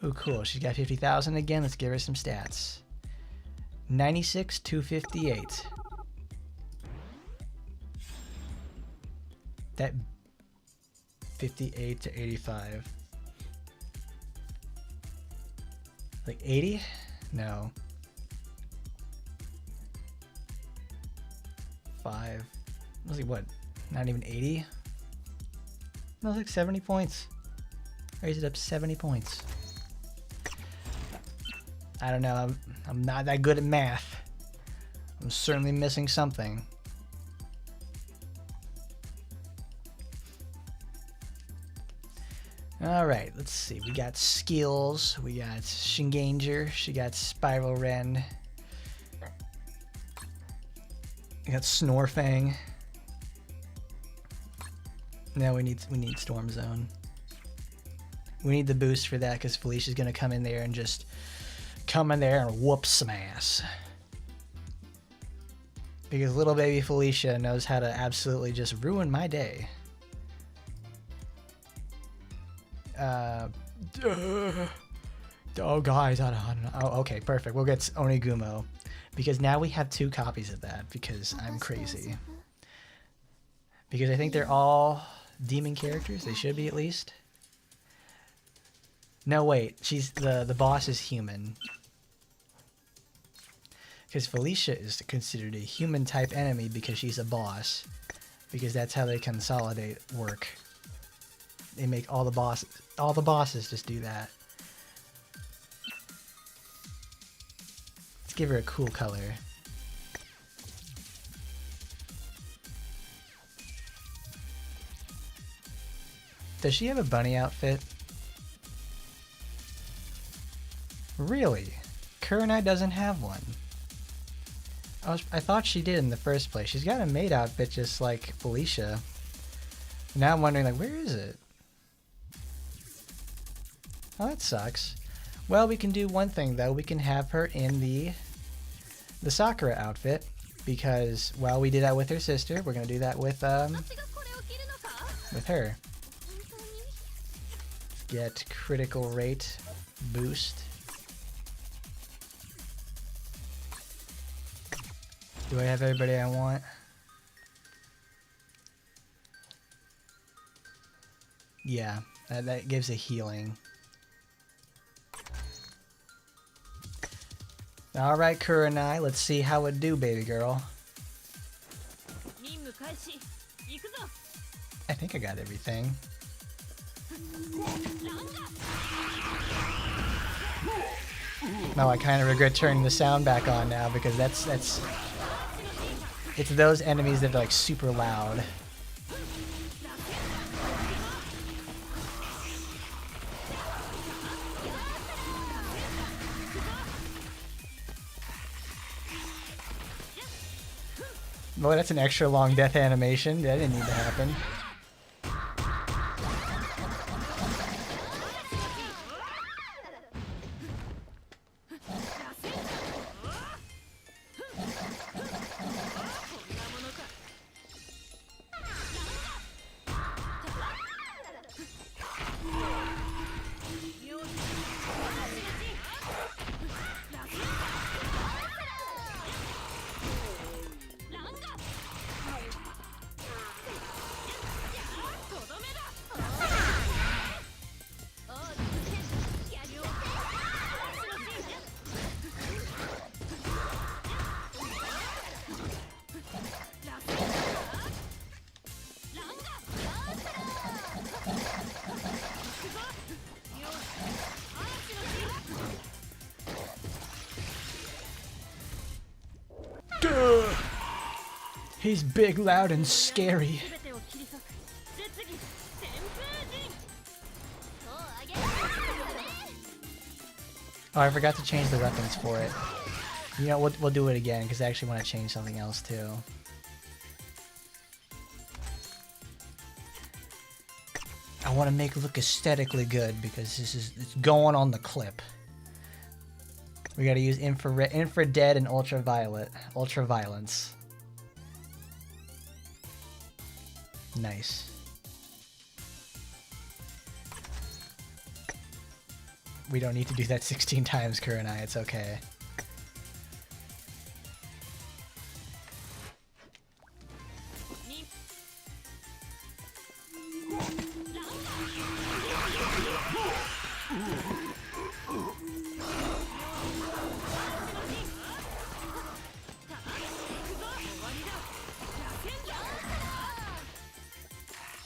Oh, cool. She's got 50,000 again. Let's give her some stats. 96, 258. That 58 to 85. Like 80? No. 5. Was he what? Not even 80? No, it was like 70 points. Raise it up 70 points. I don't know. I'm not that good at math. I'm certainly missing something. All right, let's see. We got skills. We got Shinganger. She got Spiral Ren. We got Snorfang. Now we need Storm Zone. We need the boost for that because Felicia's gonna come in there and just whoop some ass. Because little baby Felicia knows how to absolutely just ruin my day. Oh, guys, I don't know. Oh, okay, perfect. We'll get Onigumo. Because now we have 2 copies of that because I'm crazy. Because I think they're all demon characters. They should be at least. No, wait. She's the boss is human. Because Felicia is considered a human type enemy because she's a boss. Because that's how they consolidate work. They make all the bosses just do that. Let's give her a cool color. Does she have a bunny outfit? Really? Kurenai doesn't have one. I thought she did in the first place. She's got a maid outfit just like Felicia. Now I'm wondering, like, where is it? Oh, that sucks. Well, we can do one thing though. We can have her in the Sakura outfit because, well, we did that with her sister. We're gonna do that with her. Let's get critical rate boost. Do I have everybody I want? Yeah, that gives a healing. Alright, Kurenai, let's see how it do, baby girl. I think I got everything. No, I kind of regret turning the sound back on now because it's those enemies that are like super loud. Well, that's an extra long death animation. That didn't need to happen. He's big, loud, and scary. Oh, I forgot to change the weapons for it. You know, we'll do it again because I actually want to change something else too. I want to make it look aesthetically good because it's going on the clip. We got to use infrared and ultraviolence. Nice. We don't need to do that 16 times, Kurenai. It's okay.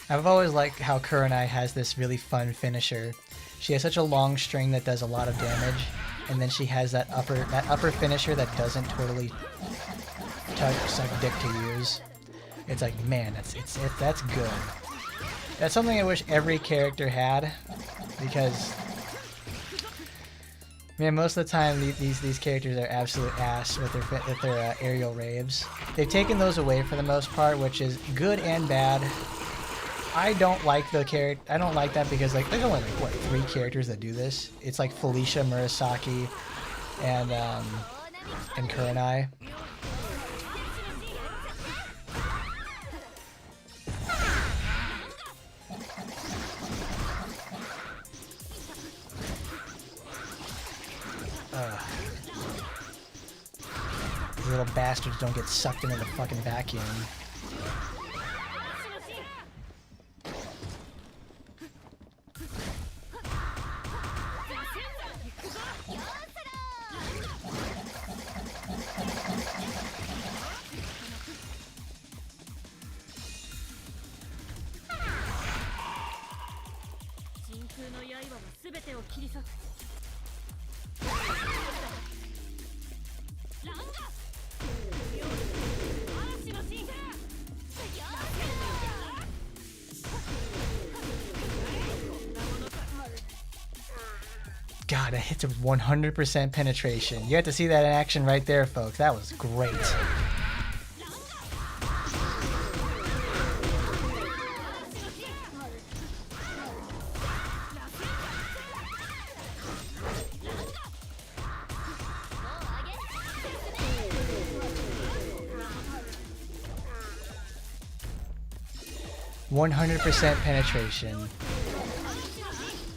I've always liked how Kurenai has this really fun finisher. She has such a long string that does a lot of damage, and then she has that upper finisher that doesn't totally suck dick to use. It's like, man, that's good. That's something I wish every character had, because man, most of the time these characters are absolute ass with their aerial raves. They've taken those away for the most part, which is good and bad. I don't like the character. I don't like that because like there's only like what 3 characters that do this. It's like Felicia, Murasaki, and Kurenai. The little bastards don't get sucked into the fucking vacuum. God, it hits a 100% penetration. You have to see that in action right there, folks. That was great. %100% penetration.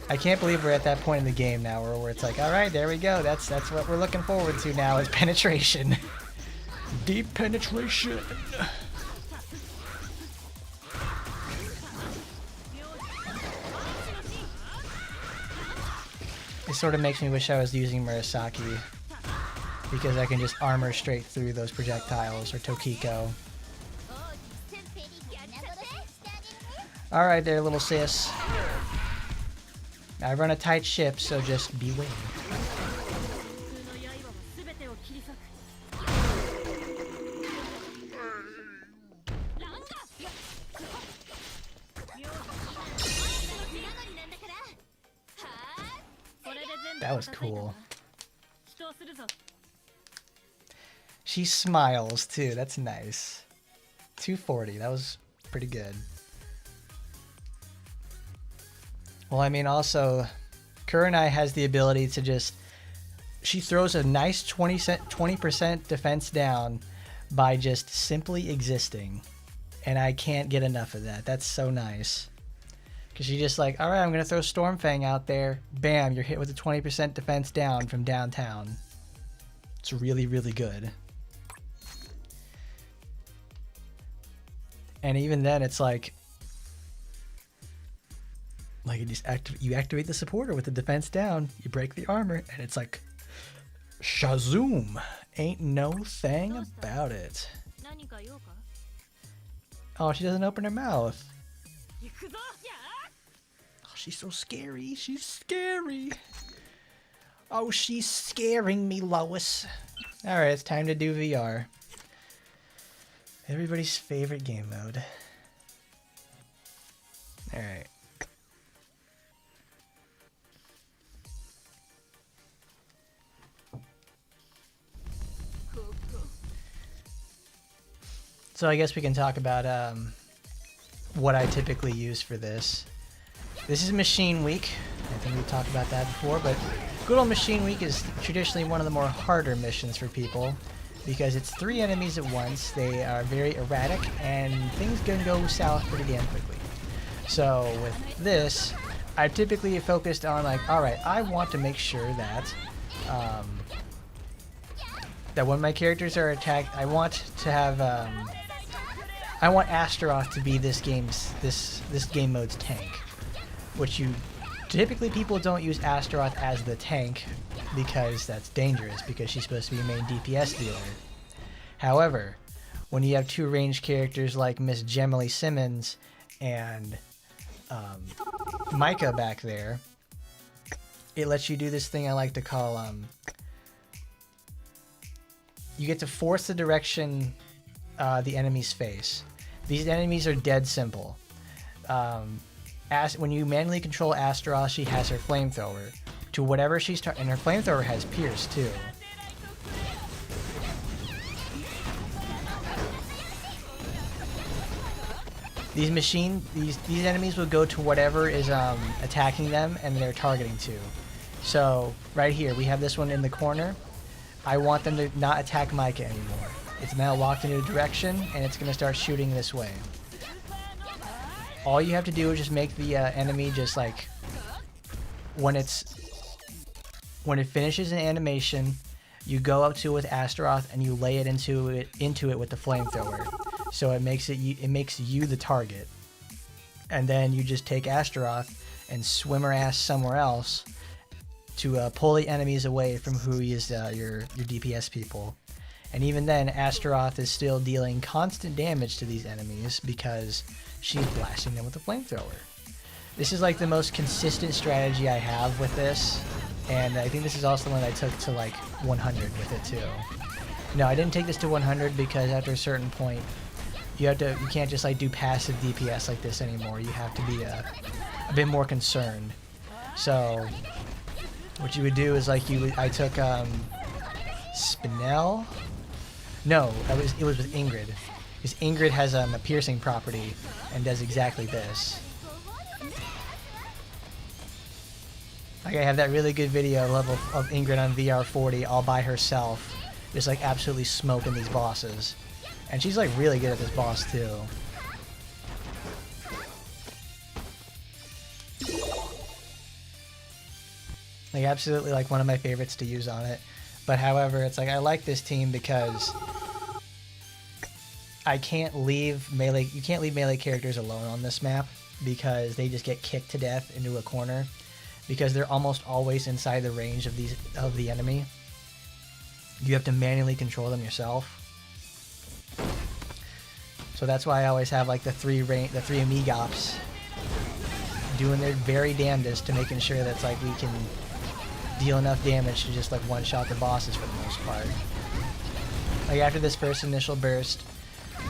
I can't believe we're at that point in the game now where it's like, all right, there we go. That's what we're looking forward to now is penetration. Deep penetration. It sort of makes me wish I was using Murasaki because I can just armor straight through those projectiles, or Tokiko. All right there, little sis. I run a tight ship, so just beware. That was cool. She smiles too, that's nice. 240, that was pretty good. Well, I mean, also, Kurenai has the ability to just... She throws a nice 20% defense down by just simply existing. And I can't get enough of that. That's so nice. Because she's just like, alright, I'm going to throw Stormfang out there. Bam, you're hit with a 20% defense down from downtown. It's really, really good. And even then, it's like... Like you just you activate the supporter with the defense down, you break the armor, and it's like shazoom. Ain't no thing about it. Oh, she doesn't open her mouth. Oh, she's so scary. She's scary. Oh, she's scaring me, Lois. Alright, it's time to do VR. Everybody's favorite game mode. Alright. So I guess we can talk about what I typically use for this. This is Machine Week. I think we talked about that before, but good old Machine Week is traditionally one of the more harder missions for people because it's 3 enemies at once. They are very erratic and things can go south pretty damn quickly. So with this, I typically focused on like, alright, I want to make sure that that when my characters are attacked, I want to have I want Astaroth to be this game mode's tank, which typically people don't use Astaroth as the tank because that's dangerous because she's supposed to be a main DPS dealer. However, when you have 2 ranged characters like Miss Gemily Simmons and Micah back there, it lets you do this thing I like to call you get to force the direction the enemy's face. These enemies are dead simple. When you manually control Astaroth, she has her flamethrower. To whatever she's and her flamethrower has Pierce too. These enemies will go to whatever is attacking them and they're targeting to. So right here we have this one in the corner. I want them to not attack Micah anymore. It's now locked into a direction and it's gonna start shooting this way. All you have to do is just make the enemy just like when it finishes an animation, you go up to it with Astaroth and you lay it into it with the flamethrower. So it makes you the target. And then you just take Astaroth and swim her ass somewhere else to pull the enemies away from who is your DPS people. And even then, Astaroth is still dealing constant damage to these enemies because she's blasting them with the flamethrower. This is like the most consistent strategy I have with this, and I think this is also the one I took to like 100 with it too. No, I didn't take this to 100 because after a certain point, you can't just like do passive DPS like this anymore. You have to be a bit more concerned. So what you would do is like I took Spinel. No, it was with Ingrid. Because Ingrid has a piercing property and does exactly this. Like I have that really good video level of Ingrid on VR40 all by herself, just like absolutely smoking these bosses. And she's like really good at this boss too. Like absolutely like one of my favorites to use on it. But however, it's like I like this team because you can't leave melee characters alone on this map because they just get kicked to death into a corner because they're almost always inside the range of the enemy. You have to manually control them yourself. So that's why I always have like the three amigops doing their very damnedest to making sure that's like we can deal enough damage to just like one-shot the bosses for the most part. Like after this first initial burst,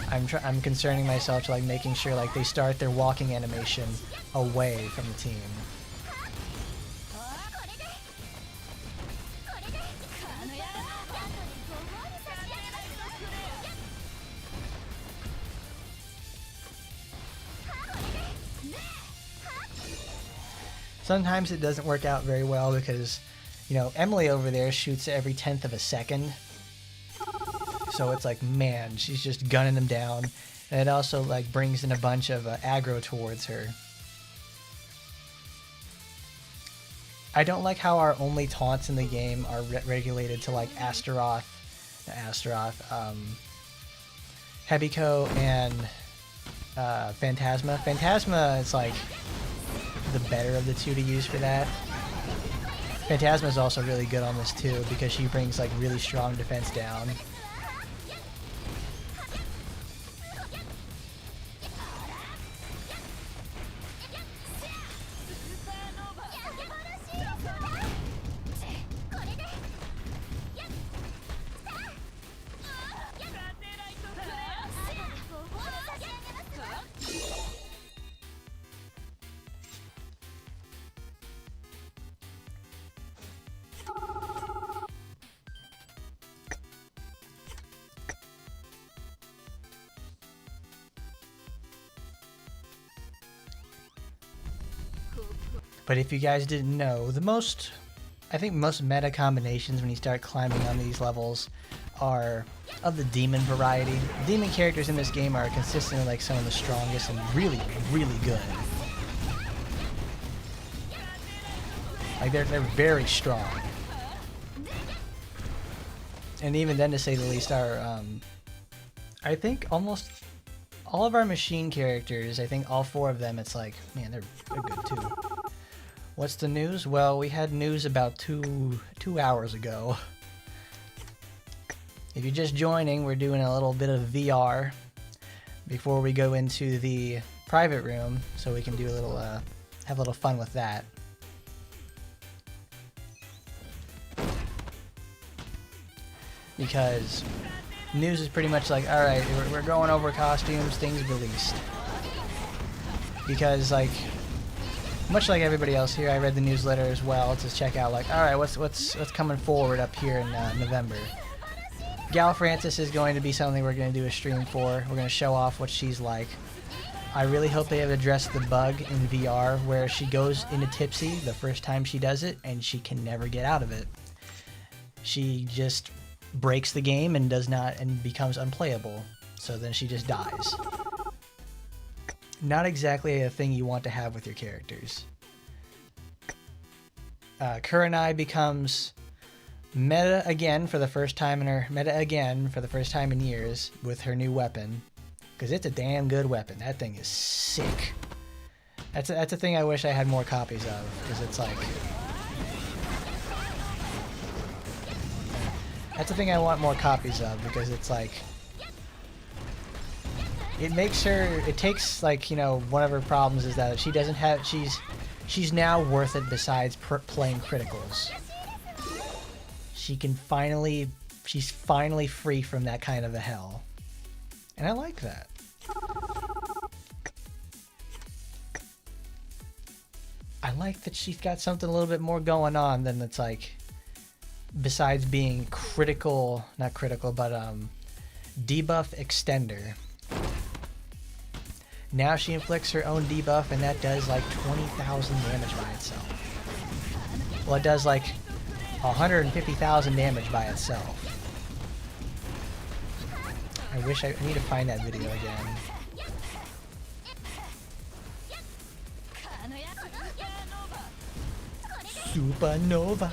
I'm concerning myself to like making sure like they start their walking animation away from the team. Sometimes it doesn't work out very well because, you know, Emily over there shoots every 10th of a second. So it's like, man, she's just gunning them down. And it also like brings in a bunch of aggro towards her. I don't like how our only taunts in the game are regulated to like Hebiko and Phantasma. Phantasma is like the better of the two to use for that. Phantasma is also really good on this too because she brings like really strong defense down. But if you guys didn't know, I think most meta combinations when you start climbing on these levels are of the demon variety. Demon characters in this game are consistently like some of the strongest and really, really good. Like they're very strong. And even then, to say the least, I think almost all of our machine characters, I think all four of them, it's like, man, they're good too. What's the news? Well, we had news about two hours ago. If you're just joining, we're doing a little bit of VR before we go into the private room, so we can do a little, have a little fun with that. Because news is pretty much like, alright, we're going over costumes, things released. Because like, much like everybody else here, I read the newsletter as well to check out like, alright, what's coming forward up here in November. Gal Francis is going to be something we're going to do a stream for. We're going to show off what she's like. I really hope they have addressed the bug in VR where she goes into Tipsy the first time she does it and she can never get out of it. She just breaks the game and becomes unplayable. So then she just dies. Not exactly a thing you want to have with your characters. Kurenai becomes meta again for the first time in years with her new weapon. Because it's a damn good weapon. That thing is sick. That's a thing I wish I had more copies of. Because it's like... That's a thing I want more copies of. Because it's like... It makes her... It takes, like, you know, one of her problems is that she doesn't have... She's now worth it besides playing criticals. She can finally... She's finally free from that kind of a hell. And I like that. I like that she's got something a little bit more going on than it's like, besides being critical, not critical, but debuff extender. Now she inflicts her own debuff and that does like 20,000 damage by itself. Well, it does like 150,000 damage by itself. I need to find that video again. Supernova.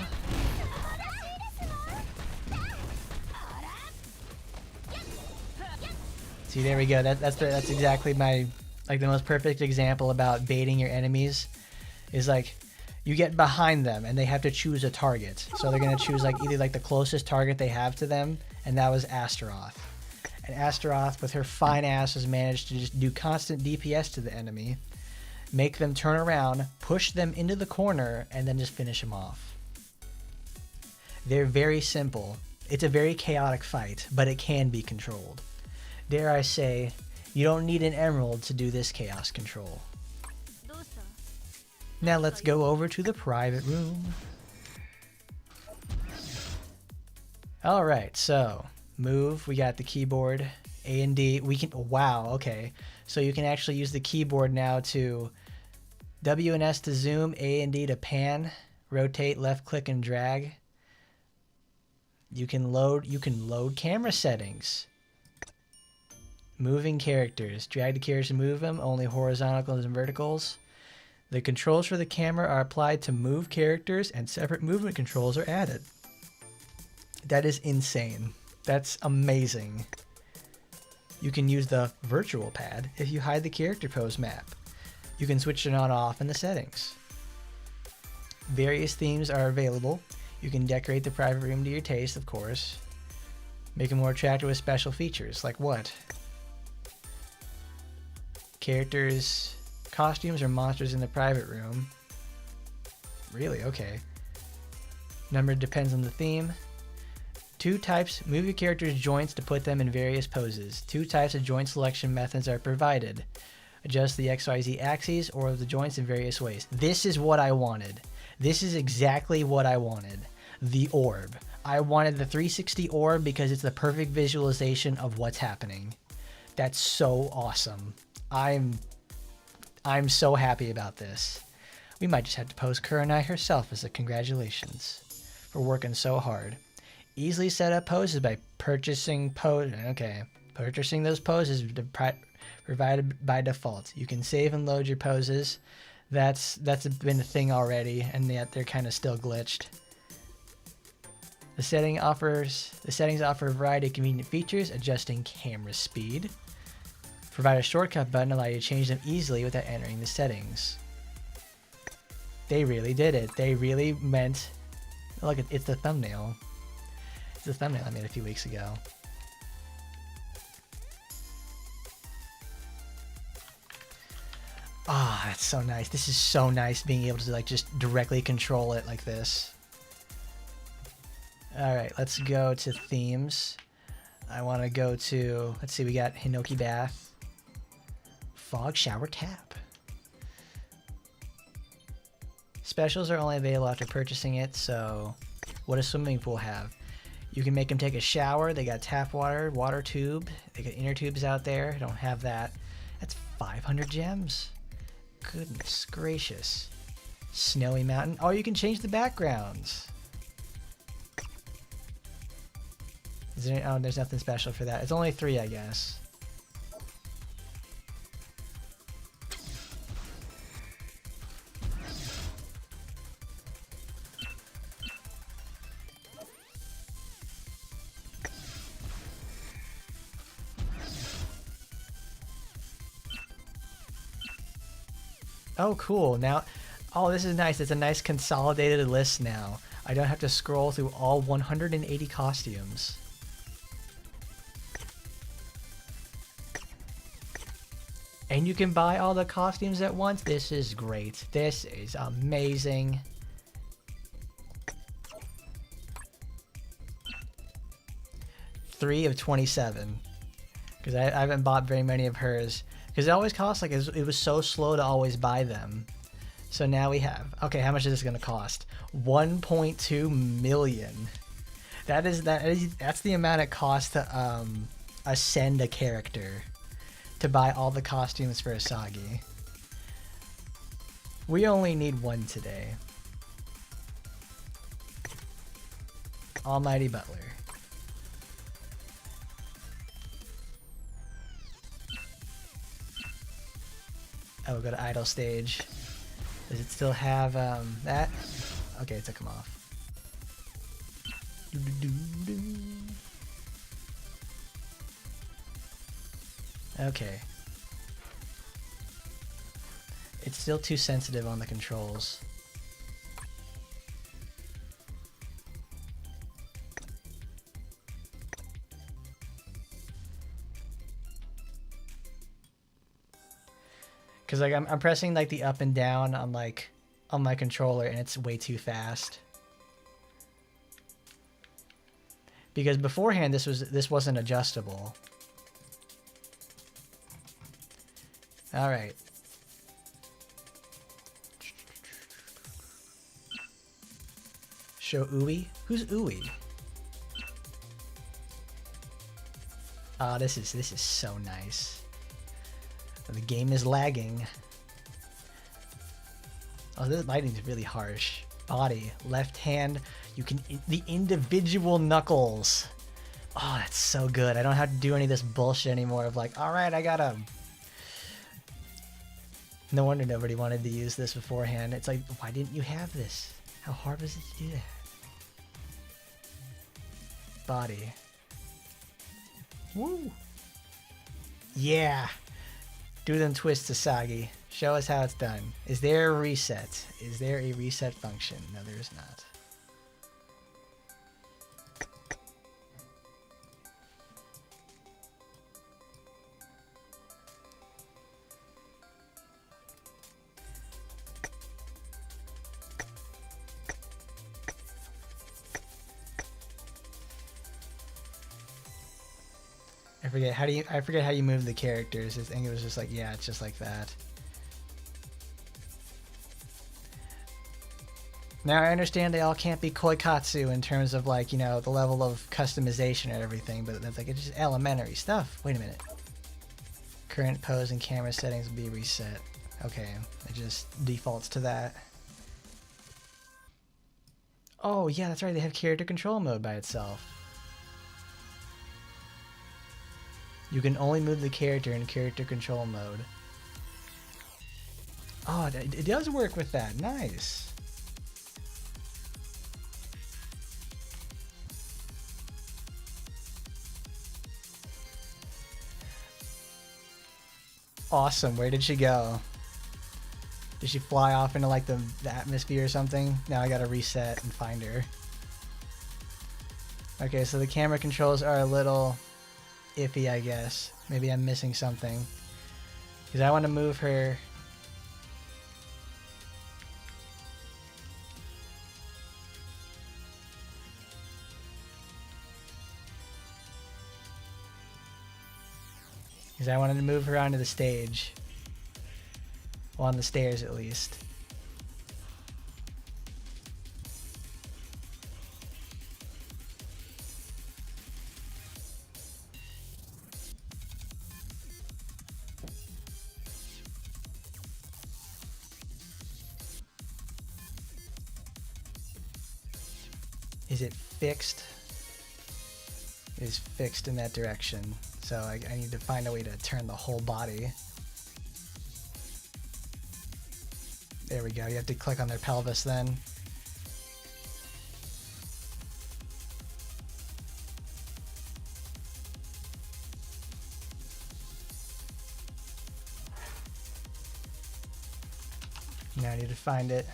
See, there we go. That's exactly my, like, the most perfect example about baiting your enemies. Is like, you get behind them and they have to choose a target. So they're gonna choose like either like the closest target they have to them, and that was Astaroth. And Astaroth, with her fine ass, has managed to just do constant DPS to the enemy, make them turn around, push them into the corner, and then just finish them off. They're very simple. It's a very chaotic fight, but it can be controlled. Dare I say, you don't need an emerald to do this chaos control. Now let's go over to the private room. Alright, so... Move, we got the keyboard, A and D, we can, wow, okay. So you can actually use the keyboard now to W and S to zoom, A and D to pan, rotate, left click and drag. You can load camera settings. Moving characters, drag the characters to move them, only horizontals and verticals. The controls for the camera are applied to move characters and separate movement controls are added. That is insane. That's amazing. You can use the virtual pad if you hide the character pose map. You can switch it on off in the settings. Various themes are available. You can decorate the private room to your taste, of course. Make it more attractive with special features, like what? Characters, costumes, or monsters in the private room. Really? Okay. Number depends on the theme. 2 types, move your character's joints to put them in various poses. 2 types of joint selection methods are provided. Adjust the XYZ axes or the joints in various ways. This is what I wanted. This is exactly what I wanted. The orb. I wanted the 360 orb because it's the perfect visualization of what's happening. That's so awesome. I'm so happy about this. We might just have to post Kurenai herself as a congratulations for working so hard. Easily set up poses by purchasing purchasing those poses provided by default. You can save and load your poses. That's been a thing already, and yet they're kind of still glitched. The settings offer a variety of convenient features, adjusting camera speed. Provide a shortcut button allow you to change them easily without entering the settings. They really did it. They really meant, look, it's the thumbnail. It's the thumbnail I made a few weeks ago. Ah, that's so nice. This is so nice being able to like just directly control it like this. All right, let's go to themes. I want to go to, let's see, we got Hinoki Bath, Fog Shower Tap. Specials are only available after purchasing it, so what does swimming pool have? You can make them take a shower. They got tap water, water tube. They got inner tubes out there. I don't have that. That's 500 gems. Goodness gracious. Snowy mountain. Oh, you can change the backgrounds. Is there, oh, there's nothing special for that. It's only 3, I guess. Oh, cool. Now, oh, this is nice. It's a nice consolidated list now. I don't have to scroll through all 180 costumes. And you can buy all the costumes at once. This is great. This is amazing. Three of 27. Because I haven't bought very many of hers. Because it always costs, like, it was so slow to always buy them. So now we have, okay, how much is this going to cost? 1.2 million. That's the amount it costs to ascend a character. To buy all the costumes for Asagi. We only need one today. Almighty Butler. Oh, go to idle stage. Does it still have that? Okay, it took him off. Okay. It's still too sensitive on the controls. Cause like I'm pressing like the up and down on like on my controller and it's way too fast. Because beforehand this wasn't adjustable. All right. Show Uwe? Who's Uwe? Oh, this is so nice. The game is lagging. Oh, this lighting's really harsh. Body, left hand, you can the individual knuckles. Oh, that's so good. I don't have to do any of this bullshit anymore of like, all right, I gotta. No wonder nobody wanted to use this beforehand. It's like, why didn't you have this? How hard was it to do that? Body. Woo! Yeah! Do them twists, Asagi. Show us how it's done. Is there a reset? Is there a reset function? No, there is not. I forget how you move the characters. I think it was just like, yeah, it's just like that. Now I understand they all can't be koikatsu in terms of like, you know, the level of customization and everything, but that's like, it's just elementary stuff. Wait a minute. Current pose and camera settings will be reset. Okay, it just defaults to that. Oh yeah, that's right, they have character control mode by itself. You can only move the character in character control mode. Oh, it does work with that. Nice. Awesome. Where did she go? Did she fly off into like the atmosphere or something? Now I gotta reset and find her. Okay, so the camera controls are a little iffy, I guess. Maybe I'm missing something. Because I want to move her. Because I wanted to move her onto the stage. Well, on the stairs at least. Is it fixed? It is fixed in that direction. So I need to find a way to turn the whole body. There we go. You have to click on their pelvis then. Now I need to find it.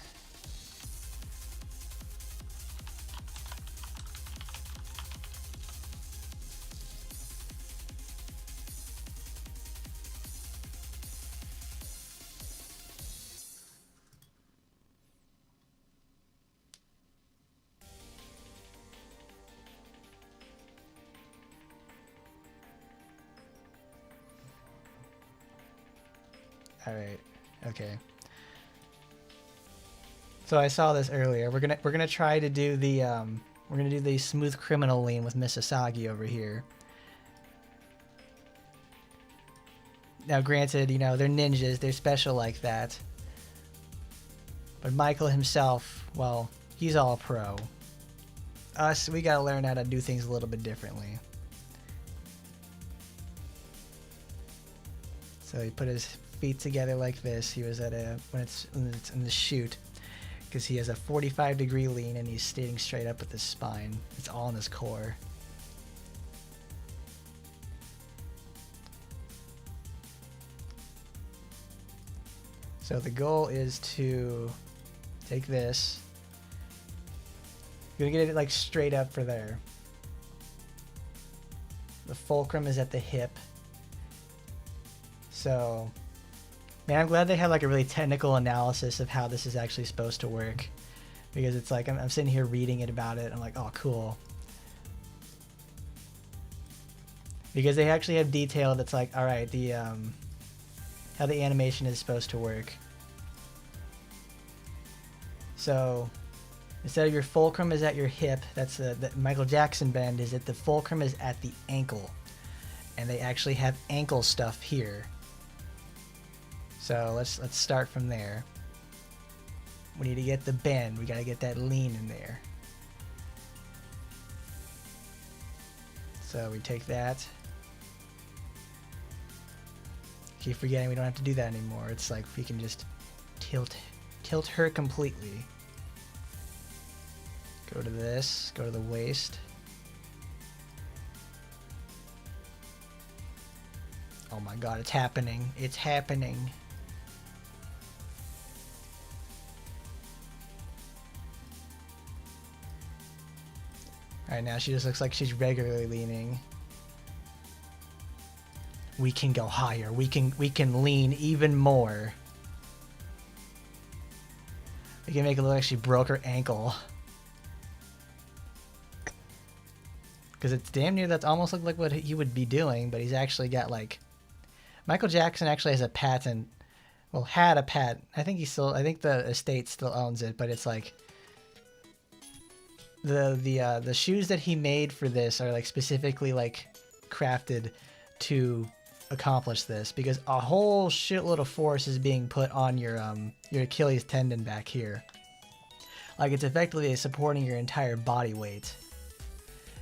All right. Okay. So I saw this earlier. We're gonna try to do the smooth criminal lean with Misasagi over here. Now, granted, you know they're ninjas, they're special like that. But Michael himself, well, he's all pro. Us, we gotta learn how to do things a little bit differently. So he put his feet together like this. He was at when it's in the chute. Because he has a 45-degree lean and he's standing straight up with his spine. It's all in his core. So the goal is to take this. You're gonna get it like straight up for there. The fulcrum is at the hip. So, man, I'm glad they have like a really technical analysis of how this is actually supposed to work, because it's like I'm sitting here reading it about it. I'm like, oh, cool. Because they actually have detail that's like, all right, the how the animation is supposed to work. So instead of your fulcrum is at your hip, that's the Michael Jackson bend is that the fulcrum is at the ankle, and they actually have ankle stuff here. So let's start from there. We need to get the bend. We got to get that lean in there. So we take that. Keep forgetting we don't have to do that anymore. It's like we can just tilt her completely. Go to this. Go to the waist. Oh my God! It's happening! It's happening! Alright, now she just looks like she's regularly leaning. We can go higher. We can lean even more. We can make it look like she broke her ankle. Because it's damn near that's almost like what he would be doing, but he's actually got like... Michael Jackson actually has a patent. Well, had a patent. I think the estate still owns it, but it's like... The shoes that he made for this are like specifically like crafted to accomplish this, because a whole shitload of force is being put on your Achilles tendon back here. Like it's effectively supporting your entire body weight.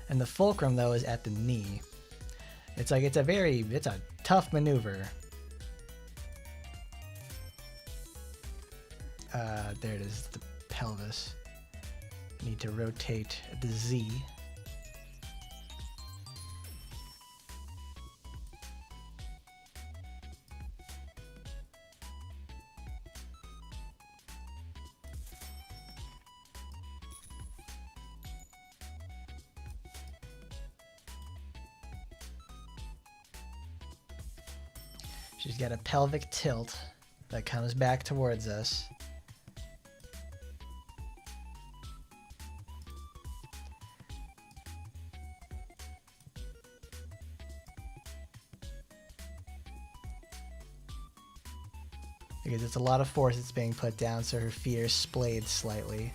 And the fulcrum though is at the knee. It's like it's a tough maneuver. There it is, the pelvis. Need to rotate the Z. She's got a pelvic tilt that comes back towards us. Because it's a lot of force that's being put down, so her feet are splayed slightly.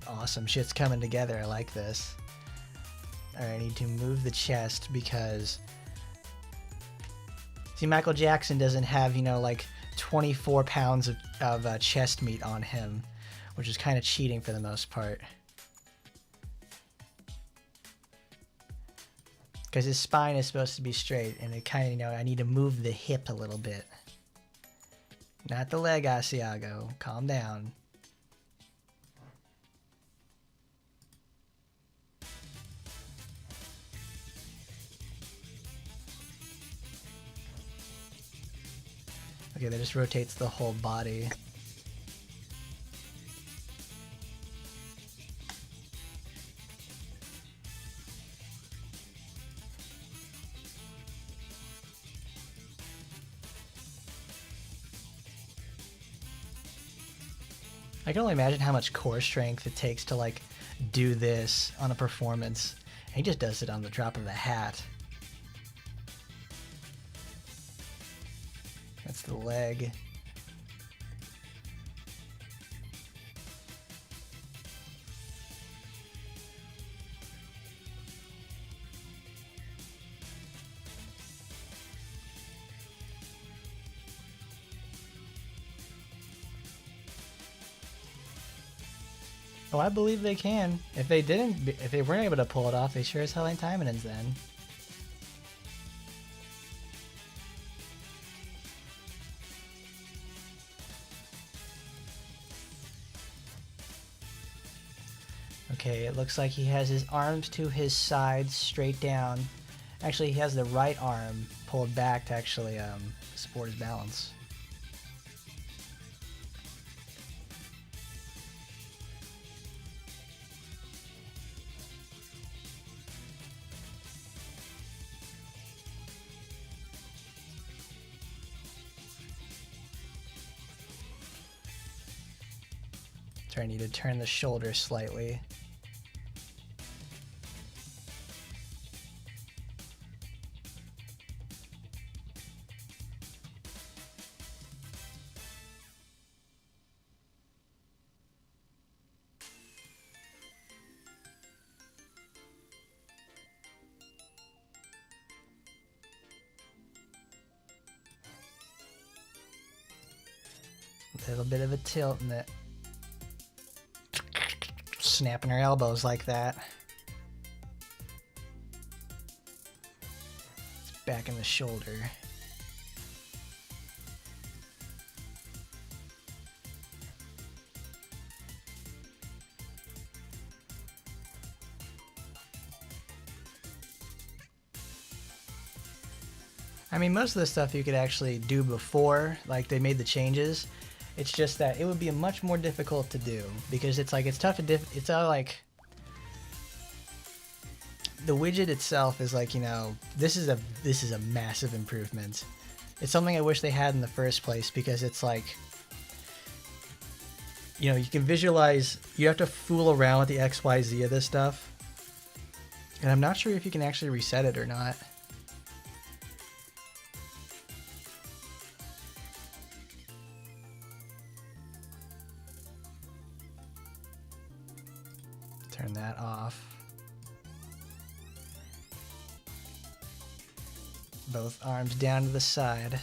Awesome. Shit's coming together. I like this. Alright, I need to move the chest because... See, Michael Jackson doesn't have, you know, like 24 pounds of chest meat on him, which is kind of cheating for the most part. Because his spine is supposed to be straight, and it kind of, you know, I need to move the hip a little bit. Not the leg, Asiago. Calm down. Okay, that just rotates the whole body. I can only imagine how much core strength it takes to, like, do this on a performance. He just does it on the drop of a hat. That's the leg. Oh, I believe they can. If they didn't, if they weren't able to pull it off, they sure as hell ain't Taimanins then. Okay, it looks like he has his arms to his sides, straight down. Actually, he has the right arm pulled back to actually support his balance. So I need to turn the shoulder slightly. A little bit of a tilt in it. Snapping her elbows like that. It's back in the shoulder. I mean, most of the stuff you could actually do before, like they made the changes. It's just that it would be much more difficult to do because it's like it's tough to it's all like the widget itself is like, you know, this is a massive improvement. It's something I wish they had in the first place because it's like, you know, you can visualize, you have to fool around with the XYZ of this stuff. And I'm not sure if you can actually reset it or not. Turn that off. Both arms down to the side.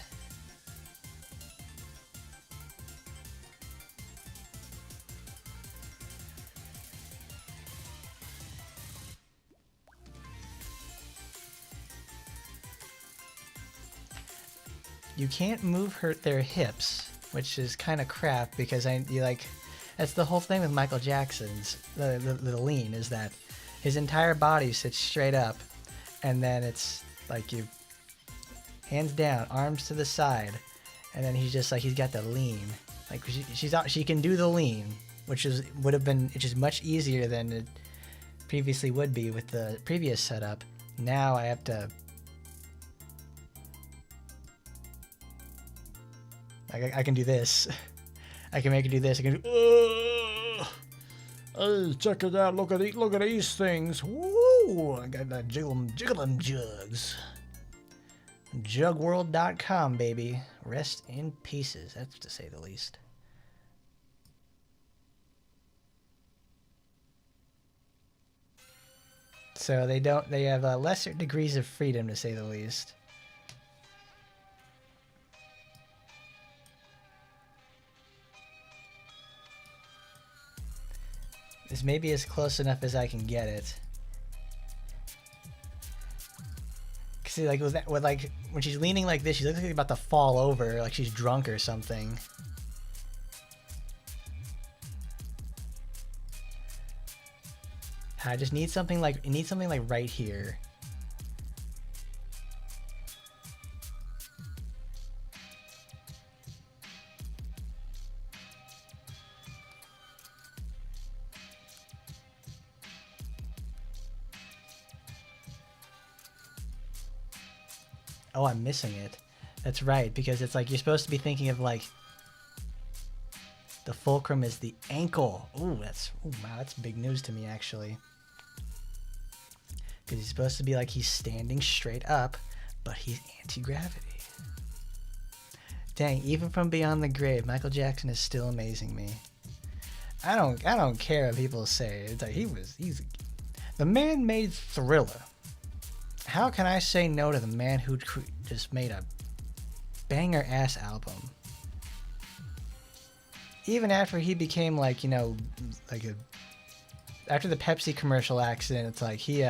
You can't move their hips, which is kind of crap because that's the whole thing with Michael Jackson's the lean is that his entire body sits straight up, and then it's like you hands down, arms to the side, and then he's just like he's got the lean. Like she can do the lean, which is much easier than it previously would be with the previous setup. Now I have to. I can do this. I can make it do this. I can do. Hey, check it out! Look at these things! Woo! I got that jiggling jugs. Jugworld.com, baby. Rest in pieces. That's to say the least. So they have lesser degrees of freedom, to say the least. This may be as close enough as I can get it. See, like like when she's leaning like this, she looks like she's about to fall over, like she's drunk or something. I just need something like right here. Oh, I'm missing it. That's right, because it's like you're supposed to be thinking of like the fulcrum is the ankle. Ooh, wow, that's big news to me actually. Because he's supposed to be like he's standing straight up, but he's anti-gravity. Dang, even from beyond the grave, Michael Jackson is still amazing me. I don't care what people say. It's like he's the man made Thriller. How can I say no to the man who just made a banger ass album? Even after he became like, you know, like after the Pepsi commercial accident, it's like he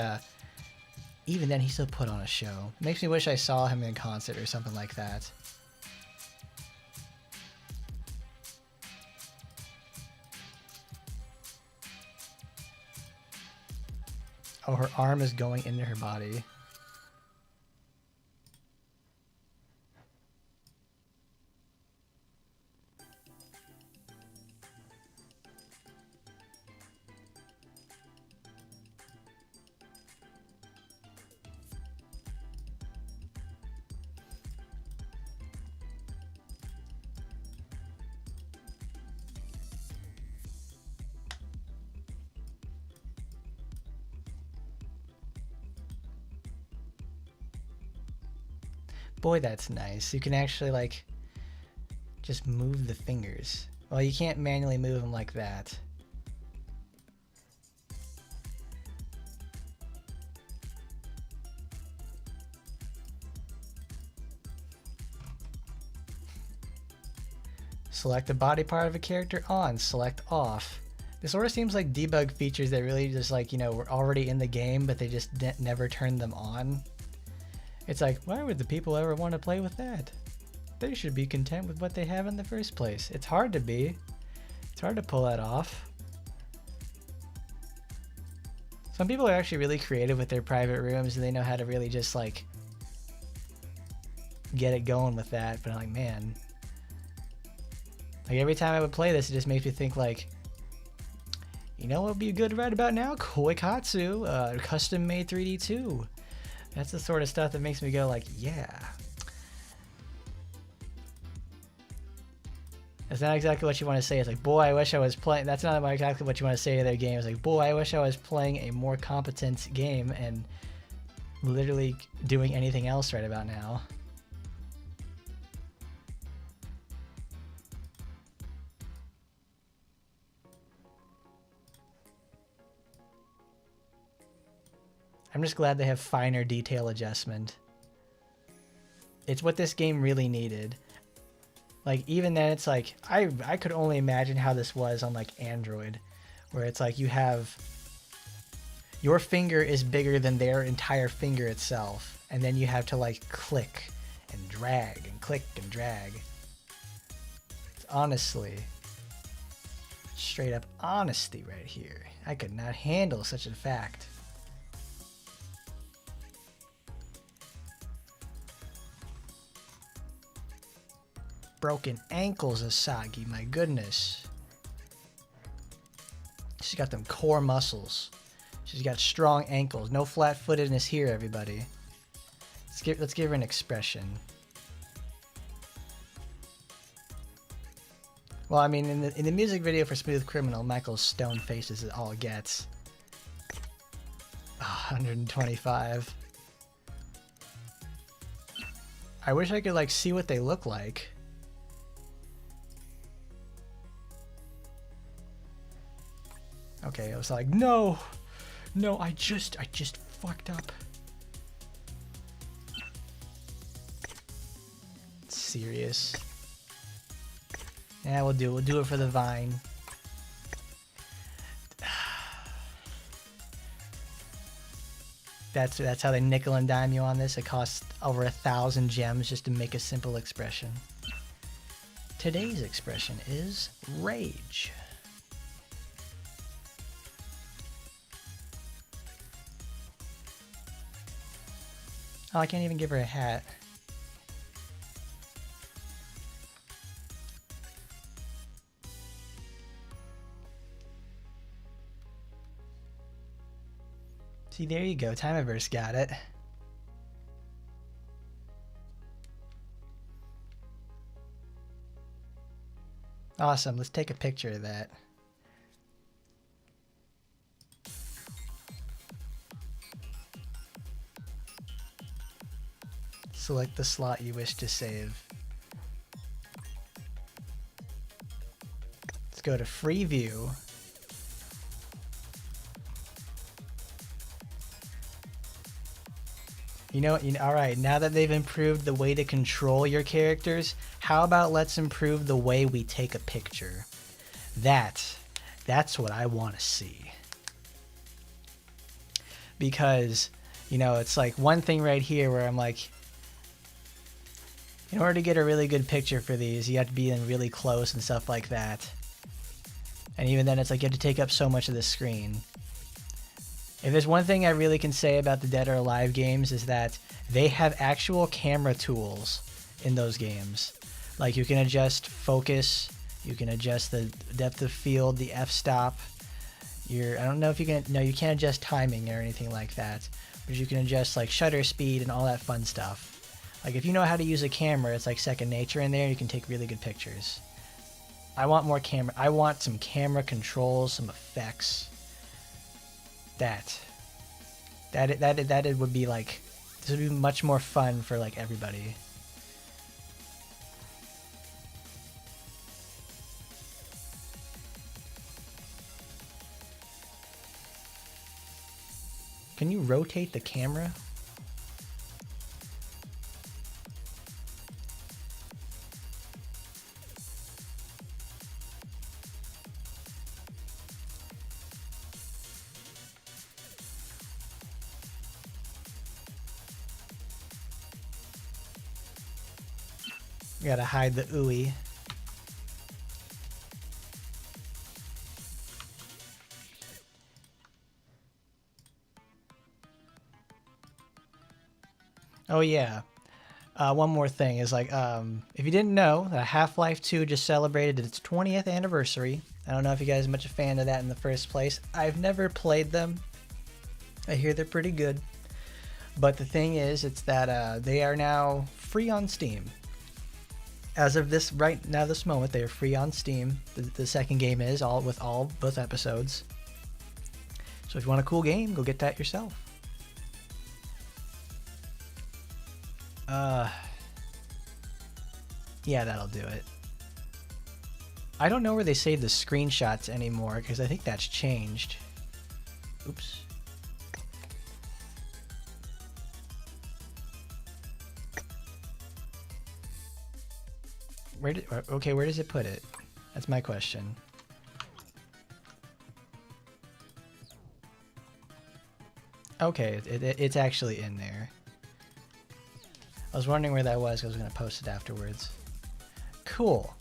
even then he still put on a show. Makes me wish I saw him in concert or something like that. Oh, her arm is going into her body. Boy, that's nice. You can actually like just move the fingers. Well, you can't manually move them like that. Select the body part of a character on, select off. This sort of seems like debug features that really just like, you know, were already in the game, but they just never turned them on. It's like, why would the people ever want to play with that? They should be content with what they have in the first place. It's hard to be. It's hard to pull that off. Some people are actually really creative with their private rooms and they know how to really just like get it going with that. But I'm like, man, like every time I would play this, it just makes me think like, you know what would be good right about now? Koikatsu, custom made 3D 2. That's the sort of stuff that makes me go like, yeah. That's not exactly what you want to say. It's like, boy, I wish I was playing. That's not exactly what you want to say to their game. It's like, boy, I wish I was playing a more competent game and literally doing anything else right about now. I'm just glad they have finer detail adjustment. It's what this game really needed. Like, even then, it's like, I could only imagine how this was on, like, Android. Where it's like, you have... Your finger is bigger than their entire finger itself. And then you have to, like, click and drag and click and drag. It's honestly... Straight up honesty right here. I could not handle such a fact. Broken ankles, Asagi, my goodness. She's got them core muscles. She's got strong ankles. No flat-footedness here, everybody. Let's give her an expression. Well, I mean, in the music video for Smooth Criminal, Michael's stone face is all it gets. Oh, 125. I wish I could, like, see what they look like. Okay, I was like, no, No, I just fucked up. Serious. Yeah, we'll do it for the vine. That's how they nickel and dime you on this. It costs over 1,000 gems just to make a simple expression. Today's expression is rage. Oh, I can't even give her a hat. See, there you go. Timaverse got it. Awesome. Let's take a picture of that. Select the slot you wish to save. Let's go to free view. All right, now that they've improved the way to control your characters, how about let's improve the way we take a picture? That's what I want to see. Because, it's like one thing right here where I'm like, in order to get a really good picture for these, you have to be in really close and stuff like that. And even then, it's like you have to take up so much of the screen. If there's one thing I really can say about the Dead or Alive games is that they have actual camera tools in those games. Like you can adjust focus, you can adjust the depth of field, the f-stop. I don't know if you can, no, you can't adjust timing or anything like that. But you can adjust like shutter speed and all that fun stuff. Like if you know how to use a camera, it's like second nature in there. You can take really good pictures. I want more camera. I want some camera controls, some effects. That it would be like, this would be much more fun for like everybody. Can you rotate the camera? Gotta hide the ooey. Oh yeah. One more thing is like, if you didn't know, Half-Life 2 just celebrated its 20th anniversary. I don't know if you guys are much a fan of that in the first place. I've never played them. I hear they're pretty good. But the thing is, it's that they are now free on Steam. As of this moment, they are free on Steam. The second game is both episodes. So if you want a cool game, go get that yourself. Yeah, that'll do it. I don't know where they save the screenshots anymore because I think that's changed. Oops. Where does it put it? That's my question. Okay, it's actually in there. I was wondering where that was because I was going to post it afterwards. Cool.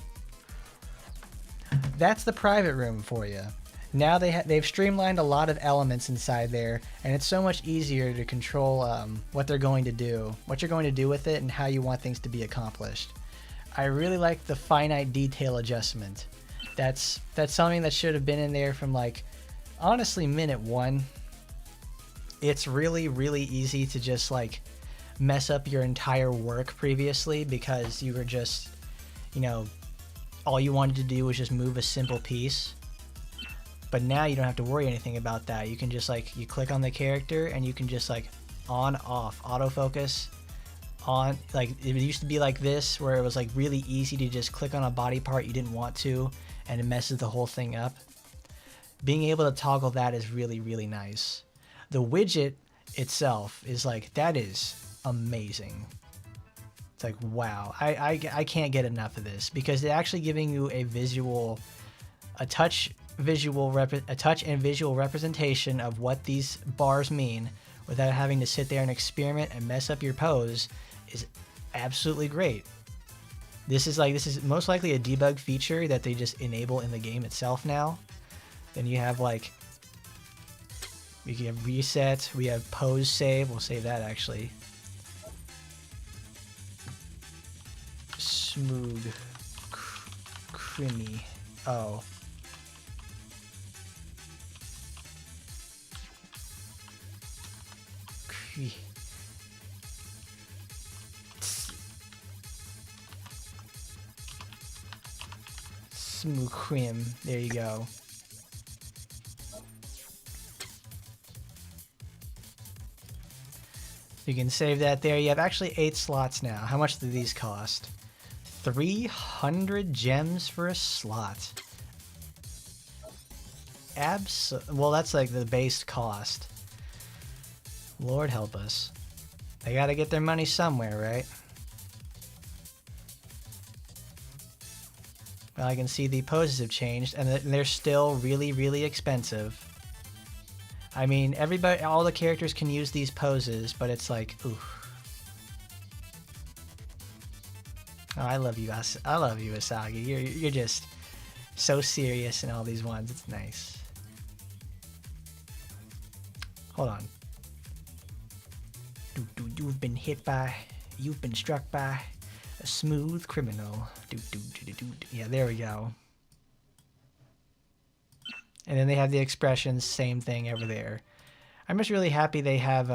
That's the private room for you. Now they've streamlined a lot of elements inside there, and it's so much easier to control what they're going to do, what you're going to do with it, and how you want things to be accomplished. I really like the finite detail adjustment. That's something that should have been in there from like, honestly, minute one. It's really, really easy to just like mess up your entire work previously because you were just, all you wanted to do was just move a simple piece. But now you don't have to worry anything about that. You can just like, you click on the character and you can just like on, off, autofocus. On, like, it used to be like this where it was like really easy to just click on a body part you didn't want to and it messes the whole thing up. Being able to toggle that is really, really nice. The widget itself is like, that is amazing. It's like, wow, I can't get enough of this because they're actually giving you a touch and visual representation of what these bars mean without having to sit there and experiment and mess up your pose is absolutely great. This is most likely a debug feature that they just enable in the game itself now. Then you have like, we can have reset, we have pose save, we'll save that actually. Smooth, creamy, oh. Smooth cream, there you go. You can save that there. You have actually 8 slots now. How much do these cost? 300 gems for a slot. Well, that's like the base cost. Lord help us. They gotta get their money somewhere, right? Well, I can see the poses have changed, and they're still really, really expensive. I mean, all the characters can use these poses, but it's like, ooh. Oh, I love you, Asagi. You're just so serious in all these ones. It's nice. Hold on. You've been struck by a smooth criminal. Yeah, there we go. And then they have the expressions, same thing over there. I'm just really happy they have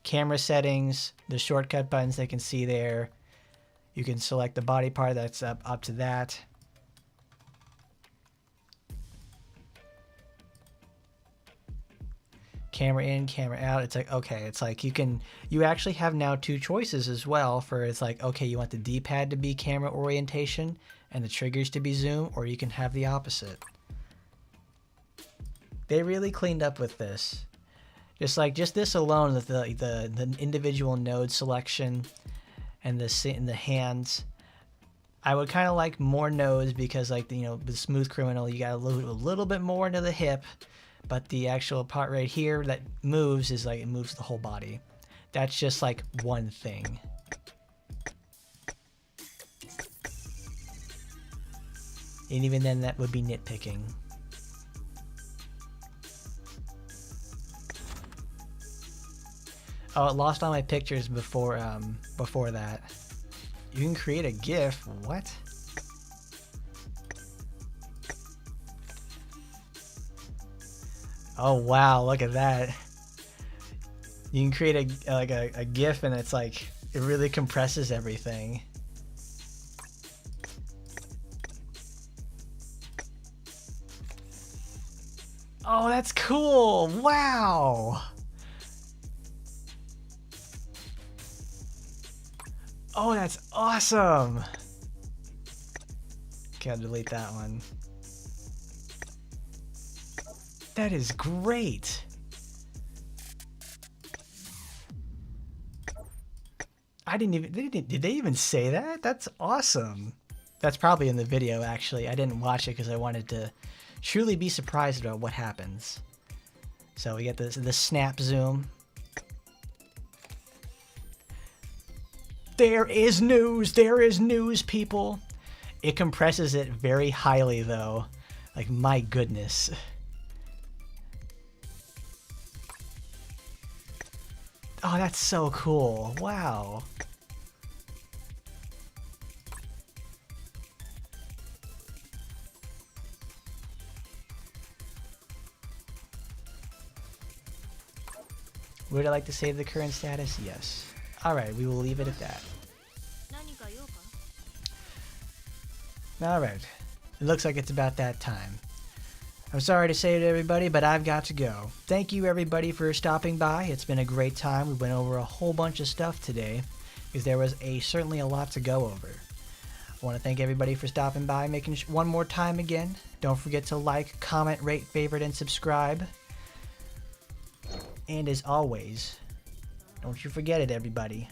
camera settings, the shortcut buttons they can see there. You can select the body part that's up to that. Camera in, camera out. It's like, okay, it's like you actually have now 2 choices as well for, it's like, okay, you want the D-pad to be camera orientation and the triggers to be zoom, or you can have the opposite. They really cleaned up with this. Just this alone, with the individual node selection and the hands. I would kind of like more nodes because, like, you know, the smooth criminal, you got a little bit more into the hip, but the actual part right here that moves is like, it moves the whole body. That's just like one thing. And even then, that would be nitpicking. Oh, it lost all my pictures before that. You can create a GIF. What? Oh wow! Look at that. You can create a GIF, and it's like it really compresses everything. Oh, that's cool! Wow. Oh, that's awesome! Okay, I'll delete that one. That is great! Did they even say that? That's awesome! That's probably in the video, actually. I didn't watch it because I wanted to truly be surprised about what happens. So we get the snap zoom. There is news, people. It compresses it very highly, though. Like, my goodness. Oh, that's so cool. Wow. Would I like to save the current status? Yes. Alright, we will leave it at that. Alright. It looks like it's about that time. I'm sorry to say it to everybody, but I've got to go. Thank you everybody for stopping by. It's been a great time. We went over a whole bunch of stuff today because there was certainly a lot to go over. I want to thank everybody for stopping by, making one more time again. Don't forget to like, comment, rate, favorite, and subscribe. And as always, don't you forget it, everybody.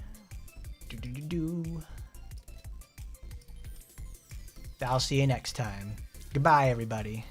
I'll see you next time. Goodbye, everybody.